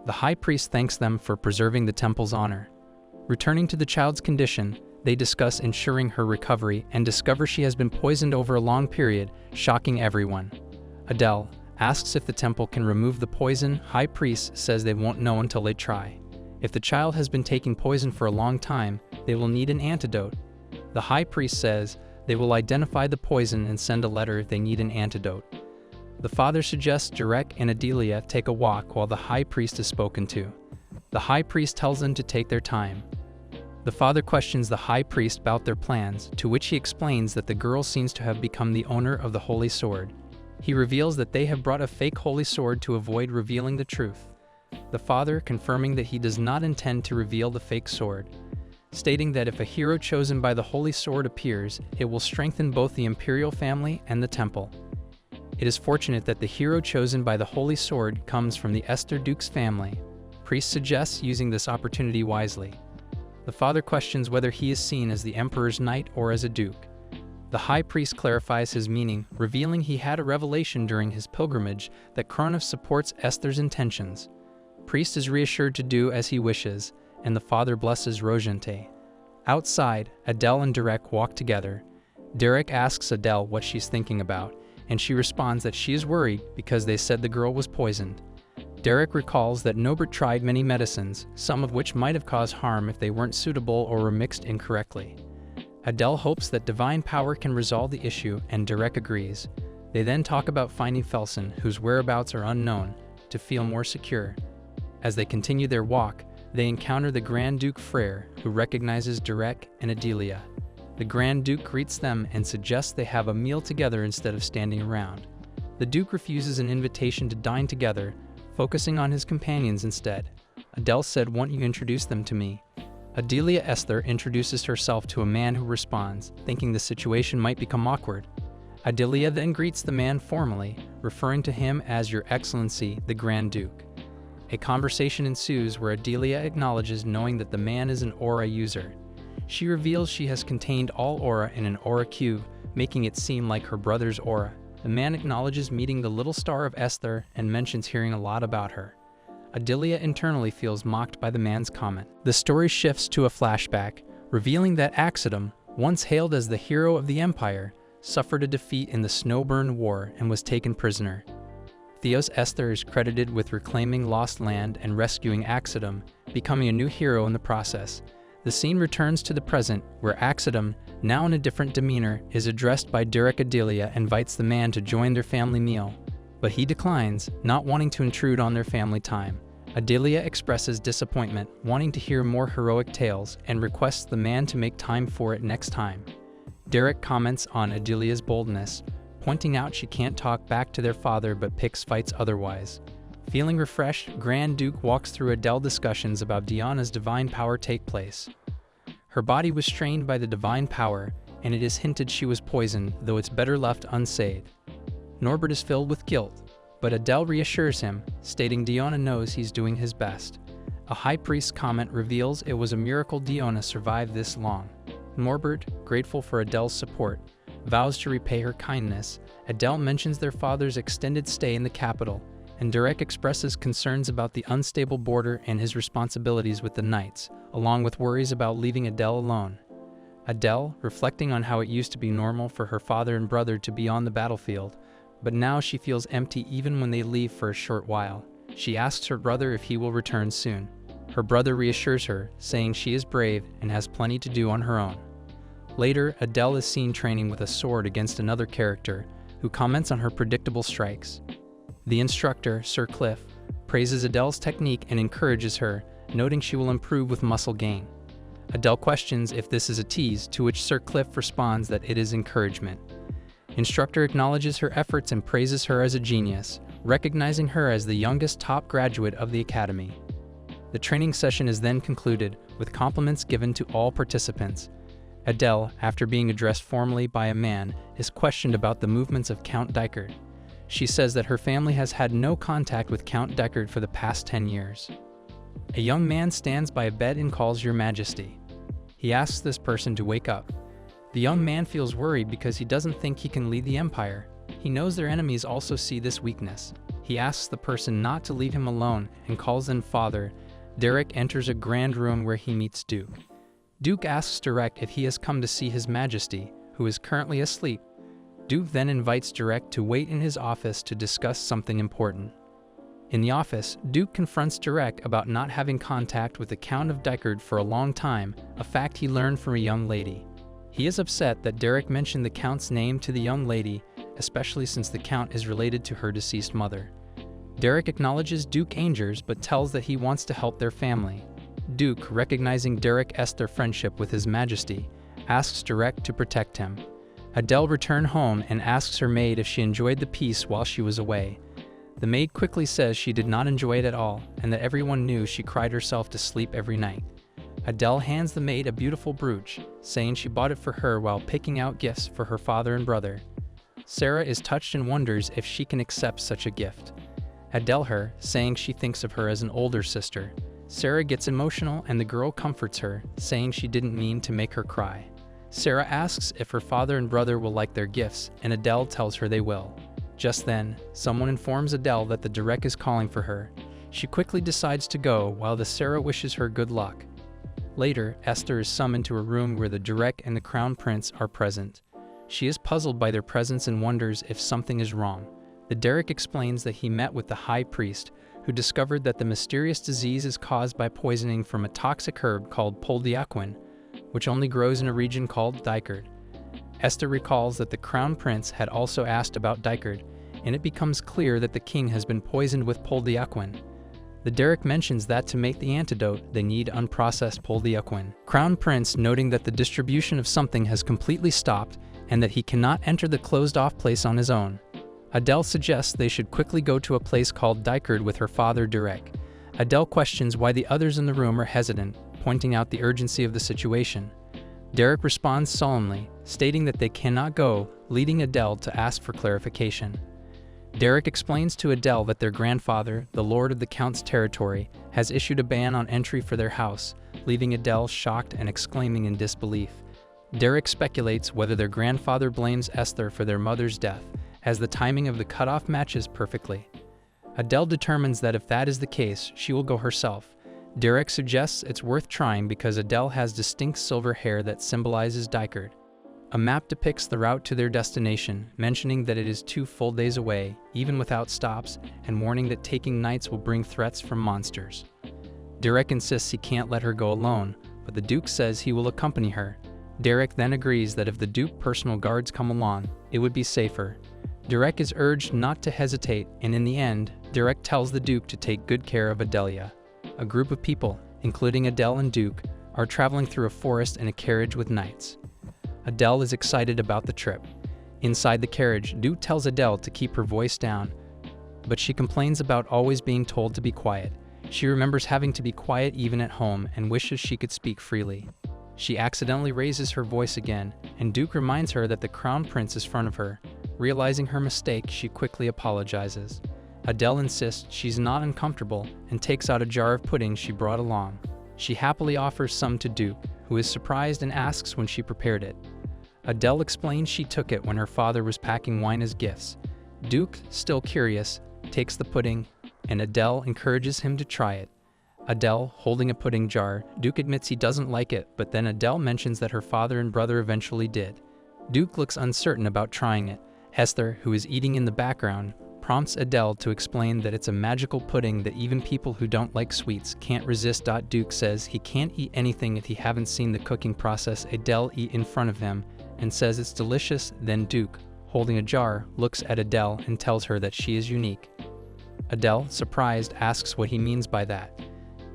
The high priest thanks them for preserving the temple's honor. Returning to the child's condition, they discuss ensuring her recovery and discover she has been poisoned over a long period, shocking everyone. Adele asks if the temple can remove the poison. High priest says they won't know until they try. If the child has been taking poison for a long time, they will need an antidote. The high priest says they will identify the poison and send a letter if they need an antidote. The father suggests Jarek and Adelia take a walk while the high priest is spoken to. The high priest tells them to take their time. The father questions the high priest about their plans, to which he explains that the girl seems to have become the owner of the holy sword. He reveals that they have brought a fake holy sword to avoid revealing the truth. The father confirming that he does not intend to reveal the fake sword, stating that if a hero chosen by the holy sword appears, it will strengthen both the imperial family and the temple. It is fortunate that the hero chosen by the holy sword comes from the Esther Duke's family. Priest suggests using this opportunity wisely. The father questions whether he is seen as the emperor's knight or as a duke. The high priest clarifies his meaning, revealing he had a revelation during his pilgrimage that Kronos supports Esther's intentions. Priest is reassured to do as he wishes, and the father blesses Rogente. Outside, Adele and Derek walk together. Derek asks Adele what she's thinking about, and she responds that she is worried because they said the girl was poisoned. Derek recalls that Norbert tried many medicines, some of which might have caused harm if they weren't suitable or were mixed incorrectly. Adele hopes that divine power can resolve the issue, and Derek agrees. They then talk about finding Felsen, whose whereabouts are unknown, to feel more secure. As they continue their walk, they encounter the Grand Duke Fraer, who recognizes Derek and Adelia. The Grand Duke greets them and suggests they have a meal together instead of standing around. The Duke refuses an invitation to dine together, focusing on his companions instead. Adele said, "Won't you introduce them to me?" Adelia Esther introduces herself to a man who responds, thinking the situation might become awkward. Adelia then greets the man formally, referring to him as Your Excellency, the Grand Duke. A conversation ensues where Adelia acknowledges knowing that the man is an aura user. She reveals she has contained all aura in an aura cube, making it seem like her brother's aura. The man acknowledges meeting the little star of Esther and mentions hearing a lot about her. Adelia internally feels mocked by the man's comment. The story shifts to a flashback, revealing that Axidum, once hailed as the hero of the Empire, suffered a defeat in the Snowburn War and was taken prisoner. Theos Esther is credited with reclaiming lost land and rescuing Axidum, becoming a new hero in the process. The scene returns to the present, where Axidum, now in a different demeanor, is addressed by Derek. Adelia invites the man to join their family meal, but he declines, not wanting to intrude on their family time. Adelia expresses disappointment, wanting to hear more heroic tales, and requests the man to make time for it next time. Derek comments on Adelia's boldness, pointing out she can't talk back to their father but picks fights otherwise. Feeling refreshed, Grand Duke walks through Adele discussions about Diana's divine power take place. Her body was strained by the divine power, and it is hinted she was poisoned, though it's better left unsaved. Norbert is filled with guilt, but Adele reassures him, stating Diana knows he's doing his best. A high priest's comment reveals it was a miracle Diana survived this long. Norbert, grateful for Adele's support, vows to repay her kindness. Adele mentions their father's extended stay in the capital, and Derek expresses concerns about the unstable border and his responsibilities with the knights, along with worries about leaving Adele alone. Adele, reflecting on how it used to be normal for her father and brother to be on the battlefield, but now she feels empty even when they leave for a short while. She asks her brother if he will return soon. Her brother reassures her, saying she is brave and has plenty to do on her own. Later, Adele is seen training with a sword against another character, who comments on her predictable strikes. The instructor, Sir Cliff, praises Adele's technique and encourages her, noting she will improve with muscle gain. Adele questions if this is a tease, to which Sir Cliff responds that it is encouragement. Instructor acknowledges her efforts and praises her as a genius, recognizing her as the youngest top graduate of the academy. The training session is then concluded, with compliments given to all participants. Adele, after being addressed formally by a man, is questioned about the movements of Count Deckard. She says that her family has had no contact with Count Deckard for the past 10 years. A young man stands by a bed and calls Your Majesty. He asks this person to wake up. The young man feels worried because he doesn't think he can lead the Empire. He knows their enemies also see this weakness. He asks the person not to leave him alone and calls in Father. Derek enters a grand room where he meets Duke. Duke asks Derek if he has come to see His Majesty, who is currently asleep. Duke then invites Derek to wait in his office to discuss something important. In the office, Duke confronts Derek about not having contact with the Count of Deckard for a long time, a fact he learned from a young lady. He is upset that Derek mentioned the Count's name to the young lady, especially since the Count is related to her deceased mother. Derek acknowledges Duke Angers but tells that he wants to help their family. Duke, recognizing Derek Esther's friendship with His Majesty, asks Derek to protect him. Adele returns home and asks her maid if she enjoyed the peace while she was away. The maid quickly says she did not enjoy it at all, and that everyone knew she cried herself to sleep every night. Adele hands the maid a beautiful brooch, saying she bought it for her while picking out gifts for her father and brother. Sarah is touched and wonders if she can accept such a gift. Adele her, saying she thinks of her as an older sister. Sarah gets emotional and the girl comforts her, saying she didn't mean to make her cry. Sarah asks if her father and brother will like their gifts, and Adele tells her they will. Just then, someone informs Adele that the Derek is calling for her. She quickly decides to go while the Sarah wishes her good luck. Later, Esther is summoned to a room where the Derek and the Crown Prince are present. She is puzzled by their presence and wonders if something is wrong. The Derek explains that he met with the High Priest, who discovered that the mysterious disease is caused by poisoning from a toxic herb called poldiaquin, which only grows in a region called Dykard. Esther recalls that the Crown Prince had also asked about Dykard, and it becomes clear that the king has been poisoned with poldiaquin. The Derek mentions that to make the antidote, they need unprocessed poldiaquin. Crown Prince, noting that the distribution of something has completely stopped and that he cannot enter the closed-off place on his own. Adele suggests they should quickly go to a place called Dykard with her father Derek. Adele questions why the others in the room are hesitant, pointing out the urgency of the situation. Derek responds solemnly, stating that they cannot go, leading Adele to ask for clarification. Derek explains to Adele that their grandfather, the Lord of the Count's territory, has issued a ban on entry for their house, leaving Adele shocked and exclaiming in disbelief. Derek speculates whether their grandfather blames Esther for their mother's death, as the timing of the cutoff matches perfectly. Adele determines that if that is the case, she will go herself. Derek suggests it's worth trying because Adele has distinct silver hair that symbolizes Dykard. A map depicts the route to their destination, mentioning that it is 2 full days away, even without stops, and warning that taking nights will bring threats from monsters. Derek insists he can't let her go alone, but the Duke says he will accompany her. Derek then agrees that if the Duke personal guards come along, it would be safer. Derek is urged not to hesitate, and in the end, Derek tells the Duke to take good care of Adelia. A group of people, including Adele and Duke, are traveling through a forest in a carriage with knights. Adele is excited about the trip. Inside the carriage, Duke tells Adele to keep her voice down, but she complains about always being told to be quiet. She remembers having to be quiet even at home and wishes she could speak freely. She accidentally raises her voice again, and Duke reminds her that the Crown Prince is in front of her. Realizing her mistake, she quickly apologizes. Adele insists she's not uncomfortable and takes out a jar of pudding she brought along. She happily offers some to Duke, who is surprised and asks when she prepared it. Adele explains she took it when her father was packing wine as gifts. Duke, still curious, takes the pudding, and Adele encourages him to try it. Adele, holding a pudding jar, Duke admits he doesn't like it, but then Adele mentions that her father and brother eventually did. Duke looks uncertain about trying it. Esther, who is eating in the background, prompts Adele to explain that it's a magical pudding that even people who don't like sweets can't resist. Duke says he can't eat anything if he haven't seen the cooking process Adele eat in front of him, and says it's delicious. Then Duke, holding a jar, looks at Adele and tells her that she is unique. Adele, surprised, asks what he means by that.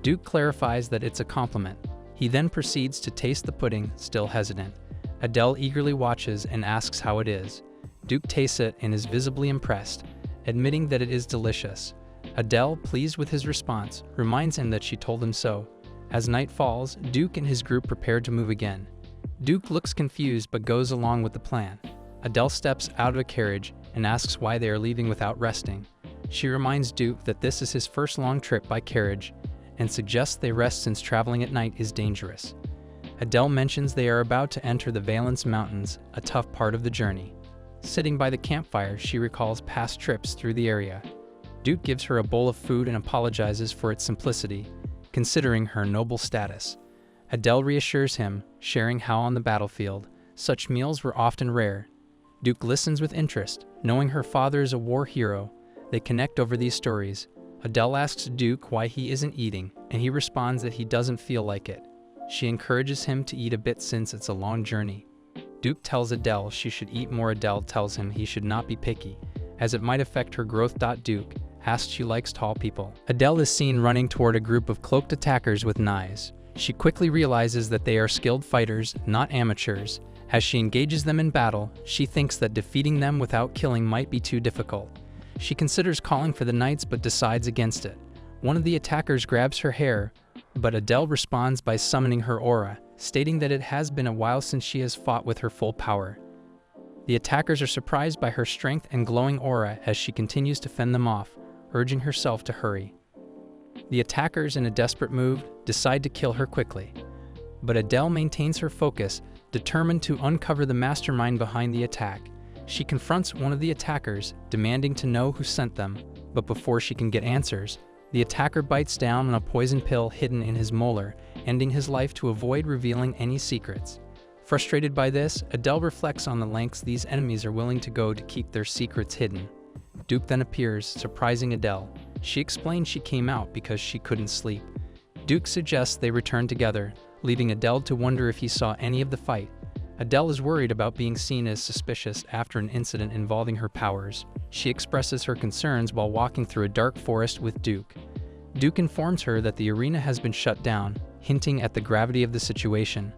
Duke clarifies that it's a compliment. He then proceeds to taste the pudding, still hesitant. Adele eagerly watches and asks how it is. Duke tastes it and is visibly impressed, admitting that it is delicious. Adele, pleased with his response, reminds him that she told him so. As night falls, Duke and his group prepare to move again. Duke looks confused but goes along with the plan. Adele steps out of a carriage and asks why they are leaving without resting. She reminds Duke that this is his first long trip by carriage and suggests they rest since traveling at night is dangerous. Adele mentions they are about to enter the Valence Mountains, a tough part of the journey. Sitting by the campfire, she recalls past trips through the area. Duke gives her a bowl of food and apologizes for its simplicity, considering her noble status. Adele reassures him, sharing how on the battlefield, such meals were often rare. Duke listens with interest, knowing her father is a war hero. They connect over these stories. Adele asks Duke why he isn't eating, and he responds that he doesn't feel like it. She encourages him to eat a bit since it's a long journey. Duke tells Adele she should eat more. Adele tells him he should not be picky, as it might affect her growth. Duke asks she likes tall people. Adele is seen running toward a group of cloaked attackers with knives. She quickly realizes that they are skilled fighters, not amateurs. As she engages them in battle, she thinks that defeating them without killing might be too difficult. She considers calling for the knights but decides against it. One of the attackers grabs her hair, but Adele responds by summoning her aura, stating that it has been a while since she has fought with her full power. The attackers are surprised by her strength and glowing aura as she continues to fend them off, urging herself to hurry. The attackers, in a desperate move, decide to kill her quickly. But Adele maintains her focus, determined to uncover the mastermind behind the attack. She confronts one of the attackers, demanding to know who sent them, but before she can get answers, The attacker bites down on a poison pill hidden in his molar, ending his life to avoid revealing any secrets. Frustrated by this, Adele reflects on the lengths these enemies are willing to go to keep their secrets hidden. Duke then appears, surprising Adele. She explains she came out because she couldn't sleep. Duke suggests they return together, leaving Adele to wonder if he saw any of the fight. Adele is worried about being seen as suspicious after an incident involving her powers. She expresses her concerns while walking through a dark forest with Duke. Duke informs her that the arena has been shut down, hinting at the gravity of the situation.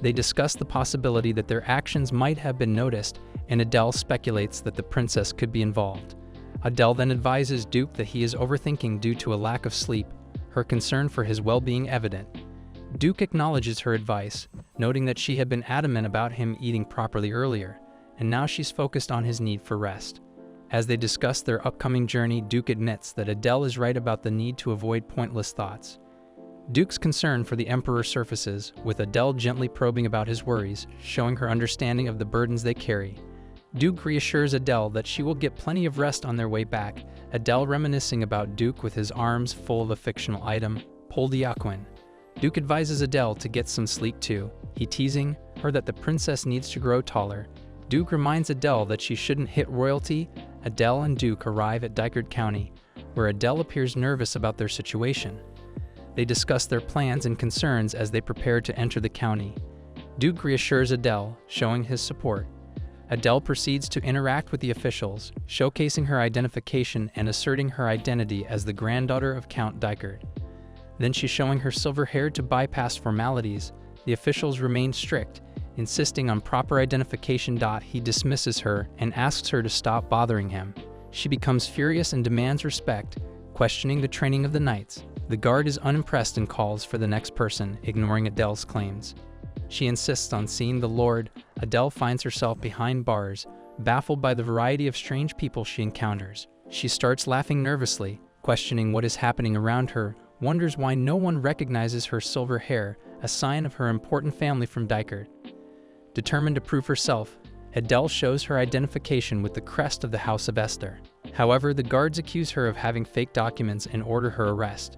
They discuss the possibility that their actions might have been noticed, and Adele speculates that the princess could be involved. Adele then advises Duke that he is overthinking due to a lack of sleep, her concern for his well-being evident. Duke acknowledges her advice, noting that she had been adamant about him eating properly earlier, and now she's focused on his need for rest. As they discuss their upcoming journey, Duke admits that Adele is right about the need to avoid pointless thoughts. Duke's concern for the Emperor surfaces, with Adele gently probing about his worries, showing her understanding of the burdens they carry. Duke reassures Adele that she will get plenty of rest on their way back, Adele reminiscing about Duke with his arms full of a fictional item, Poldiaquin. Duke advises Adele to get some sleep too, he teasing her that the princess needs to grow taller. Duke reminds Adele that she shouldn't hit royalty. Adele and Duke arrive at Dykert County, where Adele appears nervous about their situation. They discuss their plans and concerns as they prepare to enter the county. Duke reassures Adele, showing his support. Adele proceeds to interact with the officials, showcasing her identification and asserting her identity as the granddaughter of Count Dykert. Then she's showing her silver hair to bypass formalities. The officials remain strict, insisting on proper identification. He dismisses her and asks her to stop bothering him. She becomes furious and demands respect, questioning the training of the knights. The guard is unimpressed and calls for the next person, ignoring Adele's claims. She insists on seeing the Lord. Adele finds herself behind bars, baffled by the variety of strange people she encounters. She starts laughing nervously, questioning what is happening around her, wonders why no one recognizes her silver hair, a sign of her important family from Dykert. Determined to prove herself, Adele shows her identification with the crest of the House of Esther. However, the guards accuse her of having fake documents and order her arrest.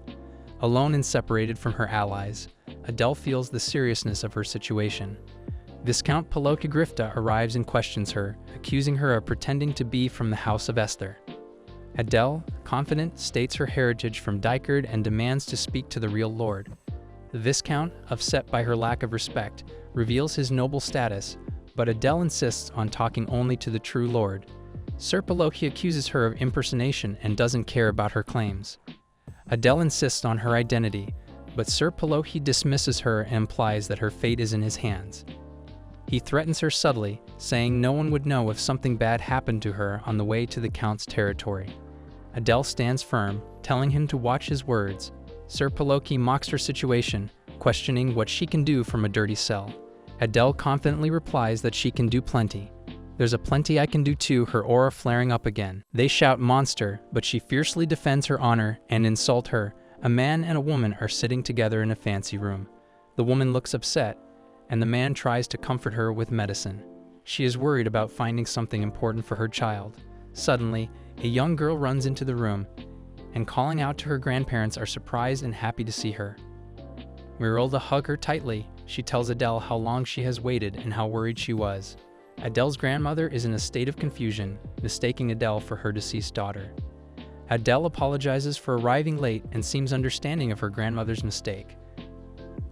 Alone and separated from her allies, Adele feels the seriousness of her situation. Viscount Palokigrifta arrives and questions her, accusing her of pretending to be from the House of Esther. Adele, confident, states her heritage from Dykert and demands to speak to the real lord. The Viscount, upset by her lack of respect, reveals his noble status, but Adele insists on talking only to the true lord. Sir Paloki accuses her of impersonation and doesn't care about her claims. Adele insists on her identity, but Sir Paloki dismisses her and implies that her fate is in his hands. He threatens her subtly, saying no one would know if something bad happened to her on the way to the Count's territory. Adele stands firm, telling him to watch his words. Sir Paloki mocks her situation, questioning what she can do from a dirty cell. Adele confidently replies that she can do plenty. There's a plenty I can do too, her aura flaring up again. They shout monster, but she fiercely defends her honor and insult her. A man and a woman are sitting together in a fancy room. The woman looks upset, and the man tries to comfort her with medicine. She is worried about finding something important for her child. Suddenly, a young girl runs into the room, and calling out to her grandparents are surprised and happy to see her. Mirolda hugs her tightly. She tells Adele how long she has waited and how worried she was. Adele's grandmother is in a state of confusion, mistaking Adele for her deceased daughter. Adele apologizes for arriving late and seems understanding of her grandmother's mistake.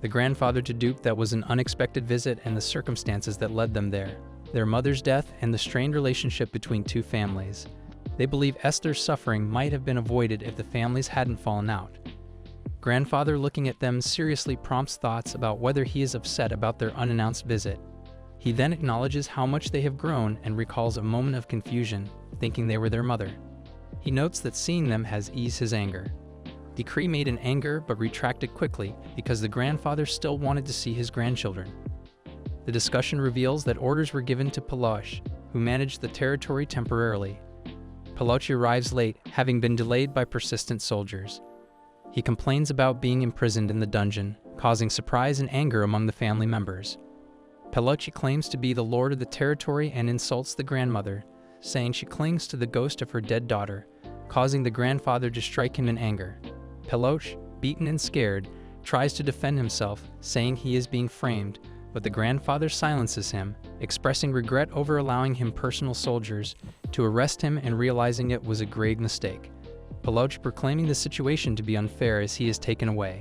The grandfather to Duke that was an unexpected visit and the circumstances that led them there. Their mother's death and the strained relationship between two families. They believe Esther's suffering might have been avoided if the families hadn't fallen out. Grandfather looking at them seriously prompts thoughts about whether he is upset about their unannounced visit. He then acknowledges how much they have grown and recalls a moment of confusion, thinking they were their mother. He notes that seeing them has eased his anger. Decree made in anger but retracted quickly because the grandfather still wanted to see his grandchildren. The discussion reveals that orders were given to Paloch, who managed the territory temporarily. Paloch arrives late, having been delayed by persistent soldiers. He complains about being imprisoned in the dungeon, causing surprise and anger among the family members. Paloch claims to be the lord of the territory and insults the grandmother, saying she clings to the ghost of her dead daughter. causing the grandfather to strike him in anger. Peloche, beaten and scared, tries to defend himself, saying he is being framed, but the grandfather silences him, expressing regret over allowing him personal soldiers to arrest him and realizing it was a grave mistake. Peloche proclaiming the situation to be unfair as he is taken away.